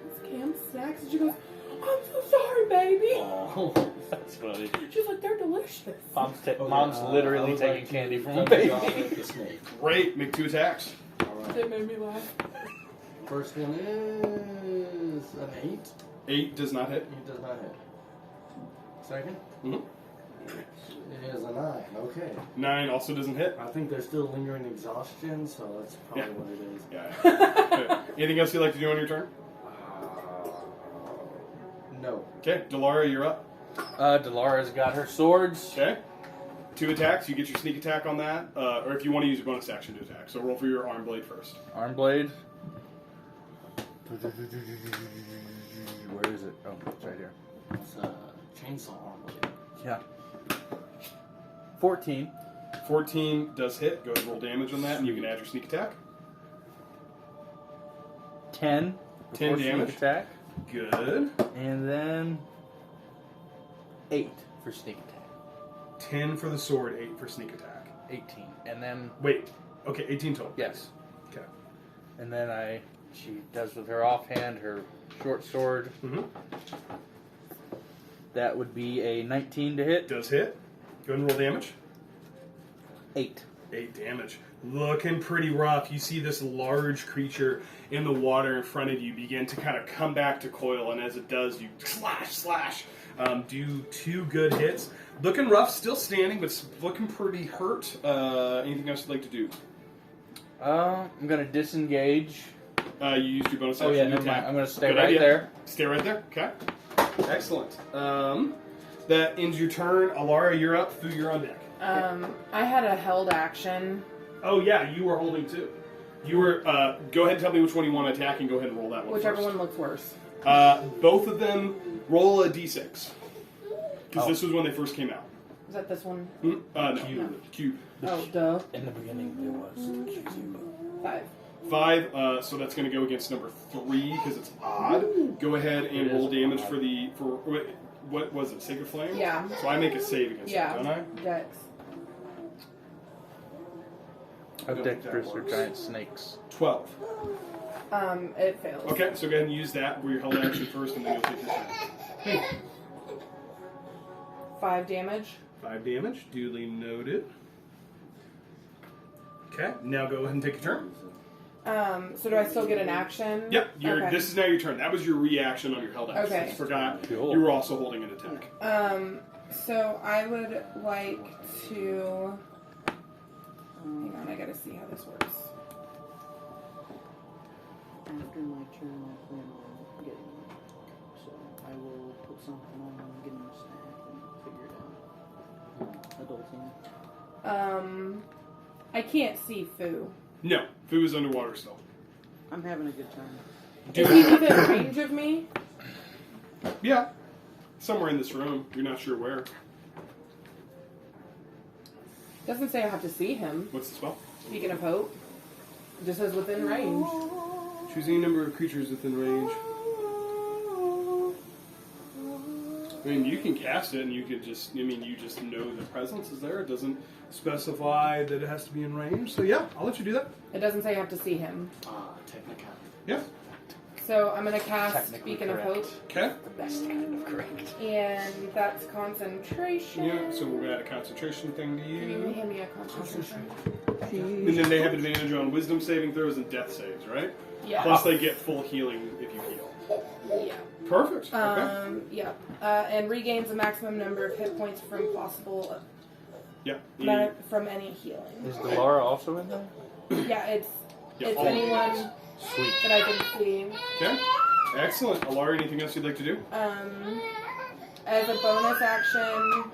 it's Cam's snacks. And she goes, I'm so sorry, baby. Oh. That's funny. She's like, they're delicious. Mom's literally taking candy from a baby. baby. The snake. Great, make 2 attacks. Alright. It made me laugh. First one is an 8. 8 does not hit. It does not hit. Second? Mhm. It is a 9. Okay. 9 also doesn't hit. I think there's still lingering exhaustion, so that's probably Yeah. what it is. Yeah. Okay. Anything else you'd like to do on your turn? No. Okay, Delara, you're up. Delara's got her swords. Okay. 2 attacks. You get your sneak attack on that, or if you want to use your bonus action to attack. So roll for your arm blade first. Arm blade. Where is it? Oh, it's right here. It's a chainsaw arm blade. Yeah. 14. 14 does hit. Go ahead and roll damage on that, and you can add your sneak attack. 10. 10 for sneak damage. attack. Good. And then 8 for sneak attack. 10 for the sword, 8 for sneak attack. 18. And then, Wait. Okay, 18 total. yes. Okay. And then she does with her offhand, her short sword. Mm-hmm. That would be a 19 to hit. Does hit. Go ahead and roll damage. 8. 8 damage. Looking pretty rough. You see this large creature in the water in front of you begin to kind of come back to coil, and as it does, you slash. Do 2 good hits. Looking rough, still standing, but looking pretty hurt. Anything else you'd like to do? I'm going to disengage. You used your bonus Oh, action yeah, to never attack. mind. I'm going to stay Good right idea. there. Stay right there. Okay. Excellent. That ends your turn. Alara, you're up. Fu, you're on deck. I had a held action. Oh, yeah, you were holding 2. You were, go ahead and tell me which one you want to attack and go ahead and roll that one Whichever first. one looks worse. Both of them roll a d6. Because Oh. this was when they first came out. Is that this one? No. No. Cube. Oh, duh. In the beginning, there was 5. 5, so that's going to go against number 3 because it's odd. Go ahead and It roll is damage odd. wait, what was it, Sacred Flame? Yeah. So I make a save against Yeah. it, don't I? Dex. I How don't think that dexterous are works. giant snakes? 12. It fails. Okay, so go ahead and use that where you held action first and then you'll take your turn. 5 damage. 5 damage, duly noted. Okay, now go ahead and take your turn. So do I still get an action? Yep, Okay. this is now your turn. That was your reaction on your held action. Okay. I forgot Cool. you were also holding an attack. So I would like to... Hang on, I gotta see how this works. After my turn, I plan on getting one. So I will put something on, getting a snack, and figure it out. Adulting. I can't see Fu. No, Fu is underwater still. I'm having a good time. Is he within range of me? Yeah, somewhere in this room. You're not sure where. Doesn't say I have to see him. What's the spell? Speaking of hope, it just says within range. Choose any number of creatures within range. I mean, you can cast it, and you could just, you just know the presence is there. It doesn't specify that it has to be in range. So yeah, I'll let you do that. It doesn't say you have to see him. Technicality. Yeah. So I'm going to cast Technically Beacon of correct. Hope. Okay. The best kind of correct. And that's concentration. Yeah, so we're going to add a concentration thing to Can you you. hand me a concentration? And then they have advantage on wisdom saving throws and death saves, right? Yeah. Plus they get full healing if you heal. Yeah. Perfect. Okay. Yeah. And regains a maximum number of hit points from possible Yeah. from any healing. Is Delara also in there? Yeah, it's Yeah, it's all of anyone Sweet. that I can see. Okay. Excellent. Alara, anything else you'd like to do? As a bonus action,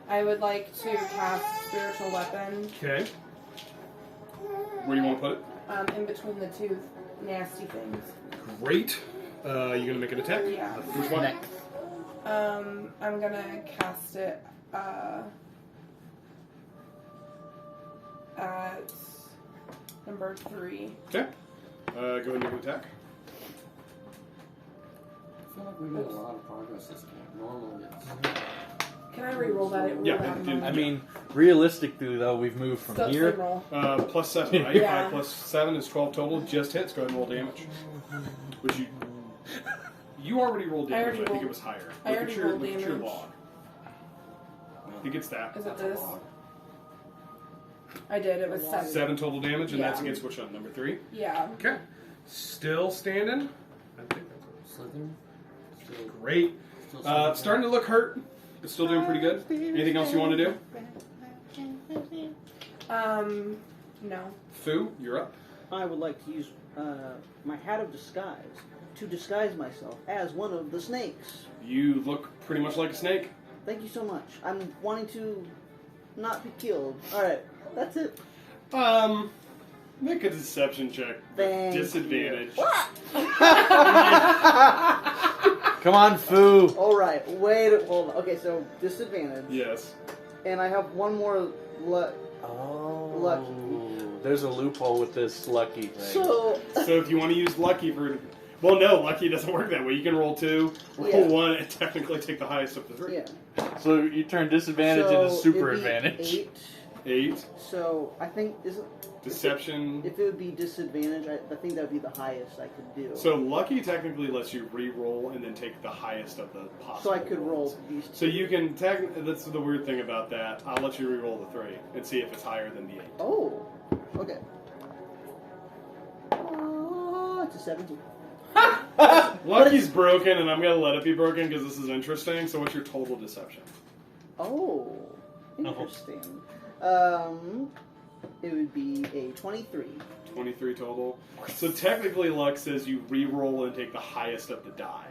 I would like to cast Spiritual Weapon Okay. Where do you want to put it? in between the two nasty things. Great. You gonna make an attack? Yeah. Which one? I'm gonna cast it at number 3. Okay. Go ahead and make an attack. I feel like we made a lot of progress this game. Normally it's... Can I re-roll that? It rolled Yeah, out it of did. my- I mean, realistically though, we've moved from Still here. same roll. Plus 7, right? Yeah. 5 plus 7 is 12 total. Just hits. Go ahead and roll damage. Which you already rolled I damage. already I think rolled- it was higher. I already rolled look at your damage. log. I think it's that. Is it this? I did. It was 7. 7 total damage, and that's Yeah. against which one? Number 3. Yeah. Okay. Still standing. I think that's what Slithering? it was. Great. Still slithering. Starting to look hurt, but still doing pretty good. Anything else you want to do? No. Fu, you're up. I would like to use my hat of disguise to disguise myself as one of the snakes. You look pretty much like a snake. Thank you so much. I'm wanting to not be killed. Alright, that's it. Make a deception check. Thank Disadvantage. Come on, Foo. Alright, hold on. Okay, so disadvantage. Yes. And I have one more Oh. Lucky. There's a loophole with this lucky thing. So So if you want to use lucky for, well, no, lucky doesn't work that way. You can roll 2, roll Yeah. 1, and technically take the highest of the 3. yeah. So you turn disadvantage So into super it'd be advantage. 8. 8. So I think Deception. if it would be disadvantage, I think that would be the highest I could do. So lucky technically lets you re-roll and then take the highest of the possible. So I could roll rolls. these two. So you can that's the weird thing about that. I'll let you re-roll the 3 and see if it's higher than the 8. Oh, okay. It's a 17. Lucky's broken, and I'm gonna let it be broken because this is interesting. So what's your total deception? Oh, interesting. It would be a 23. 23 total. So technically, luck says you re-roll and take the highest of the die.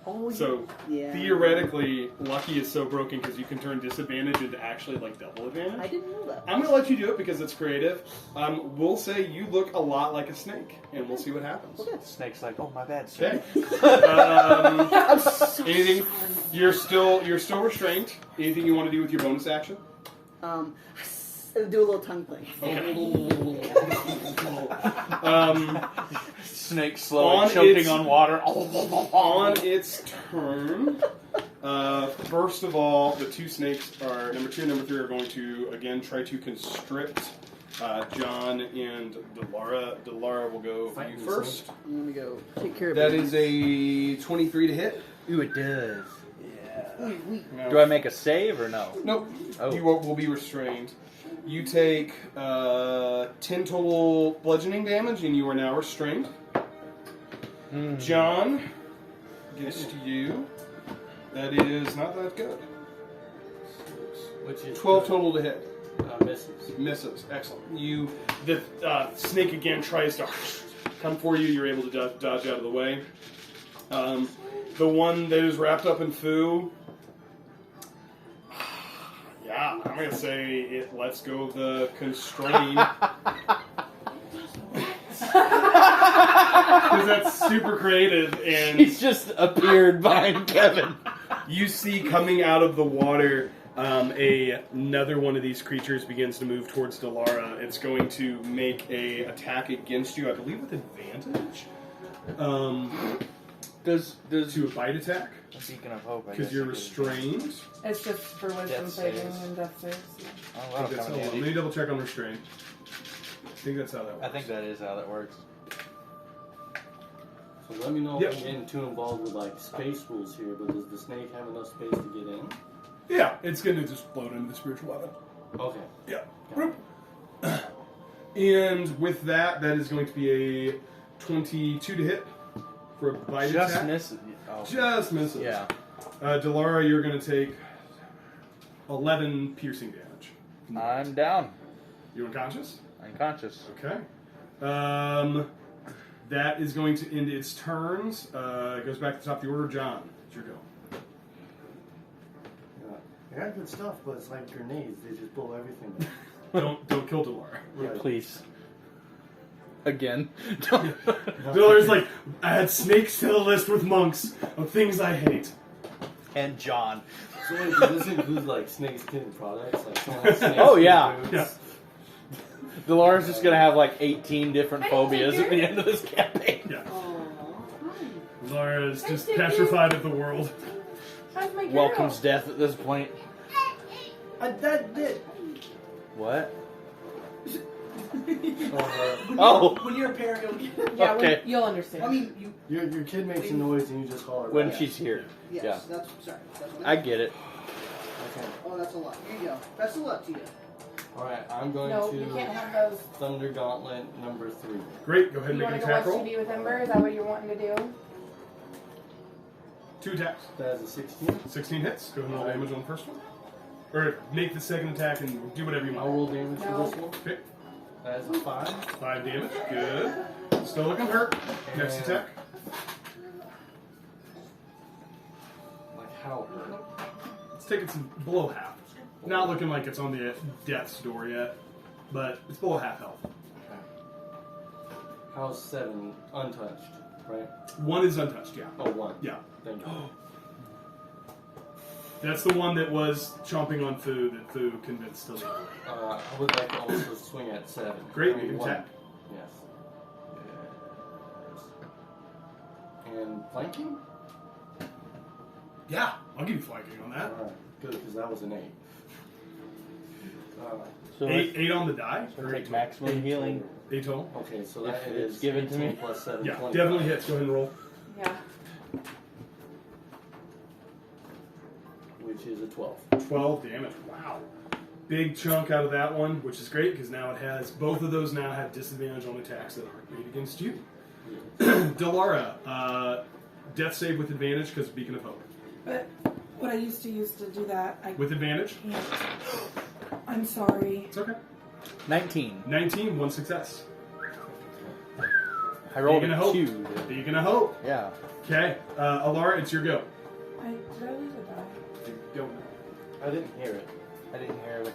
Oh, So yeah. theoretically, lucky is so broken because you can turn disadvantage into actually like double advantage. I didn't know that. I'm gonna let you do it because it's creative. We'll say you look a lot like a snake, and we'll see what happens. Okay. Snake's like, oh my bad, sir. Okay. Anything? You're still restrained. Anything you want to do with your bonus action? Do a little tongue thing. Okay. Snake slowly On choking its- on water. On its turn, first of all, the 2 snakes are number 2 and number 3 are going to again try to constrict John and Delara. Delara will go for you Fighting first. I'm gonna go take care of That it. is a 23 to hit. Ooh, it does. No. Do I make a save or no? Nope. Oh. You will be restrained. You take 10 total bludgeoning damage, and you are now restrained. John, against you. That is not that good. Which is 12 total to hit. misses. Misses. Excellent. The snake again tries to come for you. You're able to dodge out of the way. The one that is wrapped up in Fu. Yeah, I'm gonna say it lets go of the constrain. Because that's super creative, and He's just appeared behind Kevin. you see coming out of the water, another one of these creatures begins to move towards Delara. It's going to make a attack against you, I believe, with advantage. Does to a bite attack a beacon of hope? I because guess you're I could- restrained. It's just for wisdom Death saving saves. and death saves. Yeah. Oh, I that'll think that's come how, in let handy. me double check on restraint. I think that's how that works. I think that is how that works. So let me know Yep. if I'm getting too involved with like space rules here, but does the snake have enough space to get in? Yeah, it's going to just float into the spiritual weapon. Okay. Yeah. Got it. And with that, that is going to be a 22 to hit for a bite Just attack. misses. Oh. Just misses. Yeah. Delara, you're going to take 11 piercing damage. I'm down. You unconscious? Unconscious. Okay. That is going to end its turns. It goes back to the top of the order. John, it's your go. I got good stuff, but it's like grenades. They just blow everything down. Don't kill Delara. Right. Please. Again. Delara's like, add snakes to the list with monks of things I hate. And John. So wait, does this include like snake skin products? Like someone has snake Oh, skin yeah. boots? Yeah. Dolores just gonna have like 18 different I don't phobias think at the you're- end of this campaign. Yeah. Aw, Delara is I just think petrified of the world. how's my girl? Welcomes death at this point. That did. What? When Oh. When you're a parent, you'll get. Yeah, Okay. you'll understand. I mean, you. your kid makes a noise and you just holler. When back. she's here. Yes, Yeah. that's sorry. That's what I get it. Okay. Oh, that's a lot. Here you go. Best of luck to you. Alright, I'm going no, to you can't have those. Thunder Gauntlet number 3. Great, go ahead and You make want an to go attack roll. 1-2D with Ember? Is that what you're wanting to do? 2 attacks. That is a 16. 16 hits. Go ahead and roll damage on the first one. Or make the second attack and do whatever you I'll want. roll damage for No. this one. Okay. That is a 5. 5 damage. Good. Still looking hurt. Next And- attack. Like how hurt? Let's take it some below half. Not looking like it's on the death's door yet, but it's below half health. Okay. How's 7 untouched, right? 1 is untouched, yeah. Oh, 1. Yeah. Thank you. That's the one that was chomping on Fu that Fu convinced to leave. I would like to also swing at 7. Great, I mean, you can 1. attack. Yes. Yes. And flanking? Yeah, I'll give you flanking on that. Alright, good, because that was an 8. So 8 on the die? we'll Or take 8 maximum healing. 8 total? Okay, so that If is it's given to 18 me. plus 7, Yeah, 25. definitely hits. Go ahead and roll. Yeah. Which is a 12. 12 damage. Wow. Big chunk out of that one, which is great because now it has both of those now have disadvantage on attacks that aren't made against you. Delara, death save with advantage because of Beacon of Hope. But what I used to do that, I With advantage? can't. I'm sorry. It's okay. 19. 19, 1 success. I rolled Beacon of a Hope. 2. Beacon of Hope. Yeah. Okay, Alara, it's your go. Did I lose a die? Go. I didn't hear it. I didn't hear it.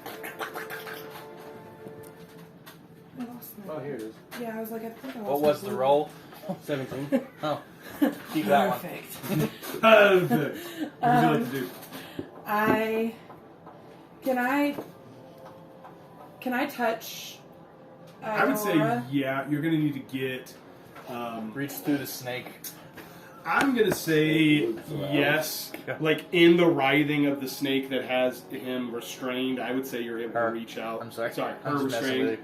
I lost my. Oh, here it is. Yeah, I was like, I think I lost What my was the blue. roll? 17. Oh. Keep that one. Perfect. What would you like to do? Can I touch? I would say, Aurora? yeah, you're going to need to get. Reach through the snake. I'm going to say yes. Like in the writhing of the snake that has him restrained, I would say you're able Her. to reach out. I'm sorry. Sorry, I'm her just messing restrained.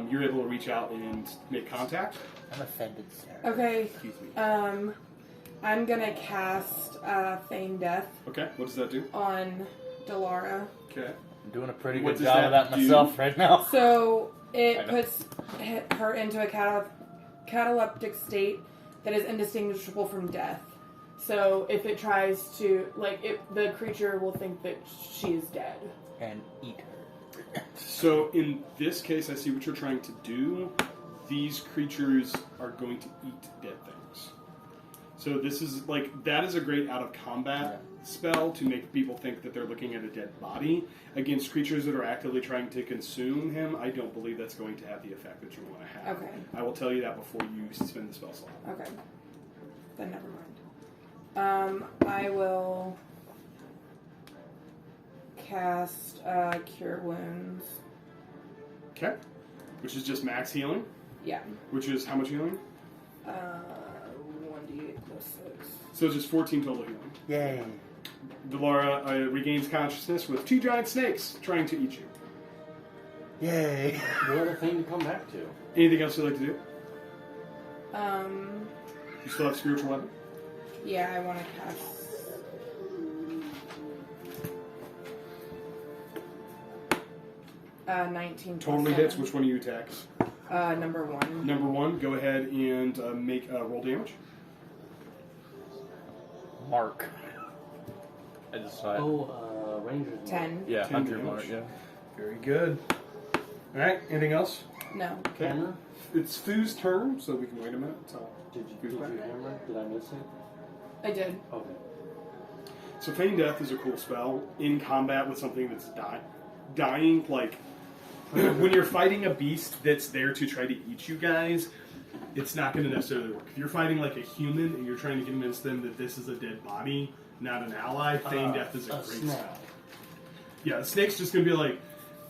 with You're able to reach out and make contact. I'm offended, sir. Okay. Excuse me. I'm gonna cast Feign Death Okay, what does that do? on Delara. Okay. I'm doing a pretty What good does job of that that do? myself right now. So I it know. puts her into a cataleptic state that is indistinguishable from death. So if it tries to, the creature will think that she is dead. And eat her. So in this case, I see what you're trying to do. These creatures are going to eat dead things. So this is that is a great out of combat spell to make people think that they're looking at a dead body. Against creatures that are actively trying to consume him, I don't believe that's going to have the effect that you want to have. Okay. I will tell you that before you spend the spell slot. Okay. Then never mind. I will cast Cure Wounds. Okay. Which is just max healing. Yeah. Which is how much healing? 1d8 plus 6. So it's just 14 total healing. Yay. Delara regains consciousness with 2 giant snakes trying to eat you. Yay. What a thing to come back to. Anything else you'd like to do? Um, You still have spiritual weapon? yeah, I want to cast. 19. Totally hits. Which one of you attacks? Number 1. Number 1, go ahead and make roll damage. Mark. I decided. Rangers. 10. Yeah, 10 100 damage. mark, yeah. Very good. Alright, anything else? No. Okay. Hammer? It's Thu's turn, so we can wait a minute. So, Did you hammer? Did I miss it? I did. Okay. so Feign Death is a cool spell in combat with something that's dying. Like, when you're fighting a beast that's there to try to eat you guys, it's not going to necessarily work. If you're fighting like a human and you're trying to convince them that this is a dead body, not an ally, Feign Death is a great snake. spell. Yeah, the snake's just going to be like,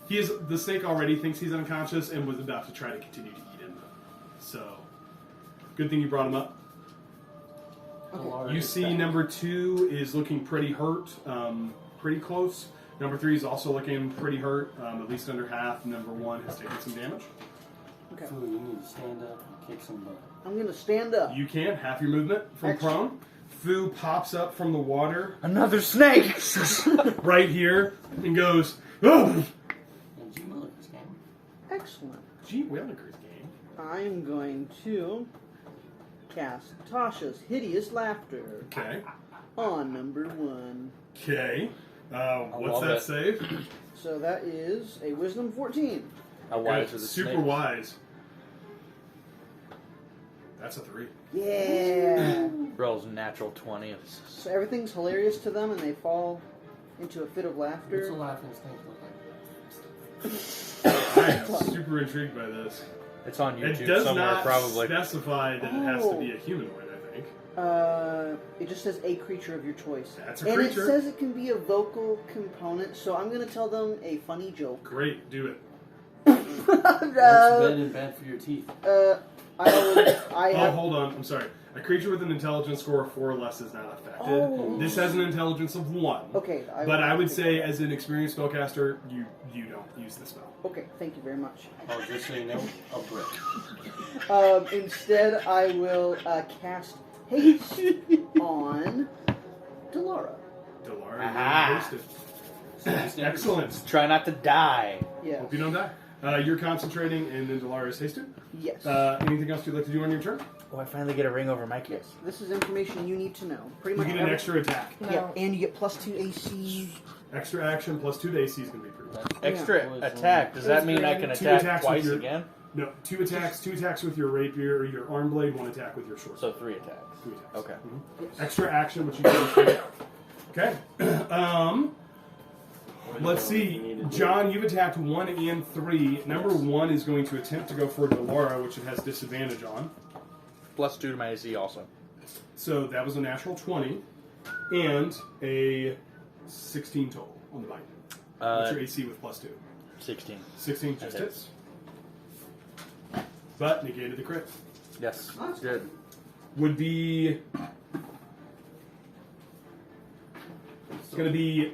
the snake already thinks he's unconscious and was about to try to continue to eat him. So, good thing you brought him up. Okay. You see number 2 is looking pretty hurt, pretty close. Number 3 is also looking pretty hurt, at least under half. Number 1 has taken some damage. Okay. Fu, you need to stand up and kick some butt. I'm going to stand up. You can, half your movement from Excellent. prone. Fu pops up from the water Another snake! right here and goes, oh! And G. Miller's game. Excellent. Gee, Willikers game. I'm going to cast Tasha's Hideous Laughter Okay. on number 1. Okay. What's love that it. save? So that is a Wisdom 14. How wise Good. are the Super snakes? wise. That's a 3. Yeah. Rolls natural 20. So everything's hilarious to them and they fall into a fit of What's laughter. a laughing snake look like? I am super intrigued by this. It's on It YouTube does somewhere, not probably. specify that it has to be a humanoid, I think. It just says a creature of your choice. That's a and creature. it says it can be a vocal component, so I'm going to tell them a funny joke. Great, do it. What's bad and bad for your teeth? I have... Hold on. I'm sorry. A creature with an intelligence score of 4 or less is not affected. Oh. This has an intelligence of 1. Okay. But I would say, as an experienced spellcaster, you don't use the spell. Okay, thank you very much. Oh, just so you know, a brick. Instead, I will cast Haste on Delara. Delara, Aha. you're hasted. Excellent. Try not to die. Yes. Hope you don't die. You're concentrating, and then Delara is hasted. Yes. Anything else you'd like to do on your turn? Oh, I finally get a ring over my Yes. kiss. This is information you need to know. Pretty You much get an extra attack. No. Yeah, and you get +2 AC. Extra action plus 2 to AC is going to be pretty good. Extra Yeah. attack. Does that mean I can Two attack attacks with twice your- again? No, 2 attacks with your rapier or your arm blade, 1 attack with your short sword. So 3 attacks. 3 attacks. Okay. Yes. Extra action, which you can Okay. Let's see. John, you've attacked 1 and 3. Number 1 is going to attempt to go for Delara, which it has disadvantage on. +2 to my AC also. So that was a natural 20 and a 16 total on the bite. What's your AC with +2? 16. 16 just That hits. But negated the crit. Yes. Nice. Good. Would be... It's going to be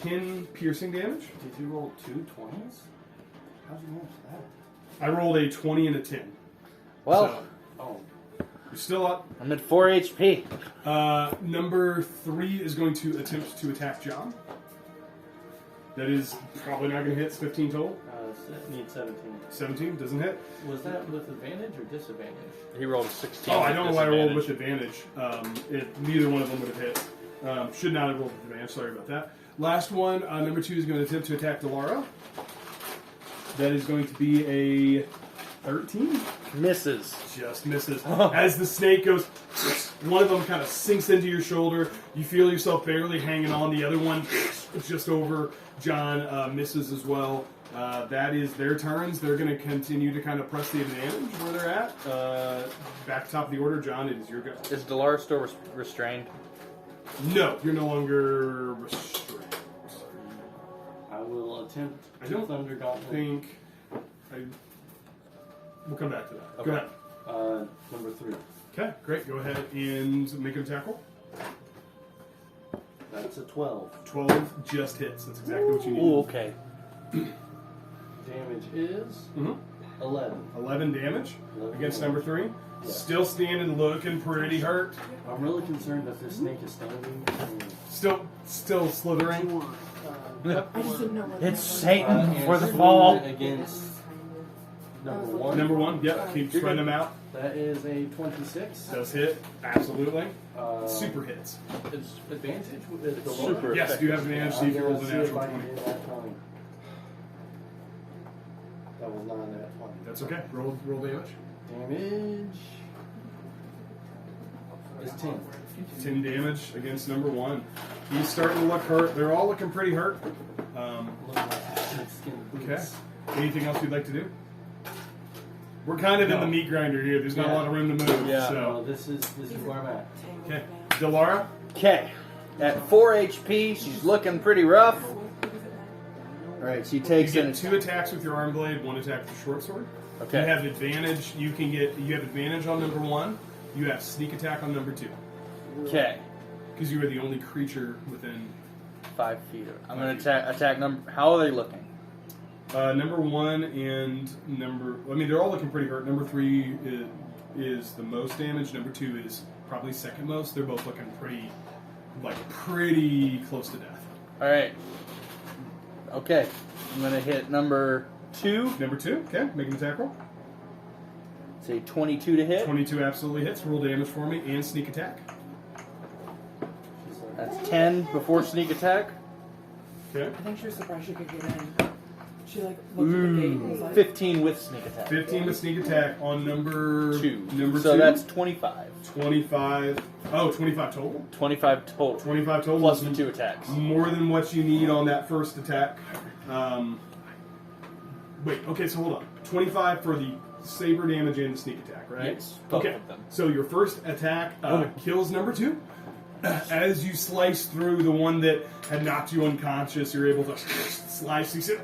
10 piercing damage. Did you roll 2 20s? How'd you manage that? I rolled a 20 and a 10. Well, So, Oh, you're still up. I'm at 4 HP. Number 3 is going to attempt to attack John. That is probably not going to hit. It's 15 total. need 17. 17 doesn't hit. Was that with advantage or disadvantage? He rolled a 16. Oh, I don't know why I rolled with disadvantage. advantage. Neither one of them would have hit. Should not have rolled with advantage. Sorry about that. Last one, number 2 is going to attempt to attack Delara. That is going to be a 13. Misses. Just misses. As the snake goes, one of them kind of sinks into your shoulder. You feel yourself barely hanging on. The other one, just over John, misses as well. That is their turns. They're going to continue to kind of press the advantage where they're at. Back top of the order, John, it is your go. Is Delara still restrained? No, you're no longer restrained. I will attempt I to don't Thunder Gauntlet. We'll come back to that. Okay. Go ahead. Number 3. Okay, great. Go ahead and make an attack roll. That's a 12. 12 just hits. That's exactly what you need. Ooh, okay. Damage is 11. 11 damage 11 against damage. number 3. Yeah. Still standing, looking pretty hurt. I'm really concerned that this snake is standing. Still slithering. I just didn't know what It's that was. Satan And for the swing fall. against number 1. Number 1, yep, keep spreading them out. That is a 26. Does hit, absolutely. Super. Hits. It's advantage with the Super. Yes, you have advantage. See if you roll the see if natural I can 20. do that 20. That was not a nat 20. That's okay. Roll damage. Damage is 10. 10 damage against number 1. He's starting to look hurt. They're all looking pretty hurt. Look like skin Okay. boots. Anything else you'd like to do? We're kind of in the meat grinder here. There's not a lot of room to move. Yeah. So So, this is where I'm at. okay. Delara, Okay. At 4 HP, she's looking pretty rough. Alright, she you takes get an 2 attacks with your arm blade, 1 attack with your short sword. Okay. You have advantage. You have advantage on number 1. You have sneak attack on number 2 Okay. because you are the only creature within 5 feet. I'm gonna attack number. How are they looking? number 1 and they're all looking pretty hurt. Number 3 is the most damage. Number 2 is probably second most. They're both looking pretty close to death. Alright. Okay. I'm gonna hit number 2. Number 2, okay, make an attack roll. Say 22 to hit. 22 absolutely hits. Roll damage for me and sneak attack. That's 10 before sneak attack. Okay. I think she was surprised she could get in. She looked at the gate and was like, 15 with sneak attack. 15 with sneak attack on number 2. Number so 2. that's 25. 25. Oh, 25 total. 25 total. 25 total. Plus is the 2 attacks. More than what you need on that first attack. Wait. Okay. So hold on. 25 for the saber damage and the sneak attack, right? Yes, both Okay. of them. So your first attack kills number 2. As you slice through the one that had knocked you unconscious, you're able to slice, you sit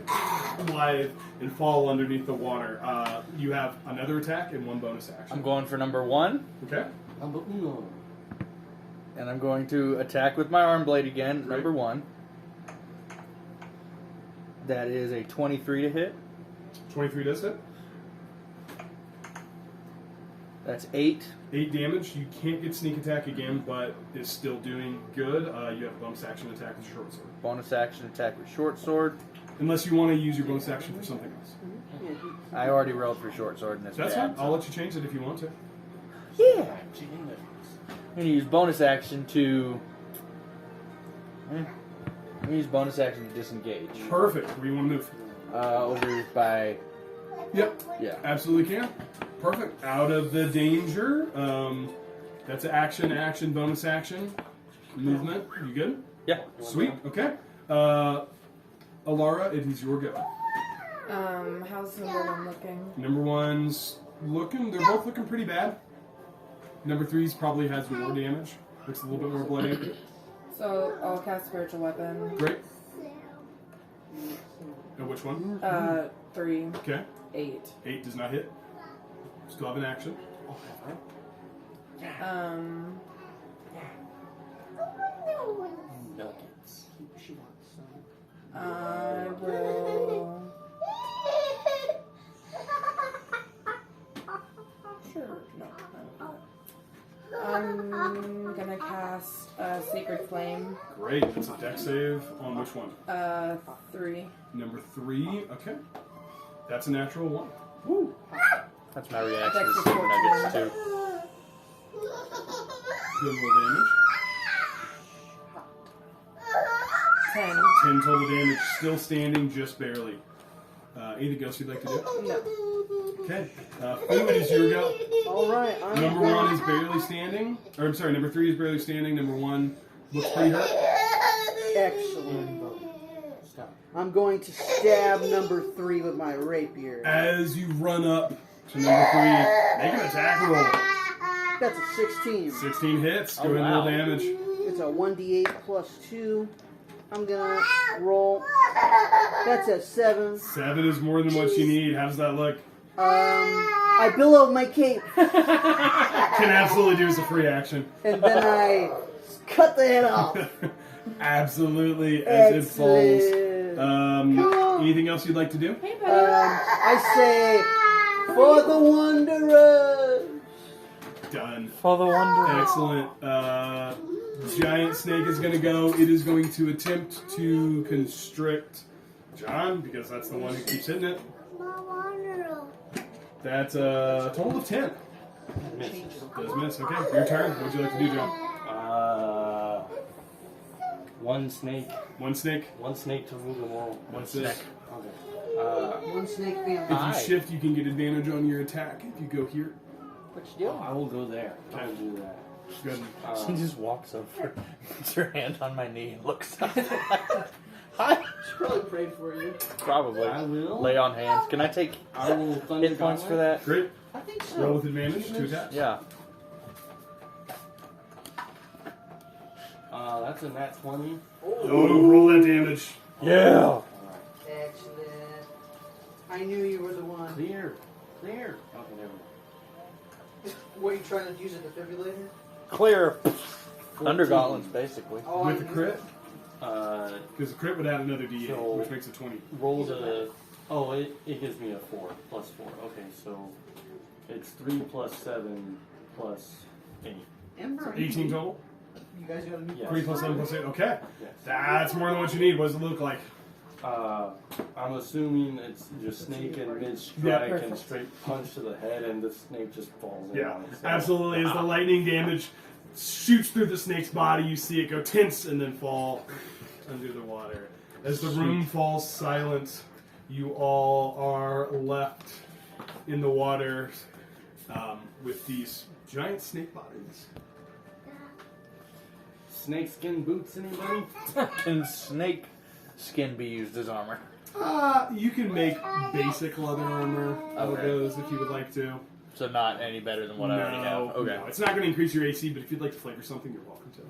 alive and fall underneath the water. You have another attack and 1 bonus action. I'm going for number 1, Okay. Number uno. and I'm going to attack with my arm blade again. Right. Number 1. That is a 23 to hit. 23 does hit. That's 8. 8 damage. You can't get sneak attack again, but it's still doing good. You have a bonus action attack with short sword. Bonus action attack with short sword. Unless you want to use your bonus action for something else. I already rolled for short sword and it's That's bad. fine. I'll let you change it if you want to. Yeah. I'm going to use bonus action to... I'm going to use bonus action to disengage. Perfect. Where you want to move? Over by... Yep. Yeah. Absolutely can. Perfect. Out of the danger. That's an action, bonus action, movement. You good? Yeah. Sweet. Okay. Alara, it is your go. how's number 1 looking? Number 1's looking. They're both looking pretty bad. Number 3's probably has more damage. Looks a little bit more bloody. So I'll cast spiritual weapon. Great. Which one? 3, Okay. 8. 8 does not hit. Still have an action. Nuggets. She wants some. I will. Sure. No. I'm gonna cast Sacred Flame. Great. That's a dex save on which one? 3. Number 3. Okay. That's a natural 1. Woo. That's my reaction to That's super the nuggets too. Good roll damage. 10. 10 total damage. Still standing, just barely. Anything else you'd like to do? No. Okay. Food is your go. All right. I'm Number 1 is barely standing. Or I'm sorry, number 3 is barely standing. Number 1 looks pretty hurt. Excellent. I'm going to stab number 3 with my rapier. As you run up to number 3, make an attack roll. That's a 16. 16 hits. Go Oh, ahead and roll wow. damage. It's a 1d8 plus 2. I'm gonna roll. That's a 7. 7 is more than what you need. How does that look? I billow my cape, Can absolutely do as a free action. and then I cut the head off. Absolutely, as it falls. Excellent. Anything else you'd like to do? Hey, buddy. I say, for the Wanderers. Done. For the wonder. Excellent. Giant snake is going to go. It is going to attempt to constrict John, because that's the one who keeps hitting it. That's a total of 10. Does miss. Okay, your turn. What would you like to do, John? One snake. One snake. One snake to rule them all. One snake. Okay. One snake family. If you shift, you can get advantage on your attack. If you go here, What you doing? I will go there. I will do that. good. She just walks over, puts her hand on my knee, and looks up. Hi. She probably prayed for you. Probably. I will. Lay on hands. Can I take I will thunder hit points for gauntlet. that? Great. I think Roll so. with advantage to attack. Yeah. That's a nat 20. Oh, roll that damage. Yeah. Excellent. I knew you were the one. Clear. Clear. Okay, there we go. What are you trying to use a defibrillator? Clear. Thunder gauntlets, basically. Oh, With I the knew crit, Uh, because the crit would add another d8, So- which makes it 20. roll the. Oh, it gives me a 4 plus 4. Okay, so it's 3 plus 7 plus 8. Ember. 18 total. You guys got a new Yes. 3 plus 7 plus 8. Okay. Yes. That's more than what you need. What does it look like? I'm assuming it's just snake and mid Yeah, strike and perfect. straight punch to the head, and the snake just falls in Yeah, on itself. absolutely. As the lightning damage shoots through the snake's body, you see it go tense and then fall under the water. As the room falls silent, you all are left in the water with these giant snake bodies. Snakeskin boots, anybody? Can snake skin be used as armor? You can make basic leather armor out of Okay. those if you would like to. So not any better than what I already have. Okay. No, it's not going to increase your AC, but if you'd like to flavor something, you're welcome to.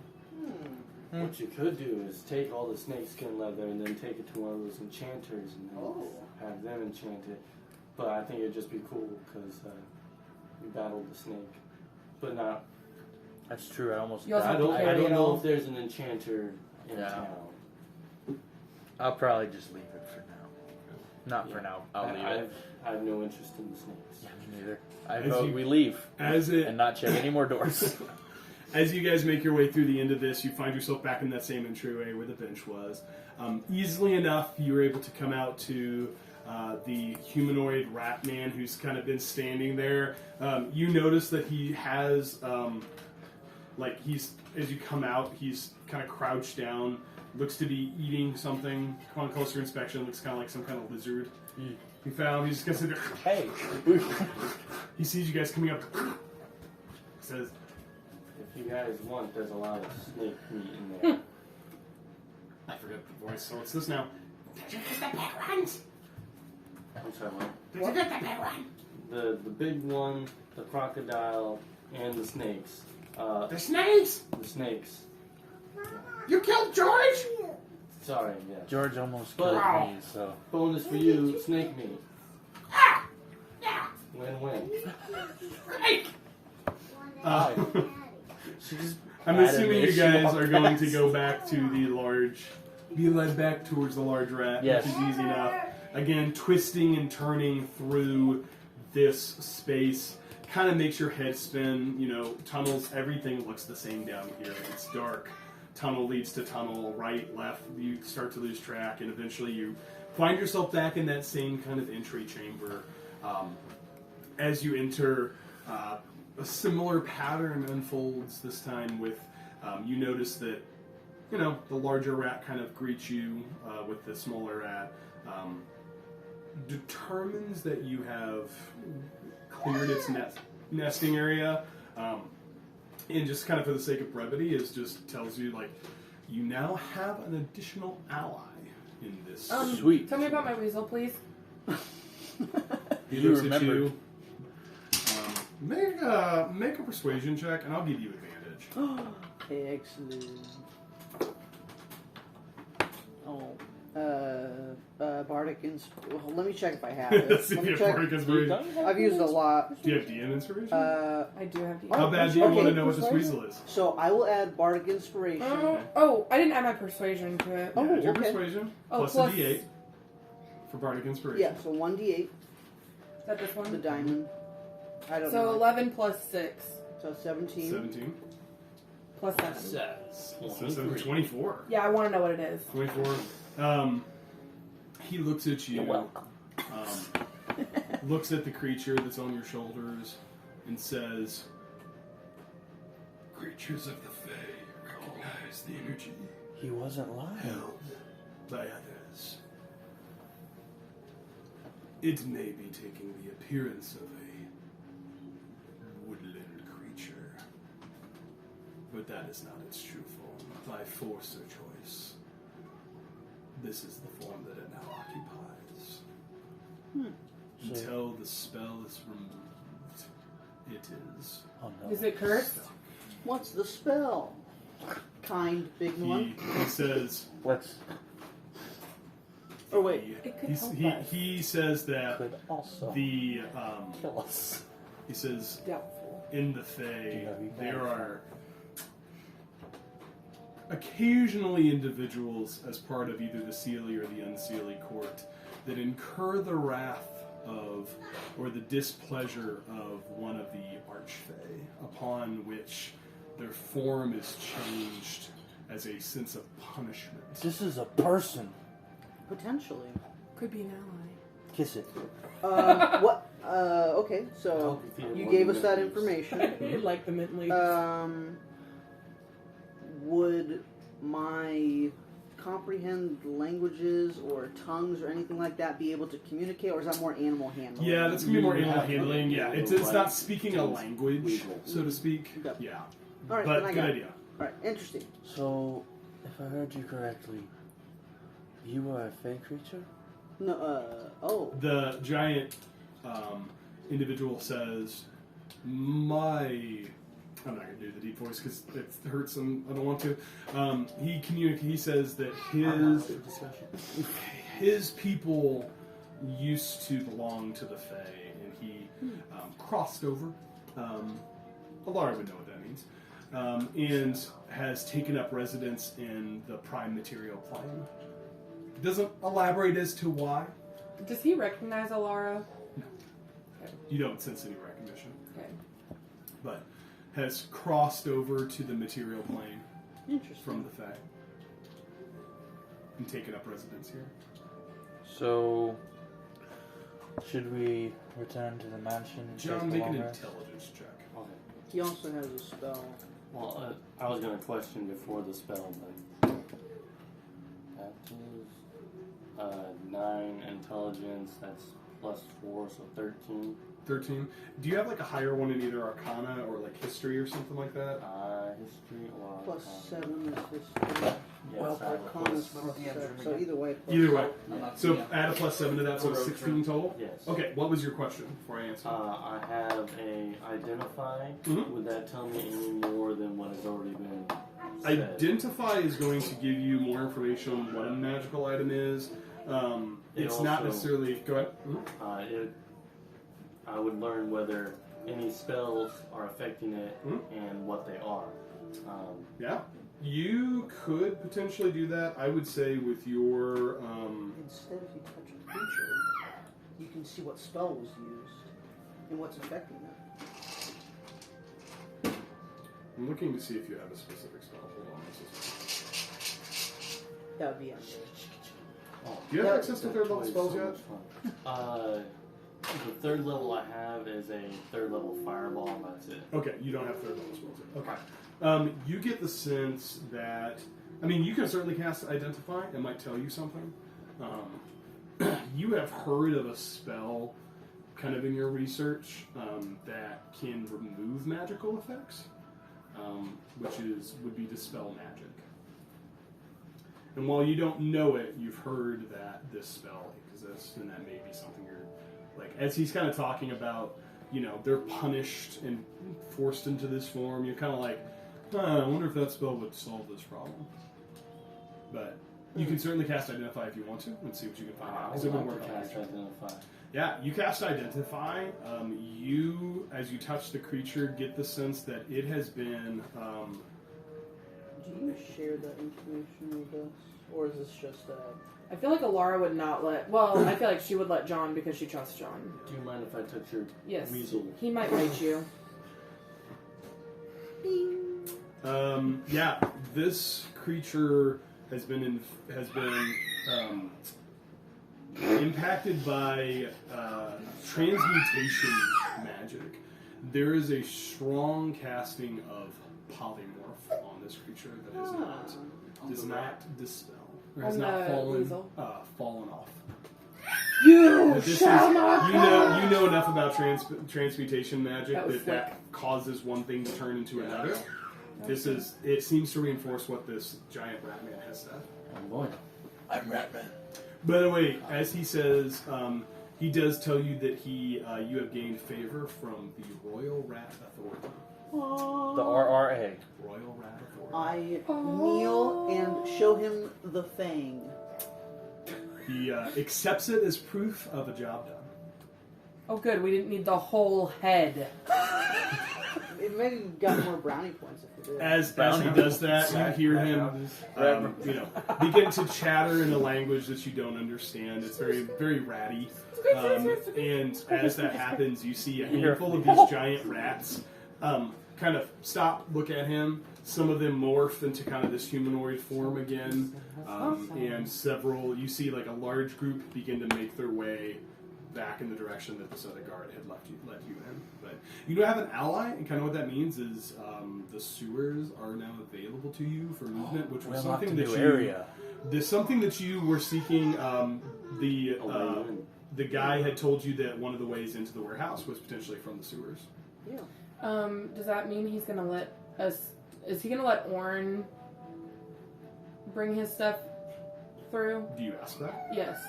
What you could do is take all the snakeskin leather and then take it to one of those enchanters and then have them enchant it. But I think it'd just be cool because you battled the snake. But not. That's true. I almost. You also I have to don't. I carry don't it know all. if there's an enchanter in Yeah. town. I'll probably just leave it for now. Not for now. I'll leave it. I have no interest in the snakes. Yeah, me neither. I As vote you- we leave As it and not check any more doors. As you guys make your way through the end of this, you find yourself back in that same entryway where the bench was. Easily enough, you were able to come out to the humanoid rat man who's kind of been standing there. You notice that he has, as you come out, he's kind of crouched down, looks to be eating something. Upon closer inspection, looks kind of like some kind of lizard. He found, he's just gonna sit there. Hey. He sees you guys coming up. Says, If you guys want, there's a lot of snake meat in there. I forgot the voice, so it's this now. Did you get the big ones? I'm sorry, what? Did you get the big one? The big one, the crocodile, and the snakes. The snakes! The snakes. You killed George? Sorry, yeah. George almost But- killed me, so. Bonus for you, snake meat. Ah! Yeah! Win-win. Great! She just I'm had assuming an you issue guys on are going to past. go back to the large, be led back towards the large rat, Yes. which is easy enough. Again, twisting and turning through this space kind of makes your head spin. You know, tunnels, everything looks the same down here. It's dark. Tunnel leads to tunnel, right, left. You start to lose track, and eventually you find yourself back in that same kind of entry chamber. As you enter, a similar pattern unfolds this time with, you notice that, you know, the larger rat kind of greets you with the smaller rat, determines that you have cleared its nesting area, and just kind of for the sake of brevity, is just tells you, like, you now have an additional ally in this. Sweet. Tell me about my weasel, please. He You looks at remembered. you. Make a persuasion check, and I'll give you advantage. Excellent. Oh, Bardic Well, let me check if I have it. Let's see Let if me you check. have Bardic Inspiration. I've used a lot. Do you have DM Inspiration? I do have How DM. bad do you want to okay, know what this persuasion. weasel is? So I will add Bardic Inspiration. Oh, I didn't add my persuasion to it. Oh, Yeah, your okay. persuasion Oh, plus plus- a D8 for Bardic Inspiration. Yeah, so 1d8, Is that this the one? diamond. I don't So know. 11 plus 6 So 17. 17. plus 7. Says So 24. Yeah, I want to know what it is. 24. He looks at you. You're welcome. Looks at the creature that's on your shoulders and says, "Creatures of the Fae recognize the energy He wasn't lying. held by others. It may be taking the appearance of a woodland creature, but that is not its true form. By force or choice, this is the form that it now occupies. Until the spell is removed, it is." Oh no. Is it cursed? What's the spell? Kind big one. He says. Let's Oh wait. It could help us. He says that could also the kill us. he says Doubtful. in the Do Fae you have any there plans? are occasionally individuals as part of either the Seelie or the Unseelie court that incur the wrath of or the displeasure of one of the Archfey, upon which their form is changed as a sense of punishment. This is a person. Potentially. Could be an ally. Kiss it. What? Okay, so you gave us that information. You like the mint leaf. Would my comprehend languages or tongues or anything like that be able to communicate, or is that more animal handling? Yeah, that's gonna be more You animal have handling. Yeah, to it's like not speaking a things language, legal. so to speak. Okay. Yeah, All right, but then I good got it. idea. All right, interesting. So, if I heard you correctly, you are a fey creature? No, oh, The giant individual says, I'm not going to do the deep voice because it hurts him. I don't want to. He says that his people used to belong to the Fae, and he crossed over. Alara would know what that means. And has taken up residence in the prime material plane. Doesn't elaborate as to why. Does he recognize Alara? You don't sense any recognition. Okay. But has crossed over to the material plane interesting. from the Fae and taken up residence here. So, should we return to the mansion and John, take make the an long rest? intelligence check. Okay. He also has a spell. Well, I was going to question before the spell, but that is 9 intelligence. That's +4, so 13. 13. Do you have like a higher one in either Arcana or like History or something like that? History or Plus Arcana. 7 is history. Yes, Well, I have a Arcana's plus- plus 7. So either way. plus Either way. seven. So add a +7 to that, so it's 16 total? Yes. Okay, what was your question before I answer? I have a identify. Mhm. Would that tell me any more than what has already been said? Identify is going to give you more information on what a magical item is. It's not also- necessarily. Go ahead. Mhm. I would learn whether any spells are affecting it Mhm. and what they are. Yeah. You could potentially do that. I would say with your. Instead, if you touch a creature, you can see what spell was used and what's affecting it. I'm looking to see if you have a specific spell. Hold on. This is- That would be it. Do you have Yeah, access to third level Toys spells so yet? much fun. The third level I have is a third level fireball, and that's it. Okay, you don't have third level spells yet. Okay. You get the sense that, I mean, you can certainly cast Identify. It might tell you something. You have heard of a spell, kind of in your research, that can remove magical effects, which would be Dispel Magic. And while you don't know it, you've heard that this spell exists, and that may be something you're, like, as he's kind of talking about, you know, they're punished and forced into this form, you're kind of like, I wonder if that spell would solve this problem. But You can certainly cast Identify if you want to, and see what you can find out. 'cause it would work on cast your- Identify. Yeah, you cast Identify. You, as you touch the creature, get the sense that it has been. Do you share that information with us, or is this just I feel like Alara would not let. Well, I feel like she would let John because she trusts John. Do you mind if I touch your Yes. weasel? He might bite you. Yeah, this creature has been impacted by transmutation magic. There is a strong casting of polymorph on this creature that does not dispel or has On not the weasel? fallen off. You But this shall is, not you know enough about transmutation magic That was that causes one thing to turn into another. It seems to reinforce what this giant rat man has said. Oh boy. I'm Ratman. By the way, as he says, he does tell you that you have gained favor from the Royal Rat Authority. The RRA. Royal Rat Authority. I kneel and show him the fang. He accepts it as proof of a job done. Oh, good. We didn't need the whole head. It maybe got more brownie points if we did. As he does that, you hear him, begin to chatter in a language that you don't understand. It's very, very ratty. And as that happens, you see a handful of these giant rats kind of stop, look at him. Some of them morph into kind of this humanoid form again. And you see like a large group begin to make their way back in the direction that this other guard had led you in. But you do have an ally, and kind of what that means is the sewers are now available to you for movement, which was something that something that you were seeking. The guy had told you that one of the ways into the warehouse was potentially from the sewers. Yeah. Does that mean he's gonna let us? Is he gonna let Orn bring his stuff through? Do you ask that? Yes.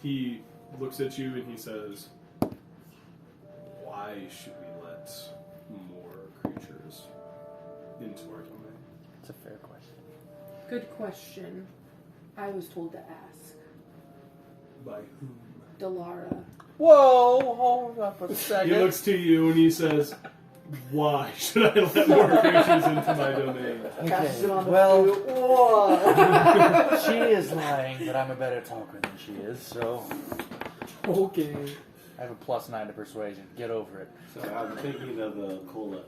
He looks at you and he says, "Why should we let more creatures into our domain?" It's a fair question. Good question. I was told to ask. By whom? Delara. Whoa! Hold up a second. He looks to you and he says, "Why should I let more creatures into my domain?" Passes it on the Well, food. Whoa. she is lying, but I'm a better talker than she is, so Okay. I have a +9 to persuasion. Get over it. So I'm thinking of Cola.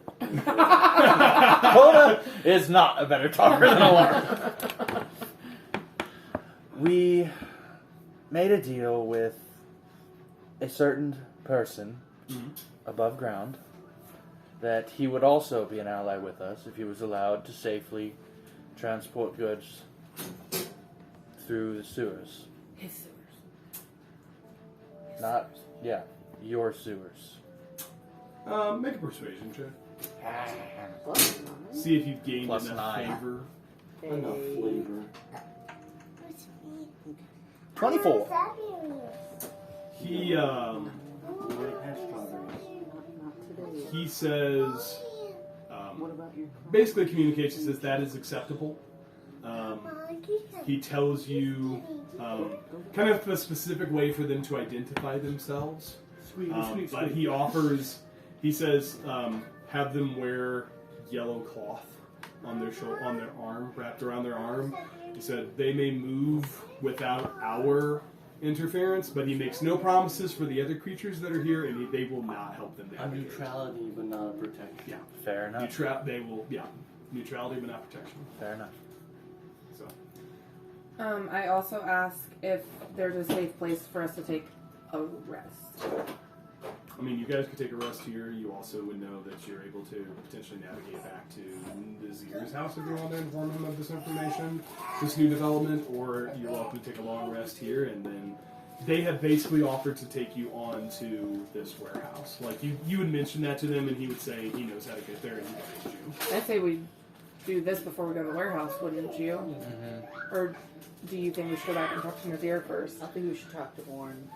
Coda is not a better talker than Alara. We made a deal with a certain person above ground that he would also be an ally with us if he was allowed to safely transport goods through the sewers. His sewers. Your sewers. Make a persuasion check. Plus See if you've gained Plus enough 9. favor. Enough flavor. 24. He Not today. he says What about your basically communicates. He says that is acceptable. He tells you kind of a specific way for them to identify themselves. But he offers, he says, have them wear yellow cloth on their on their arm, wrapped around their arm. He said they may move without our interference, but he makes no promises for the other creatures that are here, and they will not help them A navigate. neutrality, but not a protection. Yeah. Fair enough. Neutrality, but not protection. Fair enough. So. I also ask if there's a safe place for us to take a rest. I mean, you guys could take a rest here. You also would know that you're able to potentially navigate back to Nazir's house if you want to inform him of this information, this new development, or you're welcome to take a long rest here, and then they have basically offered to take you on to this warehouse. Like, you would mention that to them, and he would say he knows how to get there, and he guides you. I say we do this before we go to the warehouse, wouldn't you? Mm-hmm. Or do you think we should go back and talk to Nazir first? I think we should talk to Orn.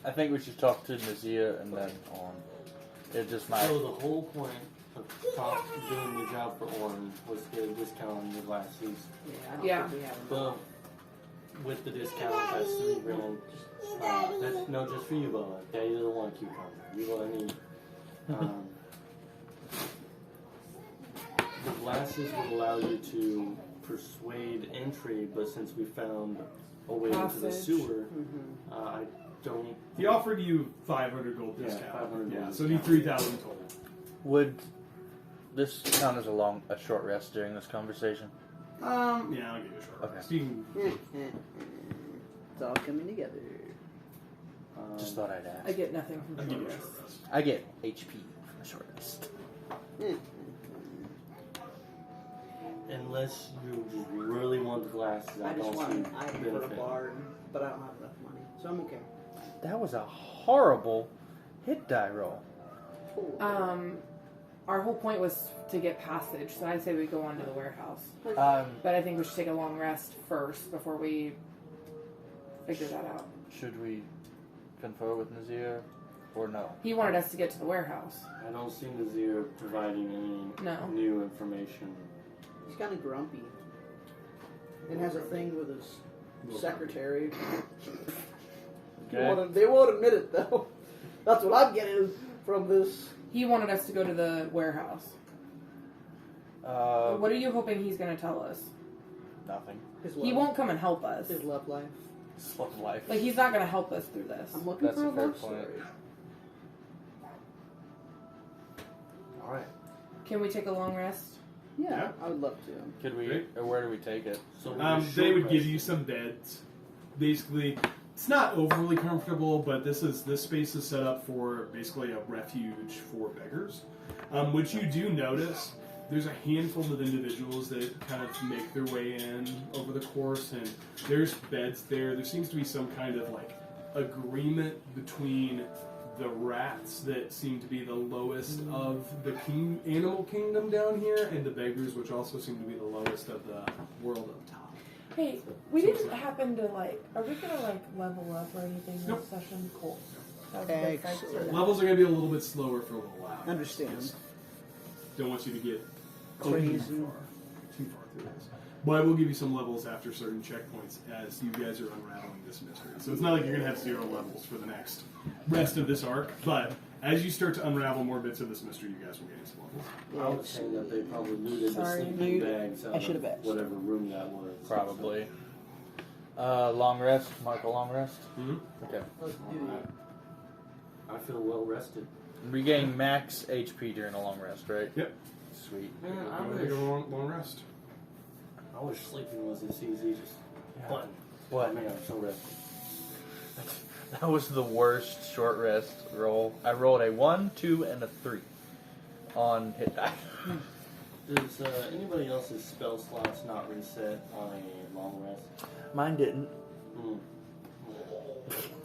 I think we should talk to Nazir and then on. It just might. So the whole point of doing the job for Orin was to get a discount on your glasses. Yeah, I don't Yeah. think we have But with the discount, that's $3 grand. That's no, just for you, Bubba. Daddy doesn't want cucumber. You what I need. The glasses would allow you to persuade entry, but since we found a way into the Passage. sewer, I don't. He offered you 500 gold Yeah, discount. 500 Yeah, gold so it'd be discount. 3,000 total. Would this count as a short rest during this conversation? Yeah, I'll give you a short Okay. rest. You can, It's all coming together. Just thought I'd I ask. get nothing from I'll give you a Hydras. short rest. I get HP from a short rest. Unless you just really want the glasses, I, I just don't want see an item for a benefit. bard, but I don't have enough money, so I'm okay. That was a horrible hit die roll. Our whole point was to get passage, so I say we go on to the warehouse. Um, But I think we should take a long rest first before we figure that out. should we confer with Nazir or no? He wanted us to get to the warehouse. I don't see Nazir providing any No. new information. He's kind of grumpy. And has a thing with his secretary. Okay. They won't admit it, though. That's what I'm getting from this. He wanted us to go to the warehouse. What are you hoping he's going to tell us? Nothing. His He love, won't come and help us. his love life. Slut life. Like, he's not going to help us through this. I'm looking That's for a a fair love point. story. Alright. Can we take a long rest? Yeah, I would love to. Could we? Great. Or where do we take it? So they would give you some beds. Basically, it's not overly comfortable, but this space is set up for basically a refuge for beggars. Which you do notice, there's a handful of individuals that kind of make their way in over the course, and there's beds there. There seems to be some kind of like agreement between the rats that seem to be the lowest of the animal kingdom down here, and the beggars, which also seem to be the lowest of the world up top. Hey, we didn't happen to, like, are we going to, like, level up or anything this Nope. session? Cool. That was good. Thanks for Excellent. that. Levels are going to be a little bit slower for a little while. Understand. Just don't want you to get Crazy. too far through this. But I will give you some levels after certain checkpoints as you guys are unraveling this mystery. So it's not like you're going to have 0 levels for the next rest of this arc, but as you start to unravel more bits of this mystery, you guys will gain some levels. I would say that they probably looted Sorry. the sleeping bags out I should have of asked. whatever room that was. Probably. Long rest. Mark a long rest. Mm-hmm. Okay. Let's do it. I feel well rested. Regain max HP during a long rest, right? Yep. Sweet. Man, I I'm going wish, to take a long rest. I wish sleeping was this easy. Just button. What? Man, I'm so rested. That was the worst short rest roll. I rolled a 1, 2, and a 3 on hit die. Does anybody else's spell slots not reset on a long rest? Mine didn't. Hmm.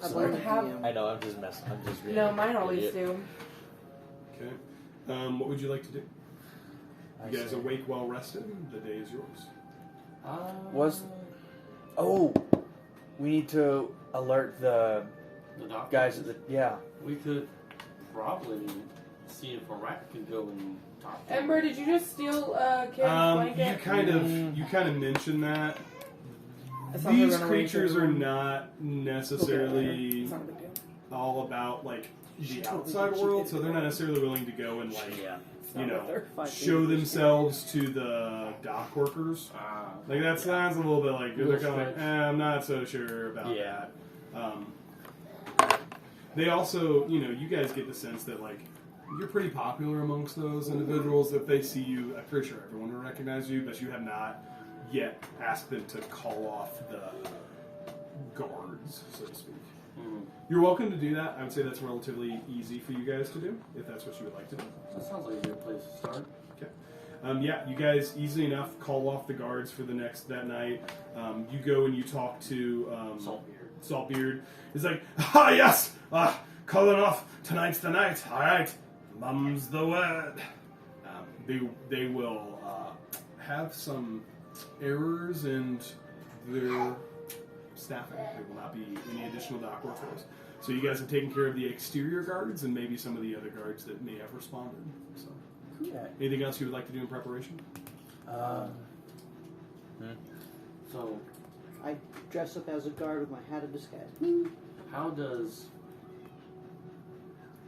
I'd Sorry. like to Have- DM. I know. I'm just messing. I'm just being No, an mine always idiot. do. Okay. What would you like to do? I You guys see. awake well rested? The day is yours. Was- Oh, we need to alert the the doctor? guys at the We could probably see if a rat could go and talk to Ember, him. did you just steal Karen's blanket? You kind of mentioned that. I saw her These run away creatures from are him. not necessarily It's not a big deal. all about like the She outside did- world, so they're not necessarily willing to go and like It's not with her. show themselves to the dock workers. Like that sounds a little bit like they're Little kind of like, stretch. I'm not so sure about Yeah. that. They also, you guys get the sense that like you're pretty popular amongst those individuals. If they see you, I'm pretty sure everyone will recognize you, but you have not yet asked them to call off the guards, so to speak. Hmm. You're welcome to do that. I would say that's relatively easy for you guys to do, if that's what you would like to do. That sounds like a good place to start. Okay. Yeah, you guys easily enough call off the guards for that night. You go and you talk to Saltbeard. Saltbeard. He's like, yes! Calling off tonight's the night. All right. Mum's the word. They will have some errors in their staffing. There will not be any additional dock workers. So you guys have taken care of the exterior guards and maybe some of the other guards that may have responded. So Okay. Anything else you would like to do in preparation? So, I dress up as a guard with my hat of disguise. how does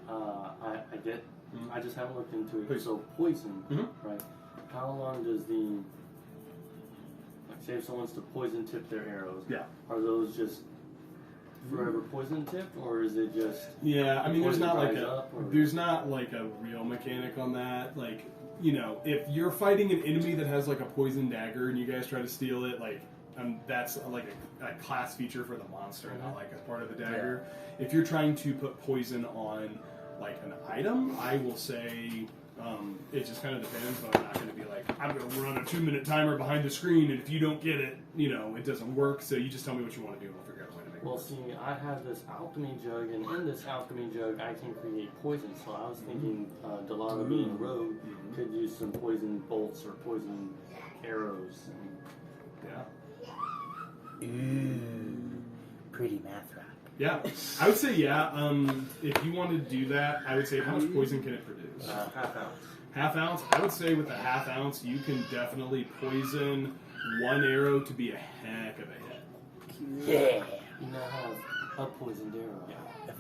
I get? I just haven't looked into it. Please. So poison, Mhm. right? How long does the say if someone's to poison tip their arrows? Yeah. Are those just forever poison tipped, or is it just? Yeah, I mean, there's Poison not like dries a up, or- there's not like a real mechanic on that. Like, you know, if you're fighting an enemy that has like a poison dagger and you guys try to steal it, like, that's like a class feature for the monster, not like a part of the dagger. If you're trying to put poison on like an item, I will say it just kind of depends. But I'm not going to be like, I'm going to run a 2-minute timer behind the screen, and if you don't get it, you know, it doesn't work. So you just tell me what you want to do, and we'll figure out a way to make it Well, work. see, I have this alchemy jug, and in this alchemy jug, I can create poison. So I was thinking, Delilah being a rogue could use some poison bolts or poison arrows. Yeah. Ooh, pretty math rock. Yeah, I would say if you wanted to do that, I would say how much poison can it produce? Half ounce. Half ounce? I would say with a half ounce, you can definitely poison one arrow to be a heck of a hit. Yeah. You now have a poisoned arrow. Yeah. If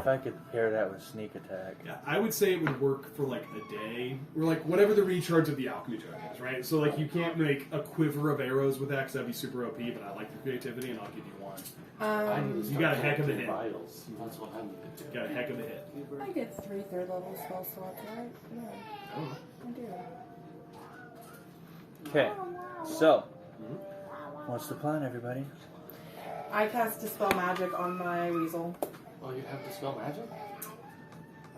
I could pair that with sneak attack. Yeah, I would say it would work for like a day, or like whatever the recharge of the alchemy jug is, right? So like you can't make a quiver of arrows with that because that'd be super OP, but I like the creativity and I'll give you one. I need to You start got a heck of a collecting hit. vials. That's what I need to do. Got a heck of a hit. I get 3 third-level spell slots, right? Yeah, I don't know. I do. Okay, so what's the plan, everybody? I cast Dispel Magic on my weasel. Oh, you have to spell magic?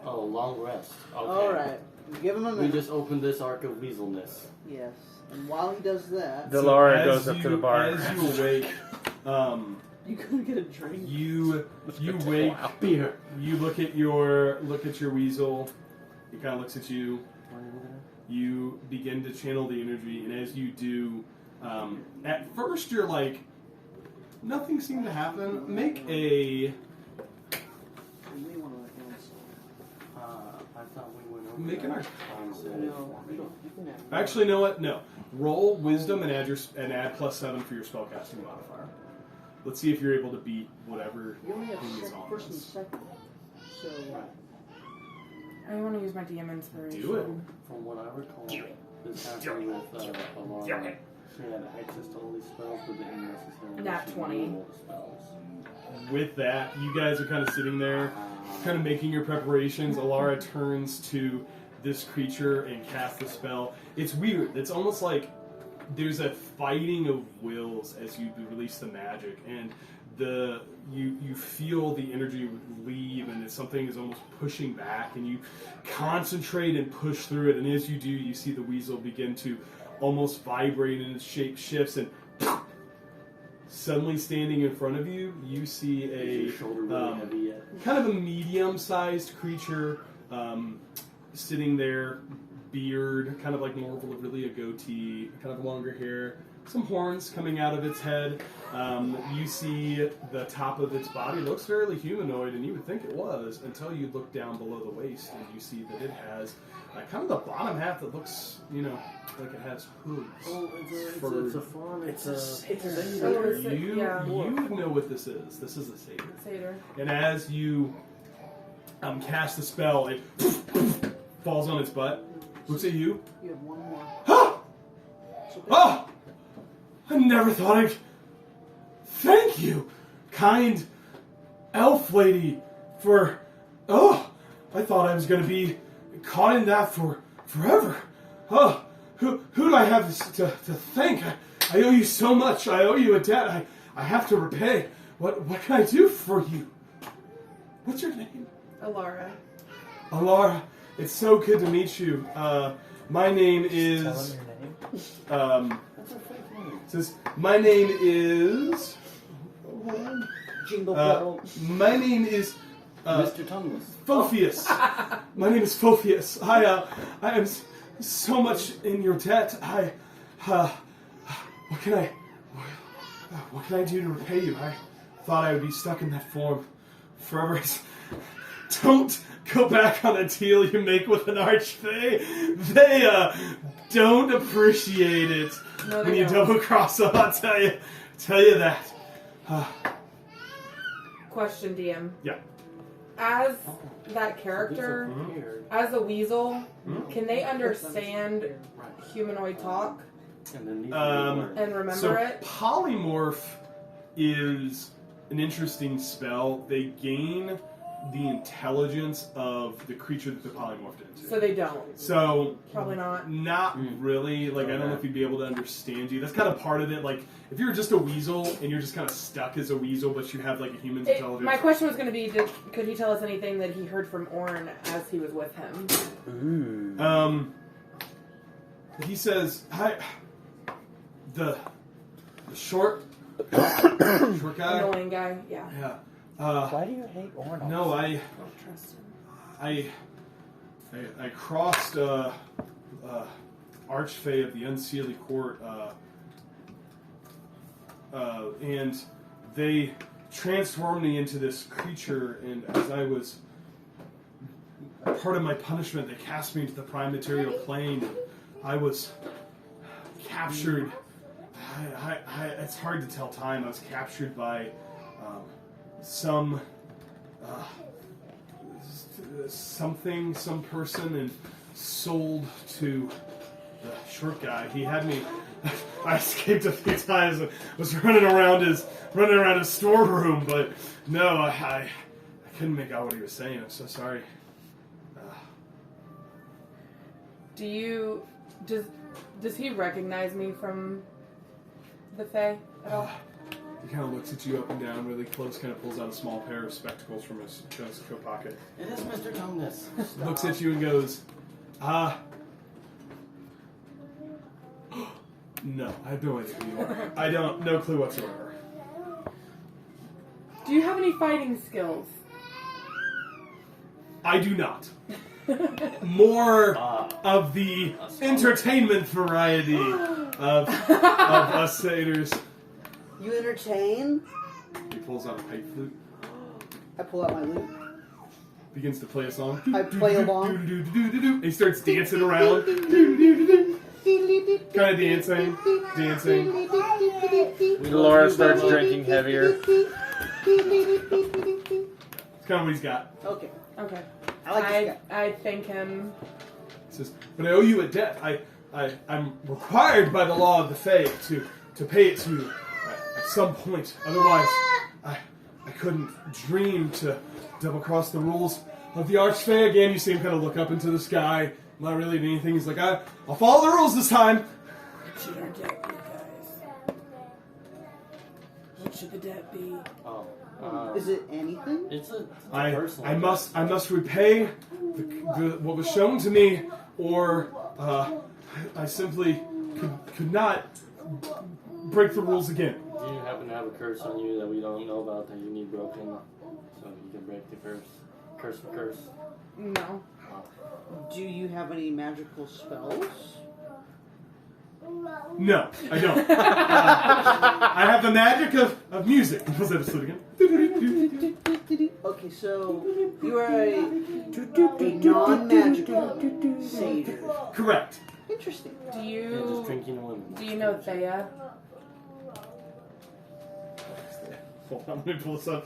Oh, long rest. Okay. Alright. Give him a We minute. just opened this arc of weaselness. Yes. And while he does that, Delara as goes up to the bar. As you awake, you can get a drink. you wake. Beer. You look at your weasel. He kind of looks at you. You begin to channel the energy, and as you do, at first you're like, nothing seemed to happen. Make a You may want to answer. I thought we went over Make that. an arc. No, you don't. You can have. Actually, you know what? No. Roll wisdom and add +7 for your spellcasting modifier. Let's see if you're able to beat whatever You only have thing is on first and this. second. So. I want to use my DM inspiration. Do it. From what I recall, this happened with Alarm. She had access to all these spells, but didn't necessarily Nat 20. roll all the spells. With that, you guys are kind of sitting there, kind of making your preparations. Alara turns to this creature and casts the spell. It's weird. It's almost like there's a fighting of wills as you release the magic, and you feel the energy leave, and something is almost pushing back, and you concentrate and push through it. And as you do, you see the weasel begin to almost vibrate, and its shape shifts, and suddenly standing in front of you, you see Is your shoulder really heavy yet? kind of a medium-sized creature sitting there, beard, kind of like more of really a goatee, kind of longer hair, some horns coming out of its head. You see the top of its body looks fairly humanoid, and you would think it was until you look down below the waist and you see that it has kind of the bottom half that looks, like it has hooves. Oh, it's a fawn. It's a satyr. You Yeah. would know what this is. This is a satyr. Satyr. And as you cast the spell, it falls on its butt, looks at you. You have one more. Ah! It's okay. Oh! I never thought I'd... Thank you, kind elf lady, for... Oh! I thought I was going to be caught in that for forever. Oh! Who do I have to thank? I owe you so much. I owe you a debt. I have to repay. What can I do for you? What's your name? Alara. Alara, it's so good to meet you. My name Tell is... him your name. That's a fake name. Says, my name is... Jingle bell. My name is... Mr. Tongueless. Phofius. My name is Phofius. I am so much in your debt. What can I do to repay you? I thought I would be stuck in that form forever. don't go back on a deal you make with an archfey. They don't appreciate it No, when they you don't. double cross them. I'll tell you that. Question, DM. Yeah. As that character, as a weasel, can they understand humanoid talk And then these and remember So it? polymorph is an interesting spell. They gain the intelligence of the creature that they're polymorphed into. So they don't. So Probably not. not really. Like, I don't know if he'd be able to understand you. That's kind of part of it. Like, if you're just a weasel and you're just kind of stuck as a weasel, but you have like a human's intelligence. My question was going to be, could he tell us anything that he heard from Orn as he was with him? Ooh. He says, "Hi, the short guy." Annoying guy, yeah. Yeah. Why do you hate Orno? No, Don't trust him. I crossed Archfey of the Unseelie Court, and they transformed me into this creature, and as I was part of my punishment, they cast me into the prime material plane, and I was captured. It's hard to tell time. I was captured by some person, and sold to the short guy. He had me. I escaped a few times and was running around his storeroom, but no, I couldn't make out what he was saying. I'm so sorry. Does he recognize me from the Fae at all? He kind of looks at you up and down really close, kind of pulls out a small pair of spectacles from his coat pocket. It is Mr. Tongueness. Looks at you and goes, no, I have no idea who you are. No clue whatsoever. Do you have any fighting skills? I do not. More of the entertainment variety of us satyrs. You entertain? He pulls out a pipe flute, I pull out my lute. begins to play a song. I play along. He starts dancing around. Kind of dancing. Laura starts drinking heavier. It's kind of what he's got. Okay. Okay. I like this guy. I thank him. He says, but I owe you a debt. I'm required by the law of the Fae to pay it to you at some point. Otherwise, I couldn't dream to double cross the rules of the Archfey again. You see him kind of look up into the sky. Not really anything. He's like, I'll follow the rules this time. What should our debt be, guys? What should the debt be? Is it anything? It's a I personal. must repay what was shown to me, or I simply could not break the rules again. Do you happen to have a curse on you that we don't know about that you need broken so you can break the curse? Curse for curse. No. Do you have any magical spells? No, I don't. I have the magic of music. Was that a flute again? Okay, so you are a non-magical satyr. Correct. Interesting. Do Yeah, just you drinking women. do you know Thea? Hold on, let me pull this up.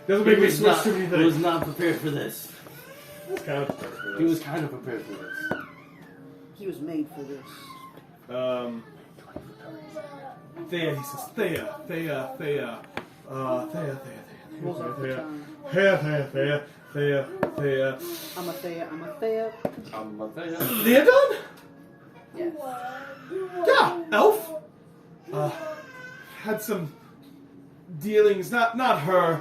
Doesn't make me switch to me. He was not prepared for this. Kind of. He was kind of prepared for this. He was made for this. Thea, he says, Thea. Thea. Rolls off the tongue. Thea. I'm a Thea. I'm a Thea. Leodon? Yes. Yeah, elf. Had some dealings, not her.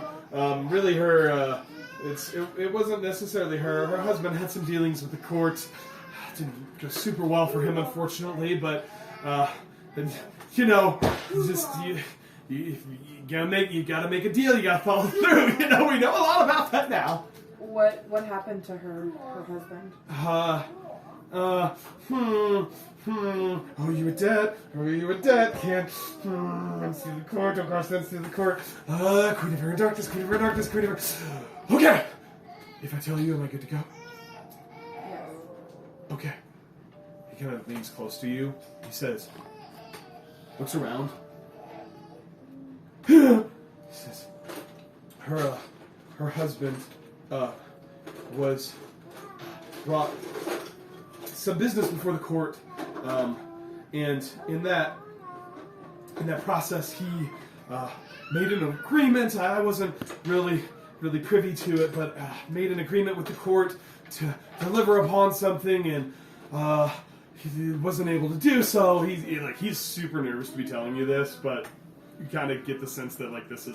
Really her, it wasn't necessarily her. Her husband had some dealings with the court. Didn't go super well for him, unfortunately, but, you know, just, you gotta make a deal, you gotta follow through, you know, we know a lot about that now. What happened to her husband? Oh, you a debt, can't, see the court, don't cross that, see the court, Queen of Her in Darkness, okay, if I tell you, am I good to go? Yes. Okay. He kind of leans close to you. He says, looks around. He says, her husband was brought some business before the court, and in that process, he made an agreement. I wasn't really privy to it, but made an agreement with the court to deliver upon something, and he wasn't able to do so. He's super nervous to be telling you this, but you kind of get the sense that like this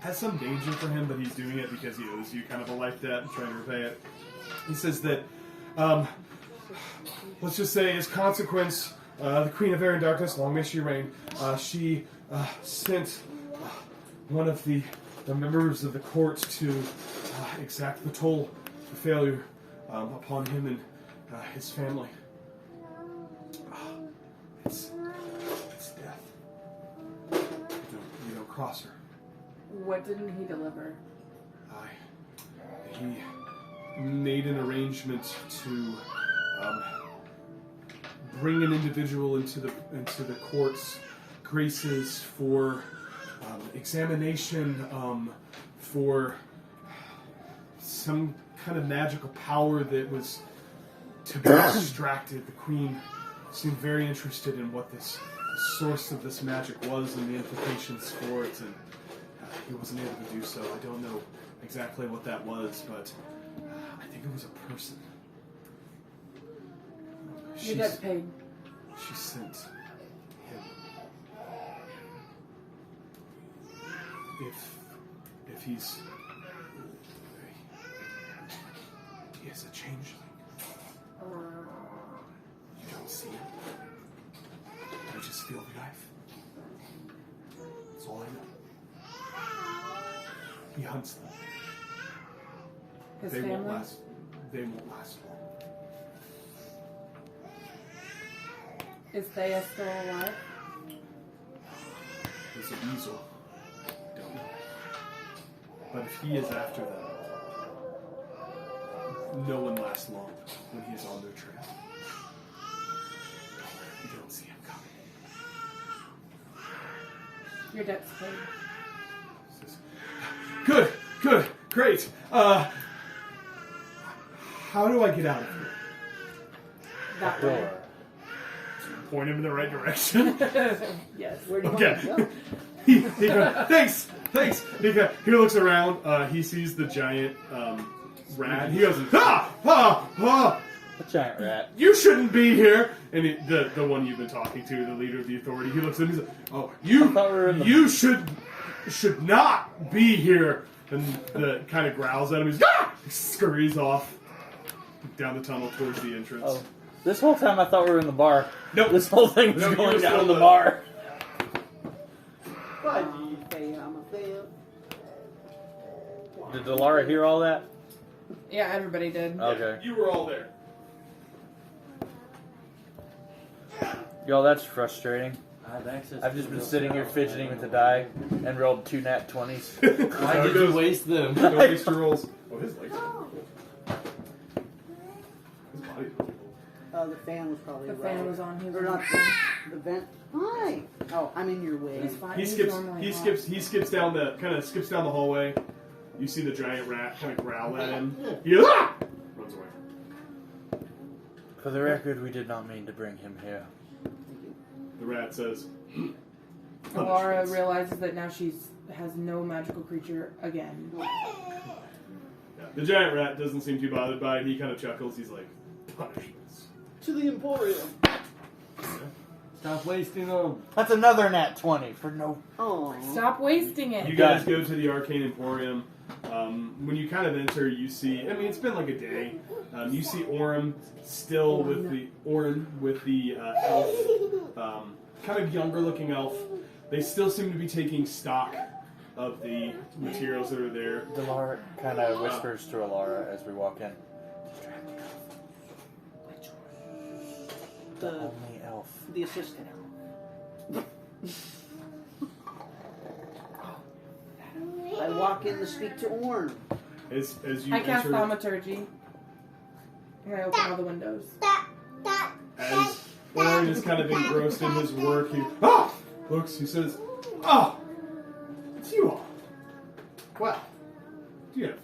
has some danger for him, but he's doing it because he owes you kind of a life debt and trying to repay it. He says that, let's just say, as consequence, the Queen of Air and Darkness, long may she reign, she sent one of the members of the court to exact the toll for failure upon him and his family. It's death. You don't cross her. What didn't he deliver? He made an arrangement to bring an individual into the court's graces for examination, for some kind of magical power that was to be extracted. The Queen seemed very interested in what this source of this magic was and the implications for it, and he wasn't able to do so. I don't know exactly what that was, but I think it was a person. Your debt's paid. She sent him. If he's... He is a changeling. You don't see him. I just feel the knife. That's all I know. He hunts them. His They family? won't last long. Is Thea still alive? There's a weasel. Don't know. But if he is after them, no one lasts long when he is on their trail. You don't see him coming. Your debt's paid. Good, great. How do I get out of here? That way. Point him in the right direction. Yes. Where do you Okay. want to go? he goes, thanks. He looks around. He sees the giant rat. He goes, ha! A giant rat. You shouldn't be here. And the one you've been talking to, the leader of the authority, he looks at him. He's like, oh, you should not be here. And the kind of growls at him. He's he scurries off down the tunnel towards the entrance. Oh. This whole time I thought we were in the bar. Nope. This whole thing was No, you going were down still in the the- bar. Bye, Thea. I'm a Thea. Did Delara hear all that? Yeah, everybody did. Okay. You were all there. Y'all, that's frustrating. I have access. I've just been sitting here fidgeting with the die and rolled 2 nat 20s. Why did you waste them? Don't waste your rolls. Oh, his legs. His body. The fan was probably The right. fan was on. He was Or on. not the vent. Hi. Oh, I'm in your way. He's fine. He He's skips. normally He hot. skips. He skips down the hallway. You see the giant rat kind of growl at him. He goes, ah! Runs away. For the record, we did not mean to bring him here. The rat says. Laura "Punishments." realizes that now has no magical creature again. Yeah, the giant rat doesn't seem too bothered by it. He kind of chuckles. He's like, punishments. To the Emporium. Stop wasting them. That's another nat 20 for no... Oh. Stop wasting it. You guys go to the Arcane Emporium. When you kind of enter, you see. I mean, it's been like a day. You see Orin still with the elf, kind of younger-looking elf. They still seem to be taking stock of the materials that are there. Delara kind of whispers to Alara as we walk in. The The, only elf. the assistant. I walk in to speak to Orn. As you I cast enter, thaumaturgy. And I open all the windows. as Orin is kind of engrossed in his work, he looks. He says, it's you all. Well, do you have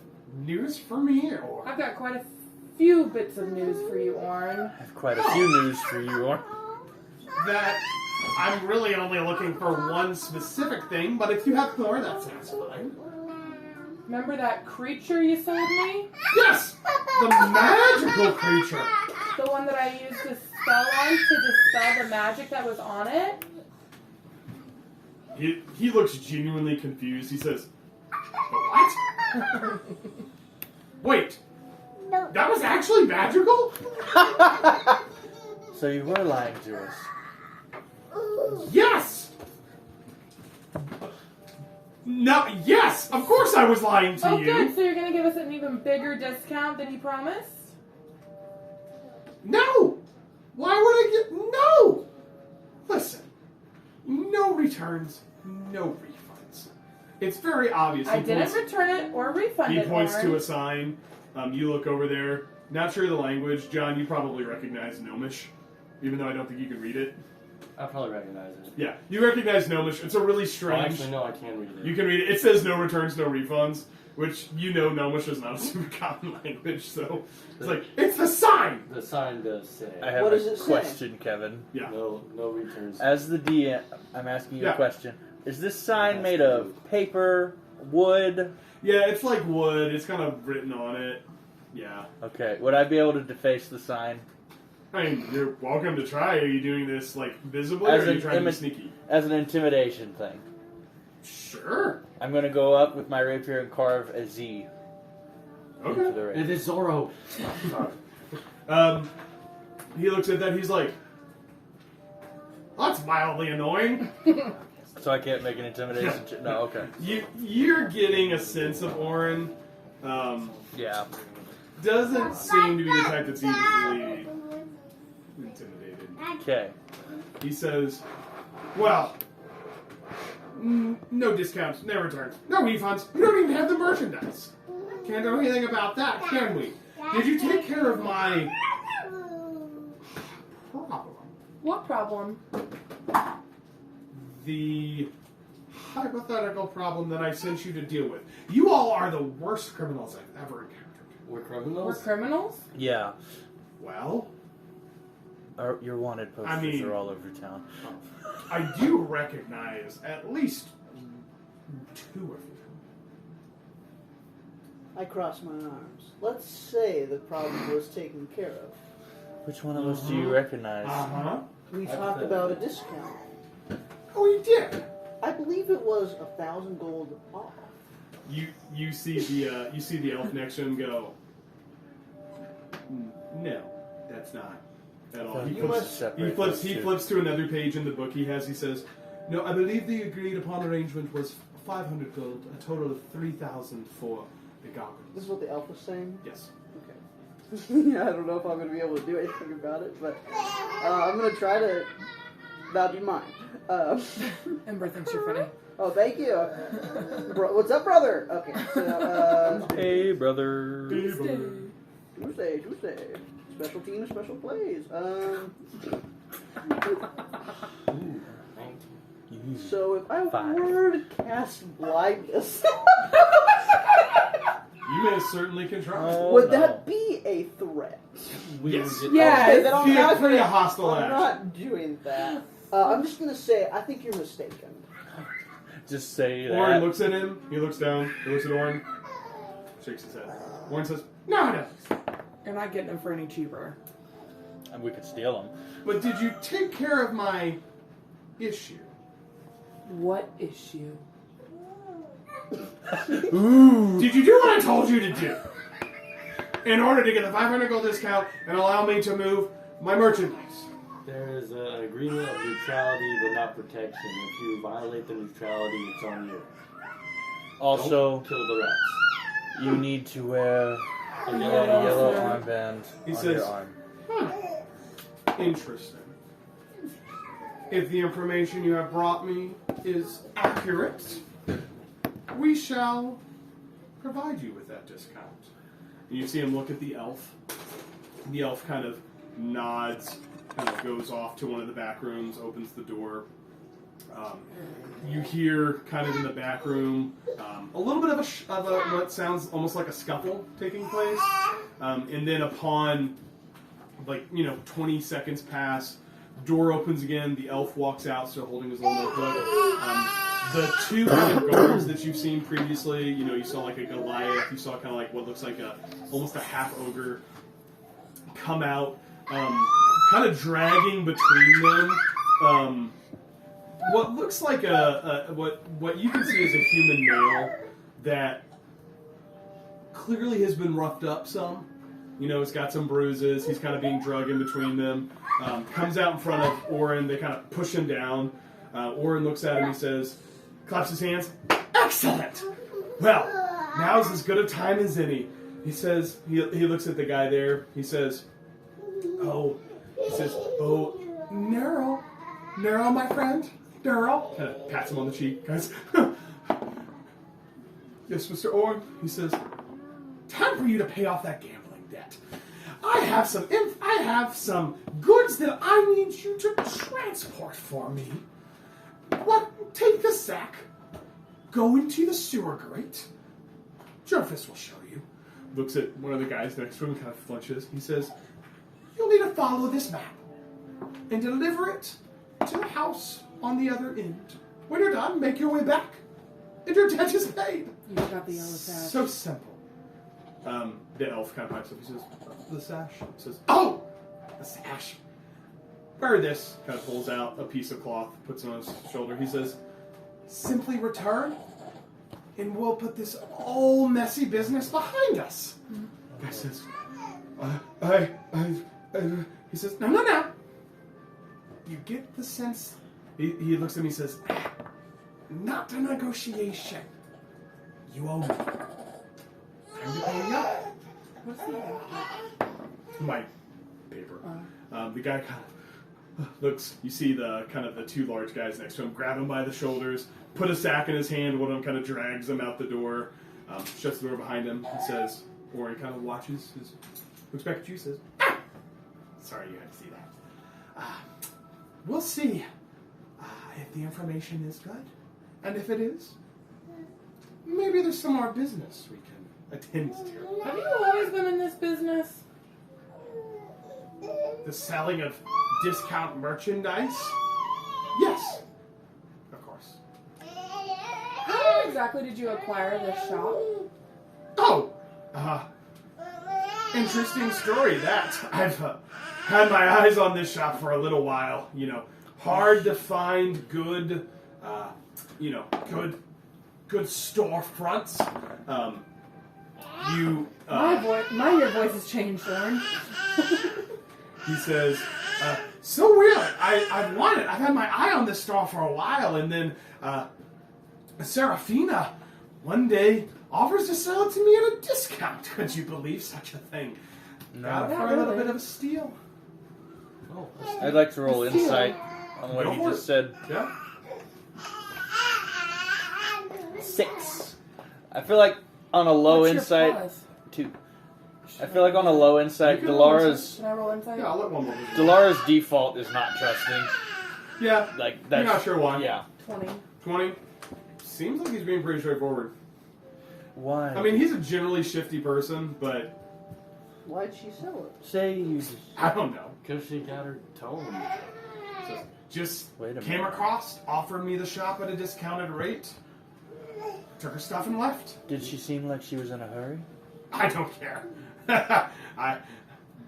news for me, or I've got quite a few bits of news for you, Orin. I have quite a few news for you, Orn. that I'm really only looking for one specific thing? But if you have more, that sounds fine. Remember that creature you sold me? Yes, the magical creature. The one that I used a spell on to dispel the magic that was on it? He looks genuinely confused. He says, "The what? Wait, that was actually magical? So you were lying to us. Yes! No, yes! Of course I was lying to Oh, you! good. So you're going to give us an even bigger discount than you promised? No! Why would I get... No! Listen. No returns, no refunds. It's very obvious. I didn't return it or refund He it, points Orin. to a sign. You look over there. Not sure of the language. John, you probably recognize Gnomish, even though I don't think you can read it. I probably recognize it. Yeah, you recognize Gnomish. It's a really Oh, strange... actually, no, I can read it. You can read it. It says no returns, no refunds, which you know Gnomish is not a super common language, so it's like, it's the sign! The sign does say I have What a does it say? question, Kevin. Yeah. no returns. As the DM, I'm asking you Yeah. a question. Is this sign made of paper, wood? Yeah, it's like wood. It's kind of written on it. Yeah. Okay, would I be able to deface the sign? I mean, you're welcome to try. Are you doing this, like, visibly, or As are you an trying to be imi- sneaky? As an intimidation thing. Sure. I'm going to go up with my rapier and carve a Z into Okay. the rapier. It is Zorro. He looks at that, he's like, that's mildly annoying. So I can't make an intimidation check? No, okay. You're getting a sense of Orin. Yeah. Doesn't seem to be the type that's easily intimidated. Okay. He says, well, no discounts, no returns, no refunds. We don't even have the merchandise. Can't do anything about that, can we? Did you take care of my problem? What problem? The hypothetical problem that I sent you to deal with. You all are the worst criminals I've ever encountered. We're We're criminals? criminals? Yeah. Well, Your wanted posters I mean- are all over town. I do recognize at least two of you. I cross my arms. Let's say the problem was taken care of. Which one of us do you recognize? Uh-huh. We talked about a discount. Oh, you did. I believe it was 1,000 gold off. You see the elf next to him go, no, that's not at all. You must separate those He two. flips to another page in the book he has. He says, no, I believe the agreed upon arrangement was 500 gold, a total of 3,000 for the This goggles. is what the elf was saying? Yes. Okay. Yeah, I don't know if I'm going to be able to do anything about it, but I'm going to try to. That'll be mine. Ember thinks you're funny. Oh, thank you. What's up, brother? Okay, so, Hey, brother. Tuesday. Special team, special plays. So if I 5. were to cast blindness, You may certainly can try. Oh, would no. that be a threat? Yes. Yeah. Okay, then I'm Be a not pretty gonna- hostile I'm action. not doing that. I'm just gonna say I think you're mistaken. Just say that. Orin looks at him. He looks down. He looks at Orin. Shakes his head. Orin says, no. You're not getting them for any cheaper. And we could steal them. But did you take care of my issue? What issue? Did you do what I told you to do? In order to get the 500 gold discount and allow me to move my merchandise. There is an agreement of neutrality but not protection. If you violate the neutrality, it's on you. Also, Don't kill the rest. you need to wear a yellow yellow arm. armband He on says- your arm. Interesting. If the information you have brought me is accurate, we shall provide you with that discount. And you see him look at the elf. The elf kind of nods, kind of goes off to one of the back rooms, opens the door. You hear kind of in the back room a little bit of a what sounds almost like a scuffle taking place. And then upon 20 seconds pass, door opens again, the elf walks out, still holding his little notebook. The two kind of guards that you've seen previously, you saw like a Goliath, you saw kind of like what looks like almost a half ogre come out, kind of dragging between them. What looks like what you can see is a human male that clearly has been roughed up some. He's got some bruises. He's kind of being dragged in between them. Comes out in front of Orin. They kind of push him down. Orin looks at him. He says, claps his hands. Excellent. Well, now's as good a time as any. He says. He looks at the guy there. He says, oh, Nero, my friend, Nero. Kind of pats him on the cheek, guys. Yes, Mr. Orin. He says, time for you to pay off that gambling debt. I have some goods that I need you to transport for me. Take the sack, go into the sewer grate. Jervis will show you. Looks at one of the guys next to him, kind of flinches. He says, you'll need to follow this map and deliver it to the house on the other end. When you're done, make your way back, and your debt is paid. You got the yellow sash. So simple. The elf kind of pipes up. He says, the sash? He says, oh! The sash. Bury this. Kind of pulls out a piece of cloth, puts it on his shoulder. He says, simply return, and we'll put this old messy business behind us. The guy says, he says, no. You get the sense. He looks at me and says, not a negotiation. You owe me. Time to pay up. What's the My paper. The guy kind of looks. You see the two large guys next to him grab him by the shoulders, put a sack in his hand. One of them kind of drags him out the door, shuts the door behind him. He says, or he kind of watches. Looks back at you. Says, sorry, you had to see that. We'll see if the information is good, and if it is, maybe there's some more business we can attend to. Have you always been in this business? The selling of discount merchandise? Yes, of course. How exactly did you acquire this shop? Oh, interesting story that. I've had my eyes on this shop for a little while. Hard to find good, good storefronts. Your voice has changed, Orin. He says, so weird. I've wanted. I've had my eye on this store for a while, and then Serafina one day offers to sell it to me at a discount. Could you believe such a thing? No. Got it for a little bit of a steal. Oh, I'd like to roll insight on what Go he for just it. said. Yeah. 6. I feel like on a low What's your insight, plus? 2. I feel like on a low insight, You can roll Delara's Should I roll insight? Yeah, I'll let one more. Delara's default is not trusting. Yeah. Like You're that's not sure why. Yeah. 20. 20. Seems like he's being pretty straightforward. Why? I mean, he's a generally shifty person, but Why'd she sell it? say you just I don't know. because she got her tone. Just Wait a came minute. across, offered me the shop at a discounted rate, took her stuff and left. Did she seem like she was in a hurry? I don't care.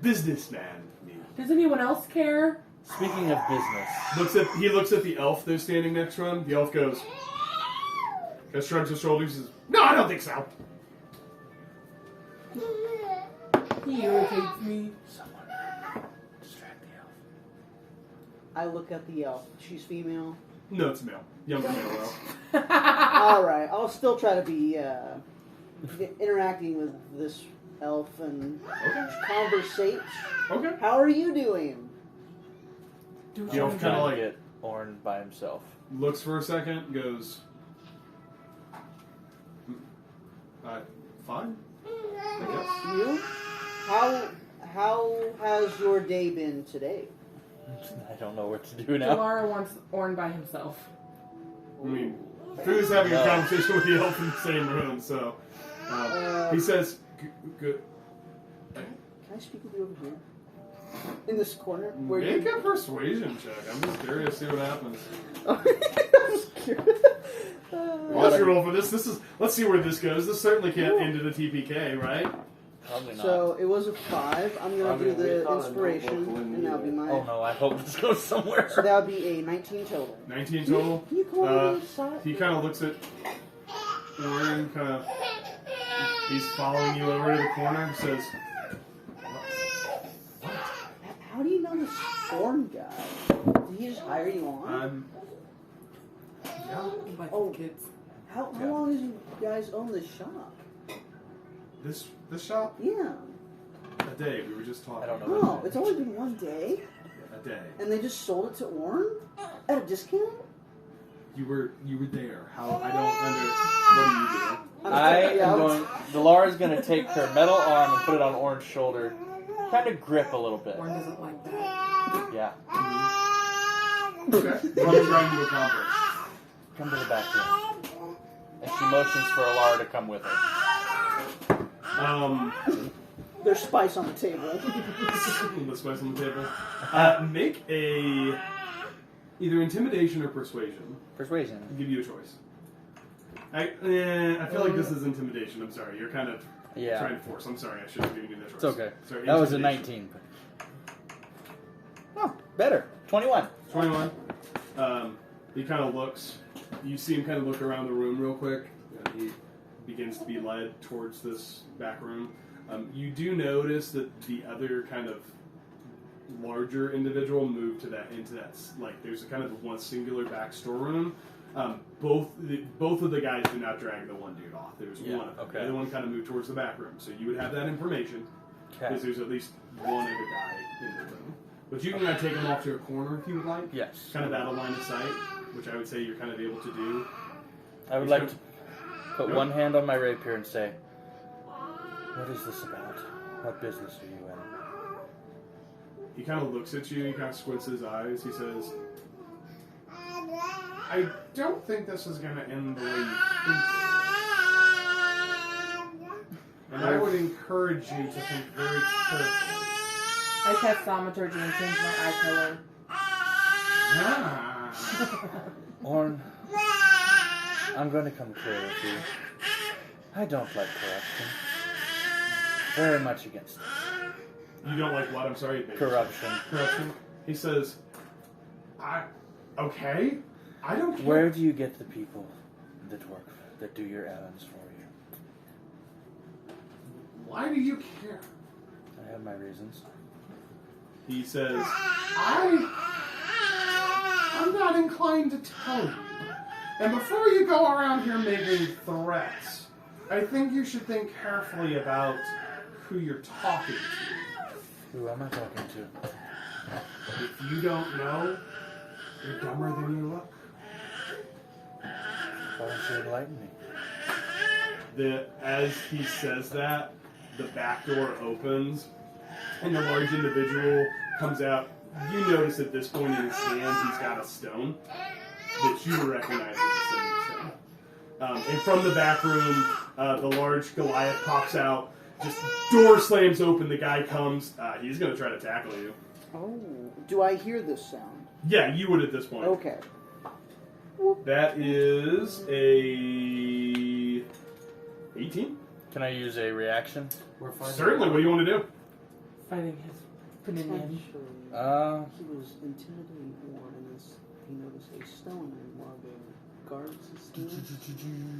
Businessman. Me. Does anyone else care? Speaking of business, He looks at the elf that's standing next to him. The elf goes, shrugs his shoulders. Says, "No, I don't think so." He irritates me. someone distract the elf. I look at the elf. She's female. No, it's male. Younger male though. All right, I'll still try to be interacting with this elf and conversate. Okay. How are you doing? The elf kind Trying of to like get Orin by himself. looks for a second, goes, fine. I guess. You? How has your day been today? I don't know what to do now. Delara wants Orn by himself. I mean, Foo's having a conversation with the elf in the same room, so he says, "Good." Can I speak with you over here? In this corner? Where Make a persuasion check. I'm just curious to see what happens. I'm just curious. Let's roll for this. Let's see where this goes. This certainly can't end in a TPK, right? Probably not. So it was a 5. I'm gonna do the inspiration, and that'll be my. Oh no, I hope this goes somewhere. So that would be a 19 total. 19 total. Can you call me side? He kind of looks at Warren, he's following you over to the corner and says, How do you know this Thorn guy? Did he just hire you on? Yeah, Like Oh. kids. How long has you guys owned this shop? this shop? Yeah. A day. We were just talking. I don't know. Oh, it's only been 1 day, A day. and they just sold it to Orn at a discount. You were there. How? I don't under. What are you doing? I am going. Delara's going to take her metal arm and put it on Orange's shoulder. Kind of grip a little bit. Orn doesn't like that. Yeah. Okay. What are you trying to accomplish? Come to the back room. And she motions for Alara to come with her. There's spice on the table. The spice on the table. Make a either intimidation or persuasion. Persuasion. I'll give you a choice. I feel like this is intimidation. I'm sorry. You're kind of trying to force. I'm sorry. I should have given you that choice. It's okay. Sorry, That was a intimidation. 19. Oh, better. 21. 21. He kind of looks. You see him kind of look around the room real quick. And he begins to be led towards this back room. You do notice that the other kind of larger individual moved into that like there's a kind of one singular back storeroom. Both of the guys did not drag the one dude off. There was one of them. Okay. The other one kind of moved towards the back room, so you would have that information because there's at least one other guy in the room. But you can kind of take him off to a corner if you would like. Yes. Kind of out of line of sight, which I would say you're kind of able to do. I would like to put one hand on my rapier and say, "What is this about? What business are you in?" He kind of looks at you. He kind of squints his eyes. He says, "I don't think this is going to end the way you think it is. And I would encourage you to think very carefully." I cast thaumaturgy and change my eye color. Ah. Orn, I'm going to come clear with you. I don't like corruption. Very much against it. You don't like what? I'm sorry. Corruption. Corruption. He says, okay. I don't care. Where do you get the people that do your errands for you? Why do you care? I have my reasons. He says, I'm not inclined to tell you. And before you go around here making threats, I think you should think carefully about who you're talking to. Who am I talking to? If you don't know, you're dumber than you look. Why don't you enlighten me? As he says that, the back door opens, and the large individual comes out. You notice at this point in his hand, he's got a stone that you recognize as a sending stone. And from the back room, the large Goliath pops out. Just door slams open. The guy comes. He's going to try to tackle you. Oh, do I hear this sound? Yeah, you would at this point. Okay. That is a 18. Can I use a reaction? We're fine. Certainly. What do you want to do? Fighting his minion. He was intimidating Warren, and he noticed a stone in one of the guards' stand.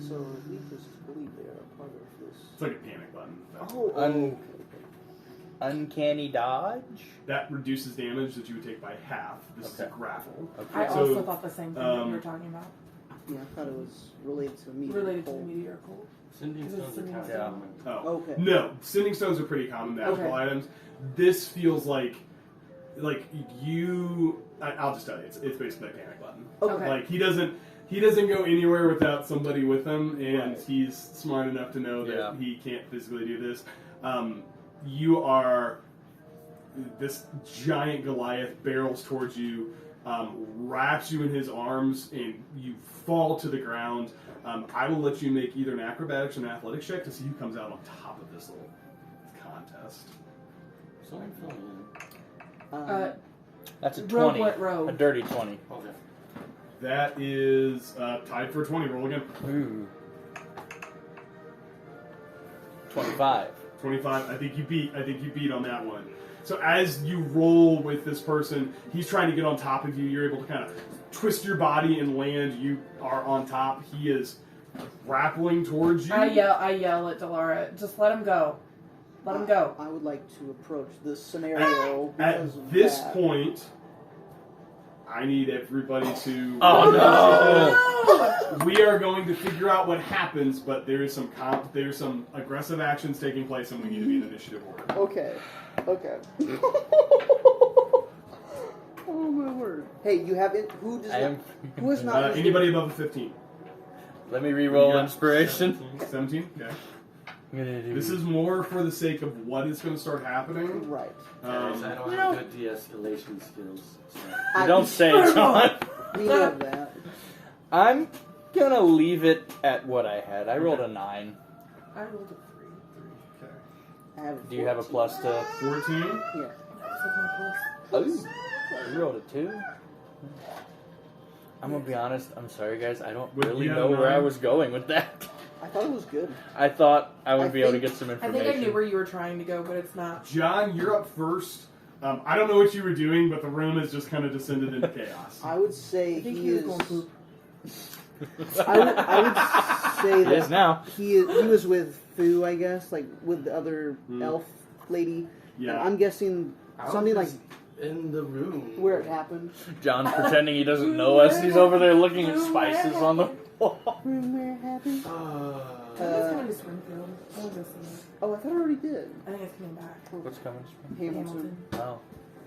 So it leads us to believe they are a part of this. It's like a panic button. Oh, Uncanny dodge? That reduces damage that you would take by half. This is a Okay. grapple. I So, also thought the same thing that you were talking about. yeah, I thought it was related to me. Related to the meteor cult. Sending Is it stones are sending kind of stone? common. Oh. Okay. No, sending stones are pretty common magical Okay. items. This feels like you. I'll just tell you, it's basically a panic button. Okay. Like he doesn't. he doesn't go anywhere without somebody with him, and he's smart enough to know that he can't physically do this. You are this giant Goliath barrels towards you, wraps you in his arms, and you fall to the ground. I will let you make either an acrobatics or an athletics check to see who comes out on top of this little contest. So I'm filling That's a Rogue 20. went rogue. A dirty 20. in. Okay. That is tied for 20. Roll again. Ooh. 25. 25. I think you beat on that one. So as you roll with this person, he's trying to get on top of you. You're able to kind of twist your body and land. You are on top. He is grappling towards you. I yell at Delara, just let him go. Let him go. I would like to approach this scenario because of At this that. point, I need everybody to. Oh no! We are going to figure out what happens, but there is some aggressive actions taking place, and we need to be in initiative order. Okay. Oh my word! Hey, you have it. Who does? Who is not? Anybody above a 15? Let me re-roll Yeah. inspiration. 17. Okay. I'm gonna do This is more for the sake of what is going to start happening. Right. I don't have good de-escalation skills. So. You don't say, John. We know that. I'm gonna leave it at what I had. I rolled a 9. I rolled a 3. Okay. I have. Do you have a plus to? 14. Yeah. That was with my plus. Oh, you rolled a 2. I'm gonna be honest. I'm sorry, guys. I don't With really you know have a where I 9? was going with that. I thought it was good. I thought I would be able to think- get some I information. think I knew where you were trying to go, but it's not. John, you're up first. I don't know what you were doing, but the room has just kind of descended into chaos. I would say I think he he was is. going poop. I would say It is that now. he was with Fu, I guess, like with the other elf lady. Yeah. And I'm guessing I something like was in the room where it happened. John's pretending he doesn't know us. He's over there looking at spices on the wall. Where it happened. It's coming to Springfield. I'll go see it. Oh, I thought I already did. I think it's coming back. What's coming? Hamilton. Oh,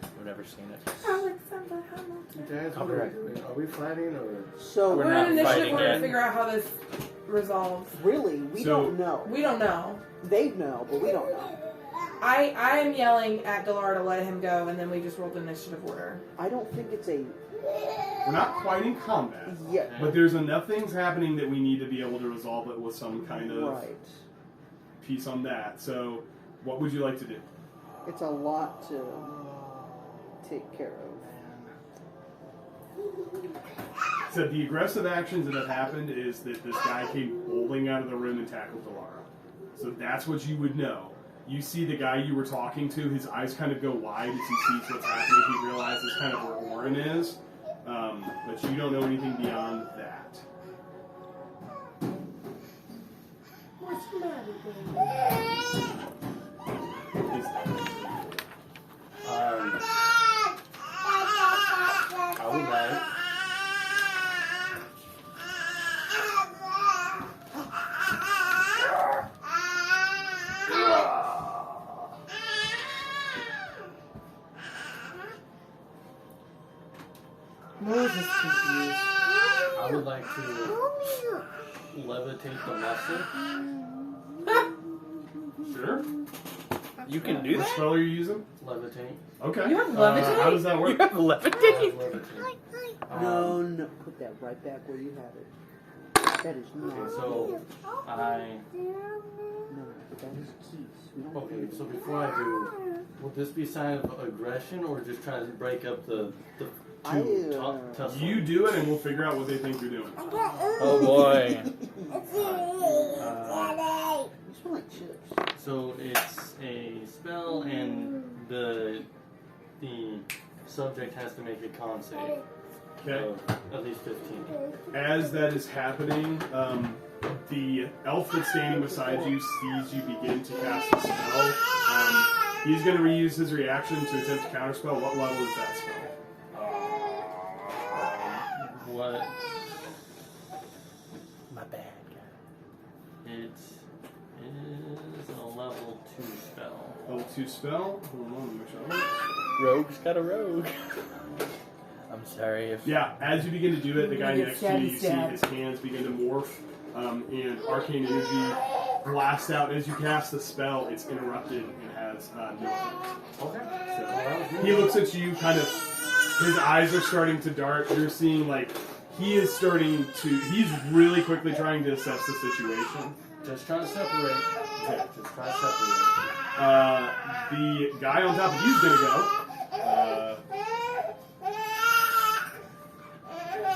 I've never seen it. Alexander Hamilton. Guys, what are we fighting or? So We're We're not in initiative fighting order to yet. figure out how this resolves. really, we So- don't know. We don't know. They know, but we don't know. I am yelling at Delara to let him go, and then we just rolled initiative order. I don't think it's a We're not quite in combat, yet. but there's enough things happening that we need to be able to resolve it with some kind of Right. piece on that. So, what would you like to do? It's a lot to take care of. So the aggressive actions that have happened is that this guy came bowling out of the room and tackled Delara. So that's what you would know. You see the guy you were talking to, his eyes kind of go wide as he sees what's happening. He realizes kind of where Orin is, but you don't know anything beyond that. What's the matter, I would like. Moses confused. I would like to levitate the muscle. Sure. You can do What that? spell are you using? Levitate. Okay. You have levitate? How does that You work? have levitate? Levitate. No, put that right back where you have it. That is not. Okay, so I. No, that is keys. We don't Okay, so before I do, will this be a sign of aggression or just trying to break up the tussle? You do it, and we'll figure out what they think you're doing. Oh boy. You smell like chips. So it's a spell, and the subject has to make a con save. Okay. Of at least 15. As that is happening, the elf that's standing beside you sees you begin to cast a spell. He's going to reuse his reaction to attempt to counterspell. What level is that spell? What? My bad, guy. It is a level 2 spell. Level 2 spell. Hold on, let me make sure. Rogue's got a rogue. I'm sorry if... Yeah, as you begin to do it, the guy Get next to you, you see stabbed. his hands begin to morph, and arcane energy blasts out. As you cast the spell, it's interrupted and has no effect. Okay. So, he looks at you, kind of, his eyes are starting to dart. You're seeing, like, he's really quickly trying to assess the situation. Just trying to separate. Okay. Just try to separate. The guy on top of you is going to go.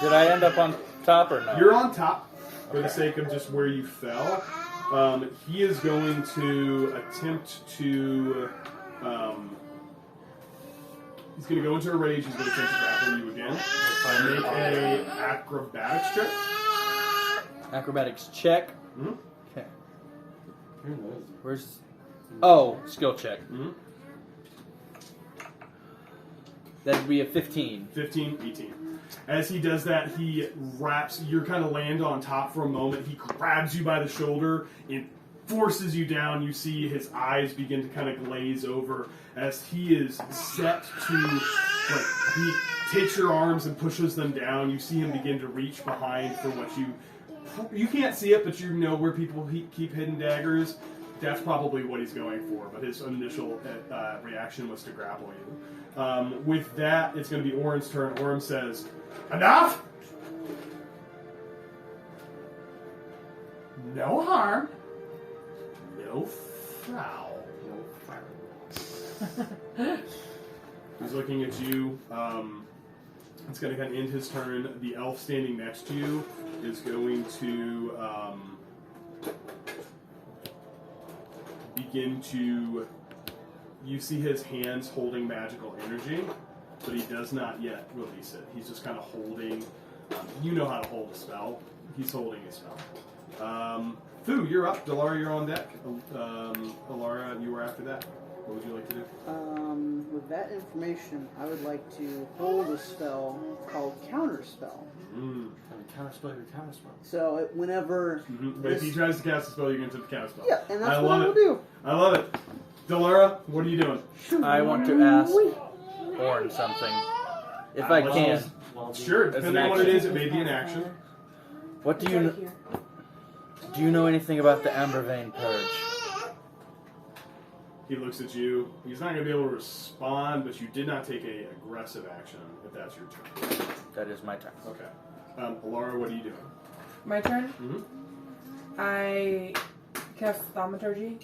Did I end up on top or no? You're on top for the sake of just where you fell. He is going to attempt to. He's going to go into a rage. He's going to attempt to grapple you again. Make a acrobatics check. Acrobatics check. Mm-hmm. Okay. Who knows? Where's... Oh, skill check. Mm-hmm. That'd be a 15. 15, 18. As he does that, he wraps. You kind of land on top for a moment. He grabs you by the shoulder and forces you down. You see his eyes begin to kind of glaze over as he is set to, like, he takes your arms and pushes them down. You see him begin to reach behind for what you can't see it, but you know where people keep hidden daggers. That's probably what he's going for, but his initial reaction was to grapple you. With that, it's going to be Orin's turn. Orin says, "Enough! No harm. No foul." He's looking at you. It's going to kind of end his turn. The elf standing next to you is going to begin to... You see his hands holding magical energy, but he does not yet release it. He's just kind of holding... you know how to hold a spell. He's holding a spell. Fu, you're up. Delara, you're on deck. Alara, you were after that. What would you like to do? With that information, I would like to hold a spell called Counterspell. Counterspell your counterspell. So whenever... Mm-hmm. But if he tries to cast a spell, you're going to attempt to cast a spell. Yeah, and that's I what love I will it. do. I love it. Delara, what are you doing? I want to ask Orin something. If I can. Sure, As an depending on what it action. is, it may be an action. What do It's you right know? here. Do you know anything about the Amber Vein Purge? He looks at you. He's not going to be able to respond, but you did not take a aggressive action, if that's your turn. That is my turn. Okay. Alara, what are you doing? My turn. Mm-hmm. I cast thaumaturgy,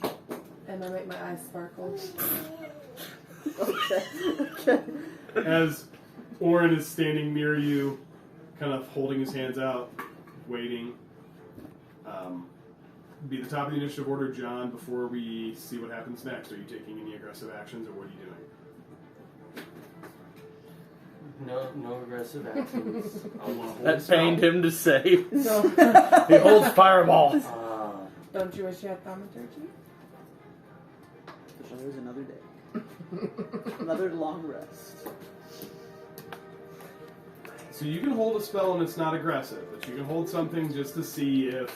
and I make my eyes sparkle. Okay. As Orin is standing near you, kind of holding his hands out, waiting. Be the top of the initiative order, John, before we see what happens next. Are you taking any aggressive actions, or what are you doing? No aggressive actions. You wanna hold That the spell? pained him to say. So, He holds fireball. don't you wish you had thaumaturgy? There's always another day. Another long rest. So you can hold a spell and it's not aggressive, but you can hold something just to see if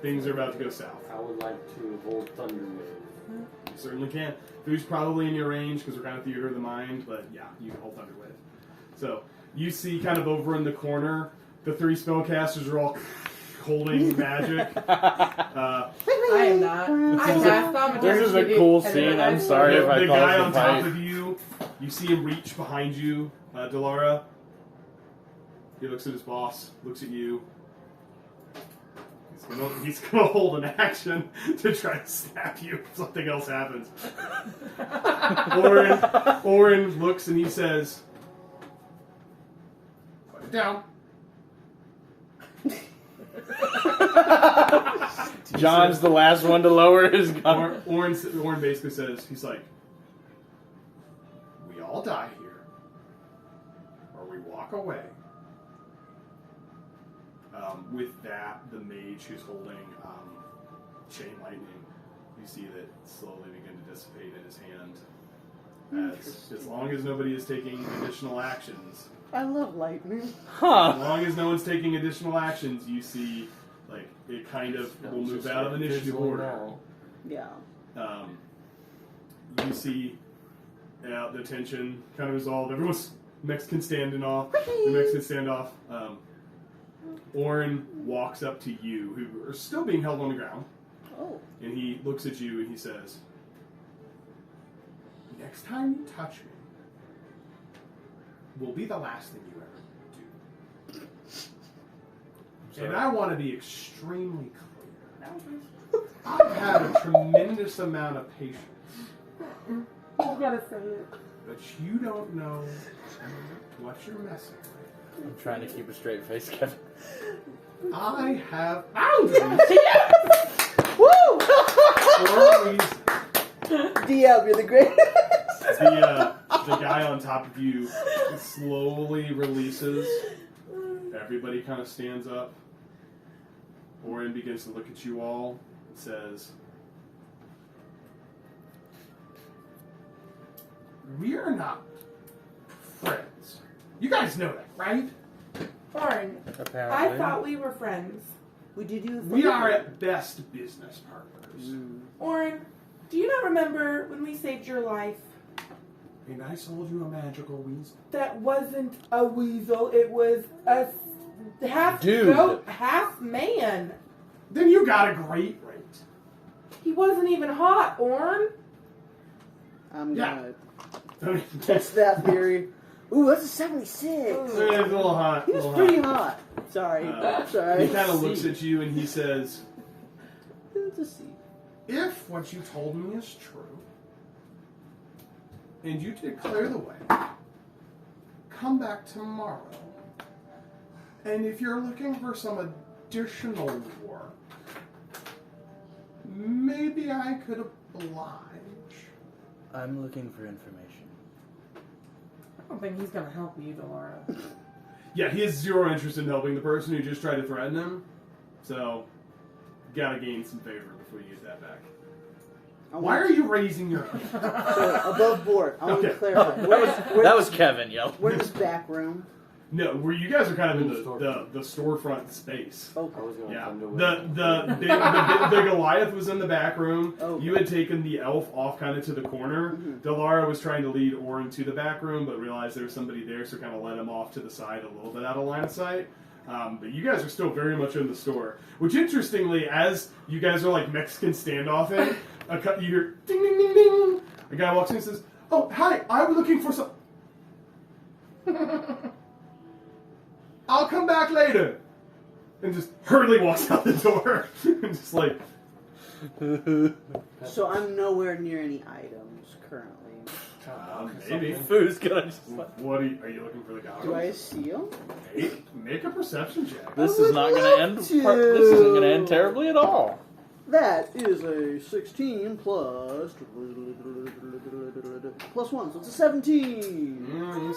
things are about to go south. I would like to hold Thunder Wave. You certainly can. Food's probably in your range because we're kind of theater of the mind, but yeah, you can hold Thunder Wave. So you see kind of over in the corner, the three spellcasters are all holding magic. I am not. I cast thaumaturgy. This is a cool and scene. then I'm sorry if I The guy on caused the top fight. of you, you see him reach behind you, Delara. He looks at his boss, looks at you. He's gonna hold an action to try to snap you if something else happens. Orin looks and he says, "Put it down." John's the last one to lower his gun. Orin basically says, he's like, "We all die here, or we walk away." With that, the mage who's holding chain lightning, you see that slowly begin to dissipate in his hand. As long as nobody is taking additional actions, I love lightning. as Huh. long as no one's taking additional actions, you see, like, it kind of will move out of initiative order. Yeah. You see the tension kind of resolved. Everyone's Mexican standoff. The Mexican standoff. Orin walks up to you, who are still being held on the ground, Oh. and he looks at you and he says, "Next time you touch me, will be the last thing you ever do." And I want to be extremely clear. I've had a tremendous amount of patience, You gotta say it. but you don't know what you're messing with. I'm trying to keep a straight face, Kevin. I have boundaries Woo! for a reason. DM, you're the greatest. The guy on top of you slowly releases. Everybody kind of stands up. Orin begins to look at you all and says, "We are not friends. You guys know that, right? Orin, Apparently. I thought we were friends. We did you a We favor. are at best business partners." Orin, do you not remember when we saved your life? And I sold you a magical weasel. That wasn't a weasel. It was a half Dude. goat, half man. Then you got a great rate. He wasn't even hot, Orin. I'm Yeah. gonna test that theory. Ooh, that's a 76. It's a little hot. He was a little pretty hot. hot. Sorry. Uh, Sorry. He kind of looks at you and he says, It's a C. "If what you told me is true, and you did clear the way, come back tomorrow. And if you're looking for some additional work, maybe I could oblige." I'm looking for information. I don't think he's gonna help you, Laura. Yeah, he has zero interest in helping the person who just tried to threaten him. So, gotta gain some favor before you get that back. Why are you raising your hand? So, above board. I want to Okay. clarify. That was Kevin, yo. Where's this back room? No, where you guys are kind of in the storefront space. Okay. I was going Yeah, to come to the Goliath was in the back room. Oh. You had taken the elf off kind of to the corner. Mhm. Delara was trying to lead Orin to the back room, but realized there was somebody there, so kind of led him off to the side a little bit out of line of sight. But you guys are still very much in the store. Which, interestingly, as you guys are like Mexican standoffing, you hear ding ding ding ding. A guy walks in and says, "Oh, hi! I'm looking for some." "I'll come back later," and just hurriedly walks out the door, and just like, So I'm nowhere near any items currently. maybe. Food's gonna just What are you looking for the goggles? Do I see them? Make a perception check. This I is would not gonna love end. to. This isn't gonna end terribly at all. That is a 16 plus 1, so it's a 17. You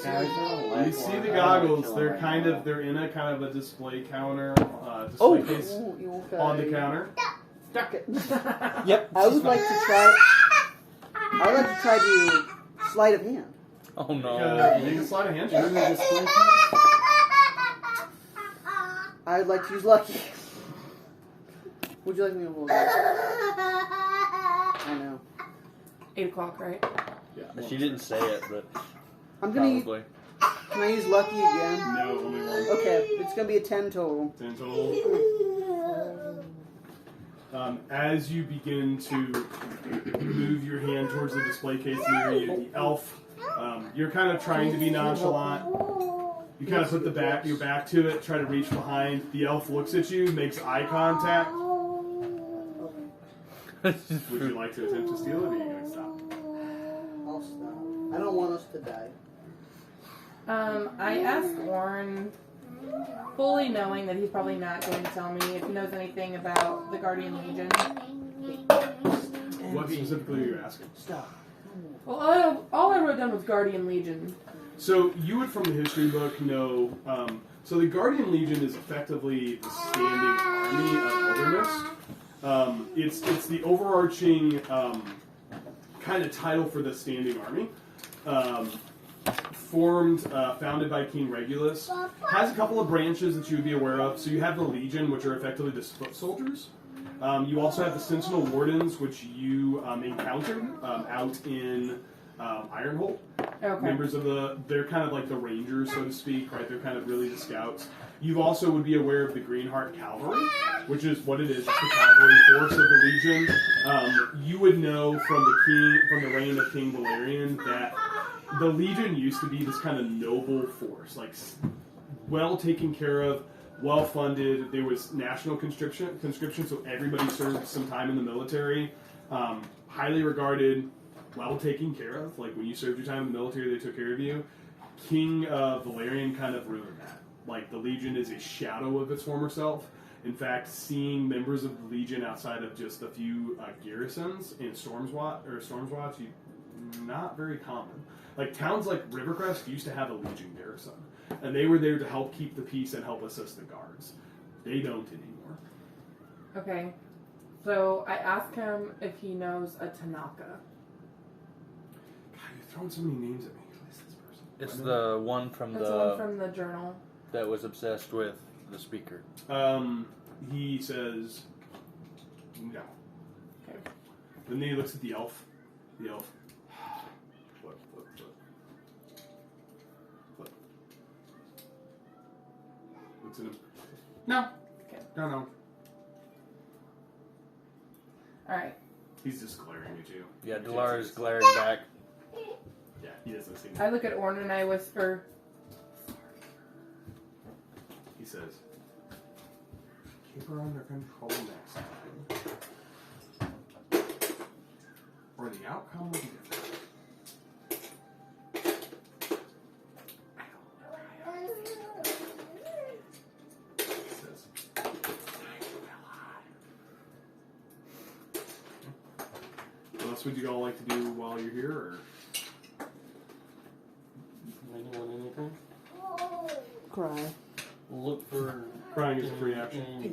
see the goggles. They're in a kind of a display counter, display case Ooh, okay. on the counter. Okay. Yep. I would like to try. I would like to try to sleight of hand. Oh no. Make a sleight of hand Isn't check. it display case? I would like to use lucky. Would you like me to hold it? I know. 8 o'clock, right? Yeah. She didn't say it, but I'm gonna. probably. Can I use lucky again? No, only one. Okay, it's gonna be a 10 total. 10 total. As you begin to move your hand towards the display case near you, the elf, you're kind of trying to be nonchalant. You kind of put your back to it, try to reach behind. The elf looks at you, makes eye contact. Would you like to attempt to steal it, or are you going to stop? I'll stop. I don't want us to die. I asked Warren, fully knowing that he's probably not going to tell me if he knows anything about the Guardian Legion. What specifically are you asking? Stop. Well, all I wrote down was Guardian Legion. So you would, from the history book, know. So the Guardian Legion is effectively the standing army of Eldermist. It's the overarching kind of title for the standing army. Founded by King Regulus. Has a couple of branches that you would be aware of. So you have the Legion, which are effectively the foot soldiers. You also have the Sentinel Wardens, which you encountered out in Ironhold. Okay. members of they're kind of like the Rangers, so to speak, right? They're kind of really the scouts. You also would be aware of the Greenheart Cavalry, which is what it is. It's the cavalry force of the Legion. You would know from the reign of King Valerian, that the Legion used to be this kind of noble force, like well taken care of, well funded. There was national conscription, so everybody served some time in the military. Highly regarded, well taken care of. Like when you served your time in the military, they took care of you. King Valerian kind of ruined that. Like the Legion is a shadow of its former self. In fact, seeing members of the Legion outside of just a few garrisons in Stormswatch, not very common. Like towns like Rivercrest used to have a Legion garrison, and they were there to help keep the peace and help assist the guards. They don't anymore. Okay. So I asked him if he knows a Tanaka. God, you're throwing so many names at me. Who is this person? It's the one from That's the one from the journal. that was obsessed with the speaker. He says no. Okay. Then he looks at the elf. The elf. Flip. Looks at him. No. Okay. No. All right. He's just glaring at you. Yeah, Delara's glaring back. Yeah, he doesn't see me. I look at Orn and I whisper, He says, keep her under control next time, or the outcome will be different. He says, what else would you all like to do while you're here, or? Anyone, anything? Cry. Look for Crying is a free action. any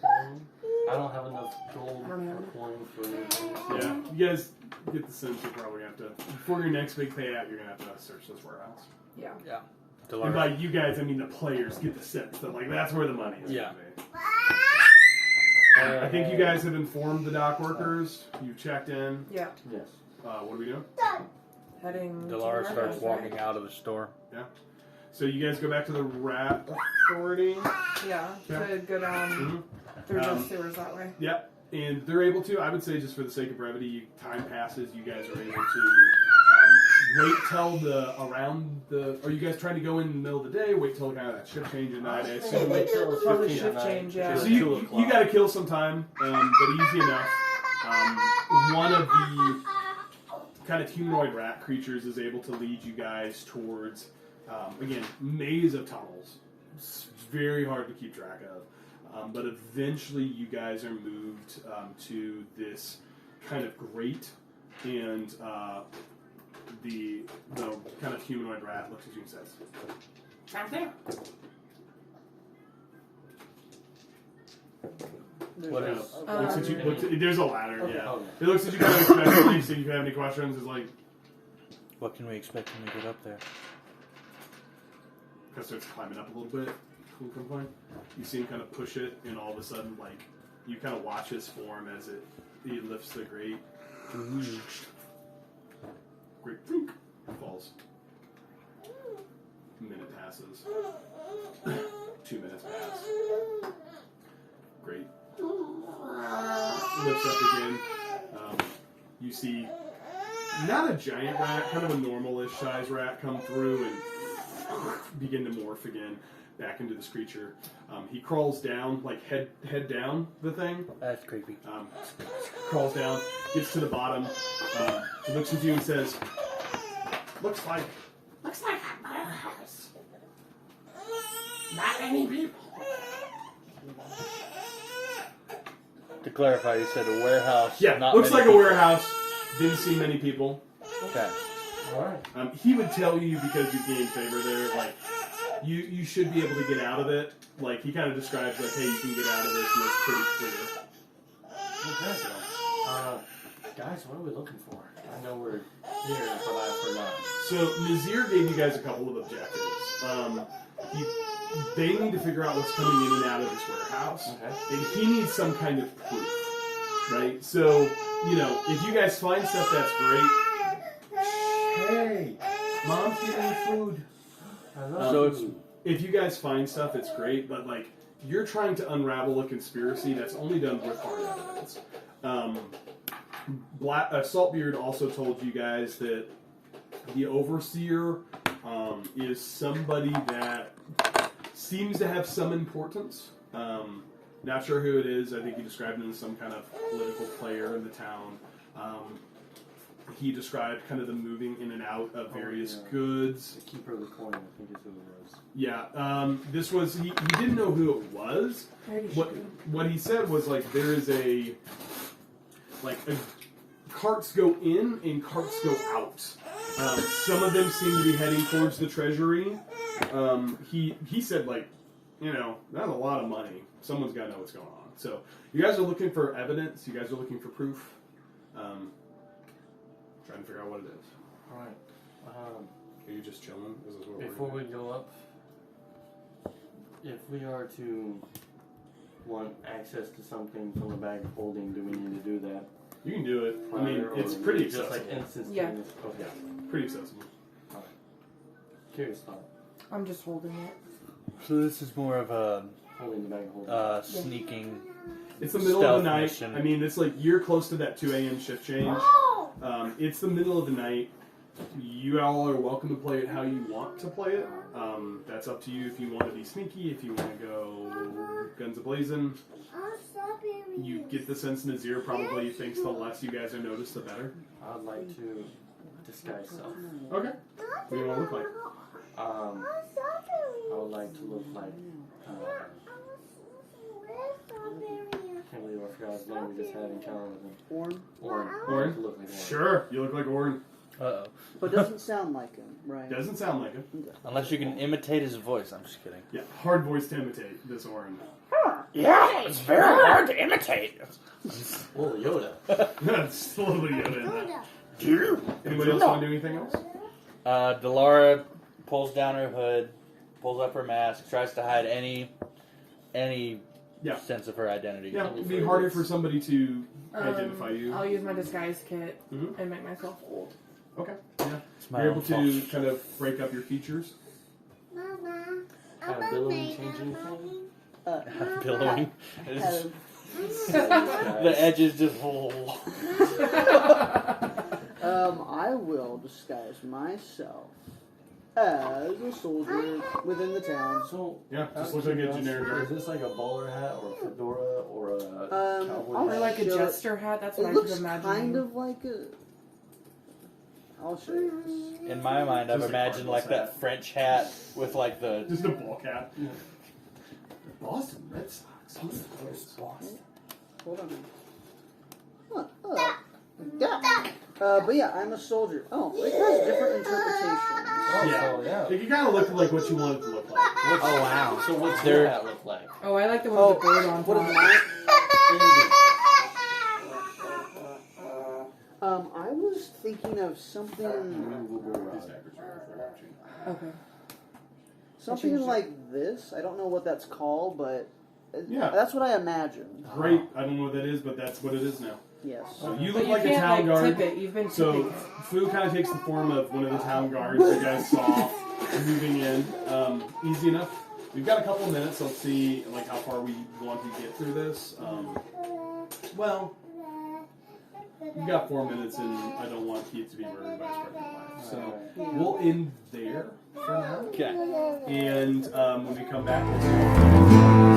coin. I don't have enough gold I don't have or it. coin for anything. Yeah, you guys get the sense you're probably going to have to, before your next big payout, you're going to have to search this warehouse. yeah. Yeah. And by you guys, I mean the players get the sense that, like, that's where the money is. Yeah. I think you guys have informed the dock workers. You've checked in. Yeah. Yes. What are we doing? Heading. Delara to starts Marcos, walking right? out of the store. Yeah. So you guys go back to the Rat Authority. Yeah. Yeah. To go down Mm-hmm. through the sewers that way. Yep. And they're able to, I would say, just for the sake of brevity, time passes, you guys are able to wait till are you guys trying to go in the middle of the day, wait till kind of that shift change at night? I assume. Wait till it's Probably 15 shift at night. change, yeah. So It's you 2 o'clock. got to kill some time, but easy enough. One of the kind of humanoid rat creatures is able to lead you guys towards, again, maze of tunnels. It's very hard to keep track of. But eventually you guys are moved to this kind of grate, and the kind of humanoid rat looks at you and says, "Something." What Kind is? of looks at you. There's a ladder. Okay. Yeah. Okay. It looks at you kind of expectantly. So if you have any questions, it's like, What can we expect when we get up there? kind of starts climbing up a little bit. Cool, come point. You see him kind of push it, and all of a sudden, like, you kind of watch his form as he lifts the grate. Great, falls. A minute passes. 2 minutes pass. Great. Lifts up again. You see not a giant rat, kind of a normal-ish size rat come through and begin to morph again back into this creature. He crawls down, like head down the thing. That's creepy. Crawls down, gets to the bottom, looks at you and says, looks like a warehouse. Not many people. To clarify, you said a warehouse. Yeah, not looks many like a people. warehouse. Didn't see many people. Okay. Alright. He would tell you, because you gained favor there, like, you should be able to get out of it. Like, he kind of describes, like, hey, you can get out of this, and it's pretty clear. Okay. Guys, what are we looking for? I know we're here, but I forgot. So, Nazir gave you guys a couple of objectives. They need to figure out what's coming in and out of this warehouse. Okay. And he needs some kind of proof, right? So, if you guys find stuff, that's great. Hey, Mom's getting food. I love So it's- food. If you guys find stuff, it's great, but like you're trying to unravel a conspiracy that's only done with hard evidence. Saltbeard also told you guys that the overseer is somebody that seems to have some importance. Not sure who it is. I think he described him as some kind of political player in the town. He described kind of the moving in and out of various goods. The keeper of the coin, I think is who it was. Yeah, this was he didn't know who it was. What he said was like there is a carts go in and carts go out. Some of them seem to be heading towards the treasury. He said like, you know, that's a lot of money. Someone's got to know what's going on. So you guys are looking for evidence. You guys are looking for proof. Trying to figure out what it is. All right. Are you just chilling? Is this what Before we go up, if we are to want access to something from the bag of holding, do we need to do that? You can do it. I mean, prior, it's or pretty just accessible. like instantaneous. Okay. Pretty accessible. All right. Curious thought. I'm just holding it. So this is more of a Holding the bag of holding. sneaking. It's the middle of the Stealth night. mission. I mean, it's like you're close to that 2 a.m. shift change. It's the middle of the night. You all are welcome to play it how you want to play it. That's up to you if you want to be sneaky, if you want to go guns a-blazing. You get the sense Nazir probably thinks the less you guys are noticed, the better. I'd like to disguise self. Okay. What do you want to look like? I would like to look like. Can't believe I forgot his name. We just had an encounter with him. Orn. Orin. Orin? To look like Orin. Sure, you look like Orin. Uh-oh. But doesn't sound like him, right? Doesn't sound like him. Unless you can imitate his voice. I'm just kidding. Yeah, hard voice to imitate this Orin. Yeah, it's very hard to imitate. Oh, Yoda. That's a little bit Yoda in that. Anybody else want to do anything else? Delara pulls down her hood, pulls up her mask, tries to hide any Yeah. sense of her identity. Yeah, it'd be harder for somebody to identify you. I'll use my disguise kit Mhm. and make myself old. Okay. Yeah. It's my You're own able to kind of break up your features. Kind of billowing, change anything? fault. Billowing. It's- Uh, the edges just. I will disguise myself as a soldier within the town. So, Yeah, just look like a generic. Is this like a bowler hat or a fedora or a cowboy I'll Or like a show it. jester hat. That's what It I looks was imagining. kind of like a. I'll show you this. In my mind, I've Just a imagined like cardinal's that French hat with like the. Just a ball cap. Yeah. Boston Red Sox. Hold on. Yeah. But yeah, I'm a soldier. Oh, it has different interpretations. Oh, yeah. It can kind of look like what you want it to look like. Oh wow! So what's There- your hat look like? Oh, I like the one with the bird on What is top. mine? I was thinking of something Okay. something Change it. like this. I don't know what that's called, but Yeah. that's what I imagined. Great. I don't know what that is, but that's what it is now. Yes. So you But look you like a can't town like guard. tip it. You've been So tipping. Fu kind of takes the form of one of the town guards you guys saw moving in. Easy enough. We've got a couple minutes. Let's see like how far we want to get through this. Well, we've got 4 minutes, and I don't want Keith to be murdered by his pregnant wife. So we'll end there for now. Okay. And when we come back, we'll see.